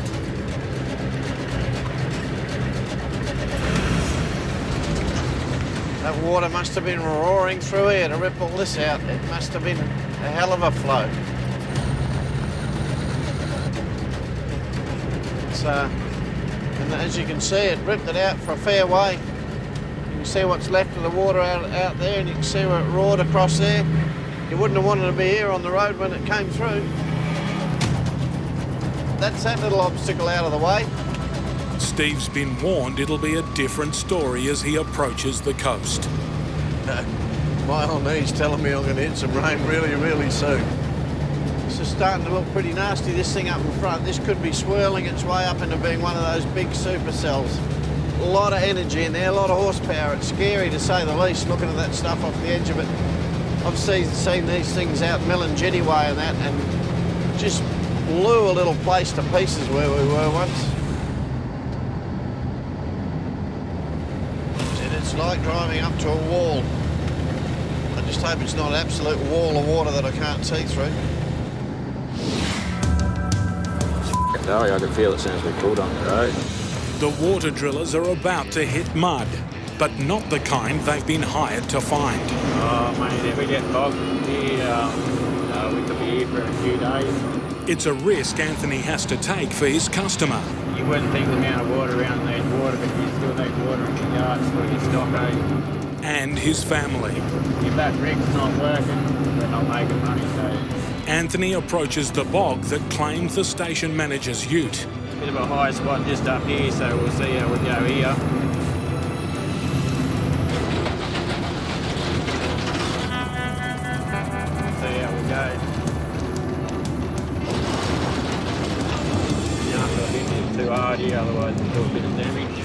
That water must have been roaring through here to rip all this out. It must have been a hell of a flow. And as you can see, it ripped it out for a fair way. You can see what's left of the water out there, and you can see where it roared across there. You wouldn't have wanted to be here on the road when it came through. That's that little obstacle out of the way. Steve's been warned it'll be a different story as he approaches the coast. My old knee's telling me I'm going to hit some rain really, really soon. This is starting to look pretty nasty, this thing up in front. This could be swirling its way up into being one of those big supercells. lot of energy in there, a lot of horsepower. It's scary to say the least, looking at that stuff off the edge of it. I've seen these things out Millen Jetty Way and that, and just blew a little place to pieces where we were once. And it's like driving up to a wall. I just hope it's not an absolute wall of water that I can't see through. I can feel it as soon as we pulled on the road. The water drillers are about to hit mud, but not the kind they've been hired to find. Oh, mate, if we get bogged here, we could be here for a few days. It's a risk Anthony has to take for his customer. You wouldn't think the amount of water around needs water, but you still need water in your yards for your stockade. And his family. If that rig's not working, we're not making money, so... Anthony approaches the bog that claimed the station manager's ute. Bit of a high spot just up here, so we'll see how we go here. See how we go. You don't have to hit it too hard here, otherwise we'll do a bit of damage.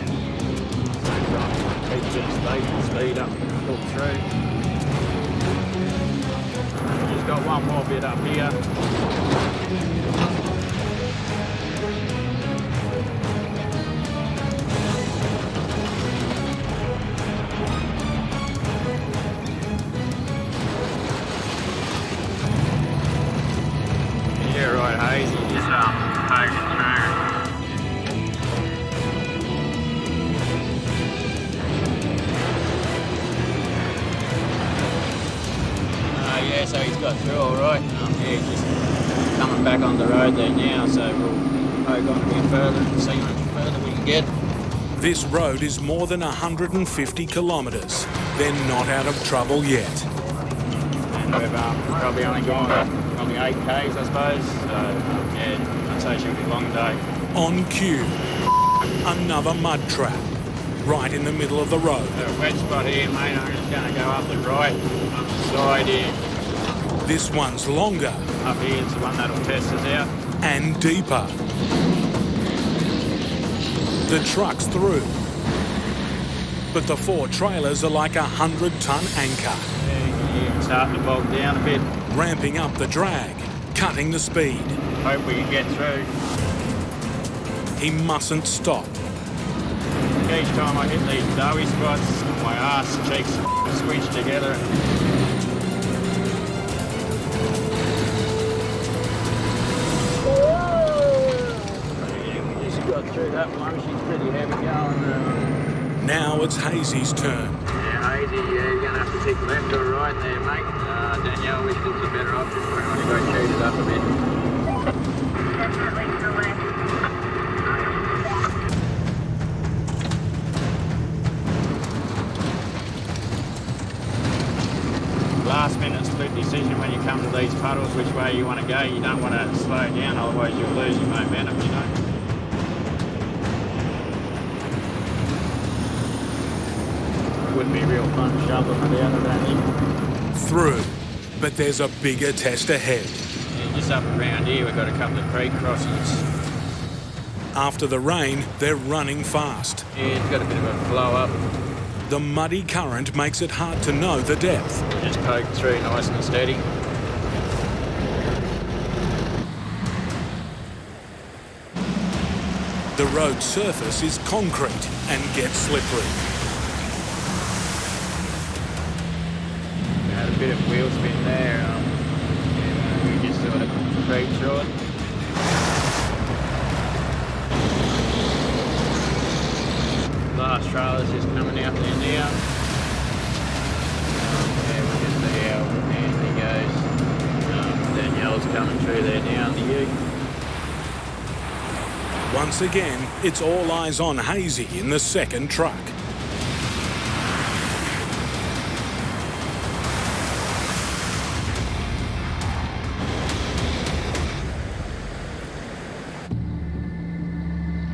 So try and keep getting speed up and pull through. Just got one more bit up here. Yeah, right, Hazy, just poke it through. Yeah, so he's got through all right. Yeah, just coming back on the road there now, so we'll poke on a bit further and see how much further we can get. This road is more than 150 kilometres. They're not out of trouble yet. And we've probably only gone probably 8 Ks, I suppose. So, yeah, I'd say it should be a long day. On cue, another mud trap, right in the middle of the road. A wet spot here, mate. I'm just going to go up the right, up the side here. This one's longer. Up here is the one that'll test us out. And deeper. The truck's through. But the 4 trailers are like a 100-ton anchor. Yeah, you can start to bog down a bit. Ramping up the drag, cutting the speed. Hope we can get through. He mustn't stop. Each time I hit these doughy spots, my arse cheeks squinch together. Got through that one, she's pretty heavy going. Now it's Hazy's turn. Yeah, Hazy, you're going to have to pick left or right there, mate. Danielle, which looks a better option. We're going to go shoot it up a bit. Definitely to the left. Last minute split decision when you come to these puddles, which way you want to go. You don't want to slow down, otherwise you'll lose your momentum, you know. Wouldn't be real fun shoveling it out of that thing. Through, but there's a bigger test ahead. Yeah, just up around here, we've got a couple of creek crossings. After the rain, they're running fast. Yeah, it's got a bit of a flow up. The muddy current makes it hard to know the depth. Just poke through nice and steady. The road surface is concrete and gets slippery. We had a bit of wheel spin there. We just sort of creep through it. Last trailer's just coming out there now. Yeah, we'll just see how Anthony goes. Danielle's coming through there now, the ute. Once again, it's all eyes on Hazy in the second truck.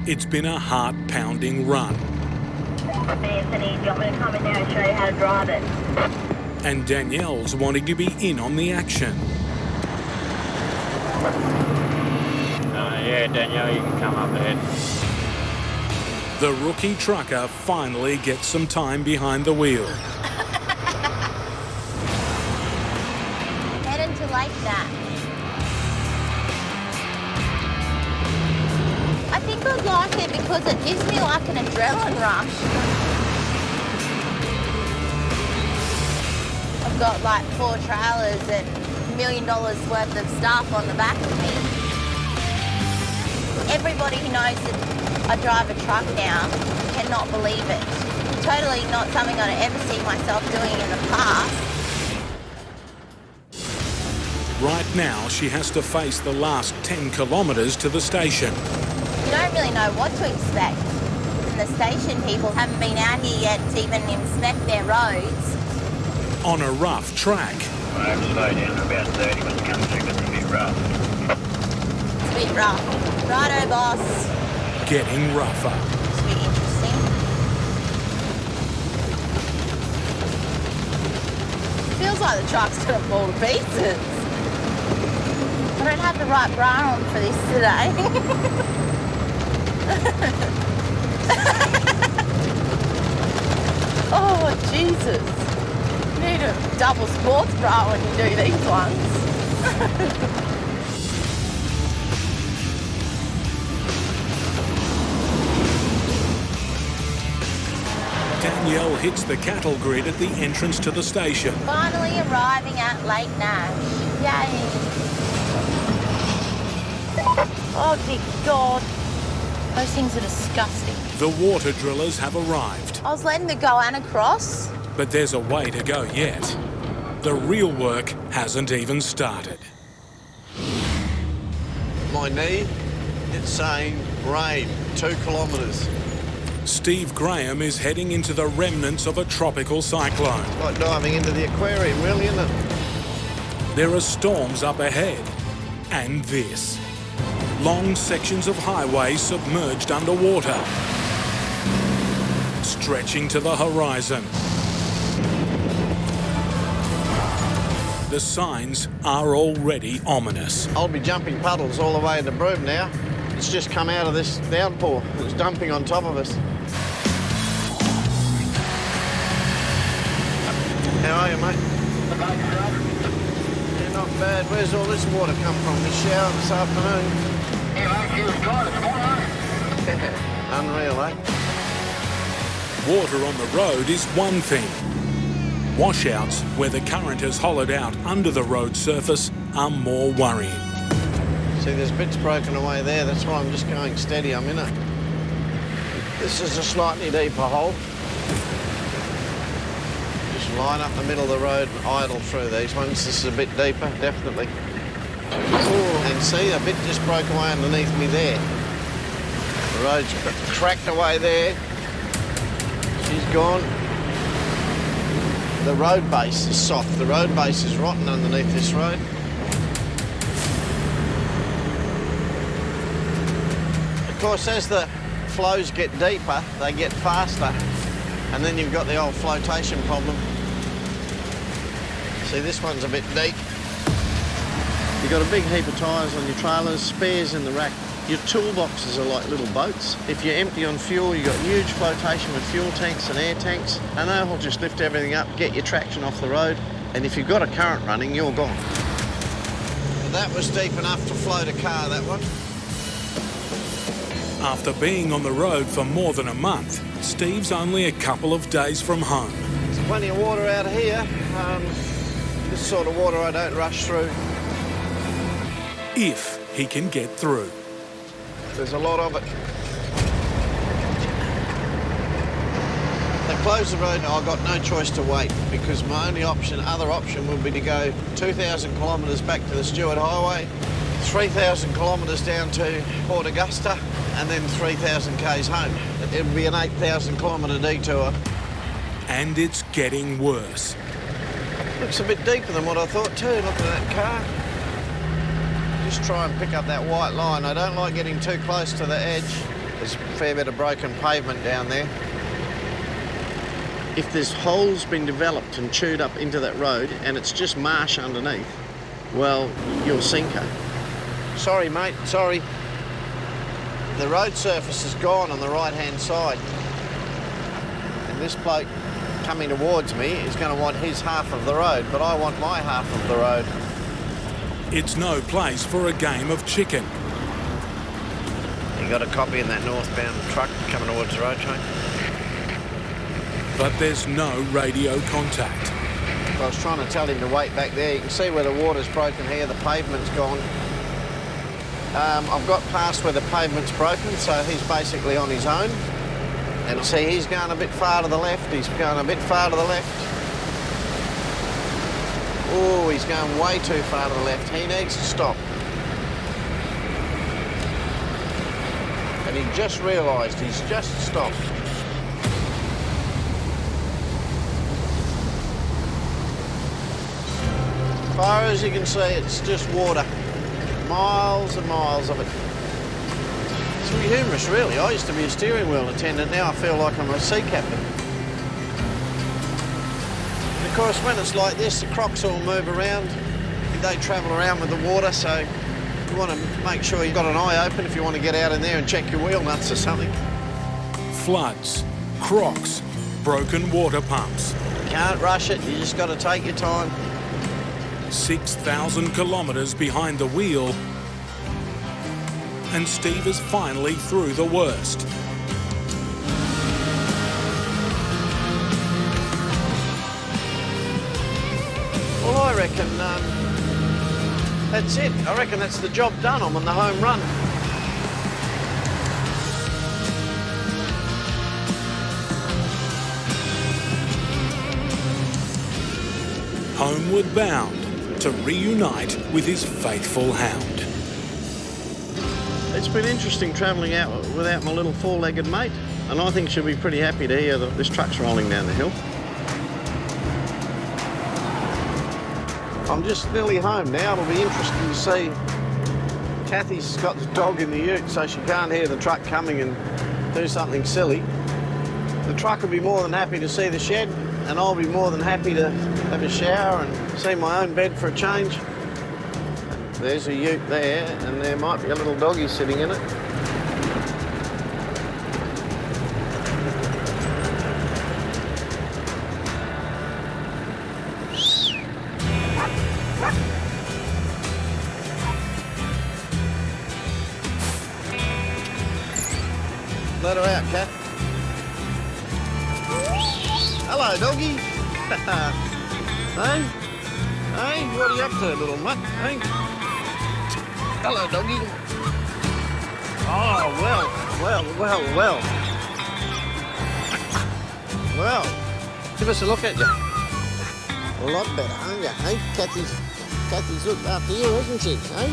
It's been a heart-pounding run. Anthony, do you want me to come in there and show you how to drive it? And Danielle's wanting to be in on the action. Yeah, Danielle, you can come up ahead. The rookie trucker finally gets some time behind the wheel. Heading to Lake Nash. I think I'd like it because it gives me like an adrenaline rush. I've got like 4 trailers and $1 million worth of stuff on the back of me. Everybody who knows that I drive a truck now cannot believe it. Totally not something I'd ever see myself doing in the past. Right now, she has to face the last 10 kilometres to the station. You don't really know what to expect. And the station people haven't been out here yet to even inspect their roads. On a rough track. I have slowed down to about 30 when it comes through, but it's a bit rough. It's a bit rough. Righto, boss. Getting rougher. It's a bit interesting. Feels like the truck's gonna fall to pieces. I don't have the right bra on for this today. Oh, Jesus. You need a double sports bra when you do these ones. Danielle hits the cattle grid at the entrance to the station. Finally arriving at Lake Nash. Yay. Oh, dear God. Those things are disgusting. The water drillers have arrived, I was letting the goanna cross. but there's a way to go yet. The real work hasn't even started. My knee, it's saying rain, 2 kilometres. Steve Graham is heading into the remnants of a tropical cyclone. Like diving into the aquarium, really, isn't it? There are storms up ahead. And this. Long sections of highway submerged underwater. Stretching to the horizon. The signs are already ominous. I'll be jumping puddles all the way into Broome now. It's just come out of this downpour. It's dumping on top of us. How are you, mate? Yeah, not bad. Where's all this water come from? We showered this afternoon. Unreal, eh? Water on the road is one thing. Washouts, where the current has hollowed out under the road surface, are more worrying. See, there's bits broken away there. That's why I'm just going steady. I'm in it. This is a slightly deeper hole. Just line up the middle of the road and idle through these ones. This is a bit deeper, definitely. Oh, and see, a bit just broke away underneath me there. The road's cracked away there. She's gone. The road base is soft. The road base is rotten underneath this road. Of course, as the flows get deeper, they get faster, and then you've got the old flotation problem. See, this one's a bit deep. You've got a big heap of tyres on your trailers, spares in the rack. Your toolboxes are like little boats. If you're empty on fuel, you've got huge flotation with fuel tanks and air tanks, and they'll just lift everything up, get your traction off the road, and if you've got a current running, you're gone. That was deep enough to float a car, that one. After being on the road for more than a month, Steve's only a couple of days from home. There's plenty of water out of here. This sort of water I don't rush through. If he can get through. There's a lot of it. They closed the road, I've got no choice to wait because my only other option would be to go 2,000 kilometres back to the Stewart Highway, 3,000 kilometres down to Port Augusta, and then 3,000 k's home. It would be an 8,000 kilometre detour. And it's getting worse. Looks a bit deeper than what I thought too, looking at that car. Just try and pick up that white line. I don't like getting too close to the edge. There's a fair bit of broken pavement down there. If there's holes been developed and chewed up into that road and it's just marsh underneath, well, you'll sink her. Sorry, mate, sorry. the road surface is gone on the right-hand side. And this bloke coming towards me is going to want his half of the road, but I want my half of the road. It's no place for a game of chicken. You got a copy in that northbound truck coming towards the road train? But there's no radio contact. I was trying to tell him to wait back there. You can see where the water's broken here, the pavement's gone. I've got past where the pavement's broken, so he's basically on his own. And see, he's going a bit far to the left, he's going a bit far to the left. Oh, he's going way too far to the left. He needs to stop. And he just realised he's just stopped. As far as you can see, it's just water. Miles and miles of it. It's really humorous, really. I used to be a steering wheel attendant, now I feel like I'm a sea captain. And of course, when it's like this, the crocs all move around. They travel around with the water, so you want to make sure you've got an eye open if you want to get out in there and check your wheel nuts or something. Floods, crocs, broken water pumps. You can't rush it, you just got to take your time. 6,000 kilometres behind the wheel, and Steve is finally through the worst. Well, I reckon that's it. I reckon that's the job done. I'm on the home run. Homeward bound to reunite with his faithful hound. It's been interesting travelling out without my little four-legged mate, and I think she'll be pretty happy to hear that this truck's rolling down the hill. I'm just nearly home now. It'll be interesting to see. Kathy's got the dog in the ute, so she can't hear the truck coming and do something silly. The truck will be more than happy to see the shed, and I'll be more than happy to have a shower and see my own bed for a change. There's a ute there, and there might be a little doggy sitting in it. Let her out, Cat. Hello, doggy. Hey? Hey, what are you up to, little mutt? Hey? Hello, doggy. Oh, well. Well, give us a look at you. A lot better, aren't you? Hey, Kathy's looked after you, hasn't she? Hey?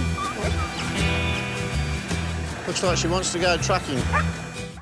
Looks like she wants to go trucking.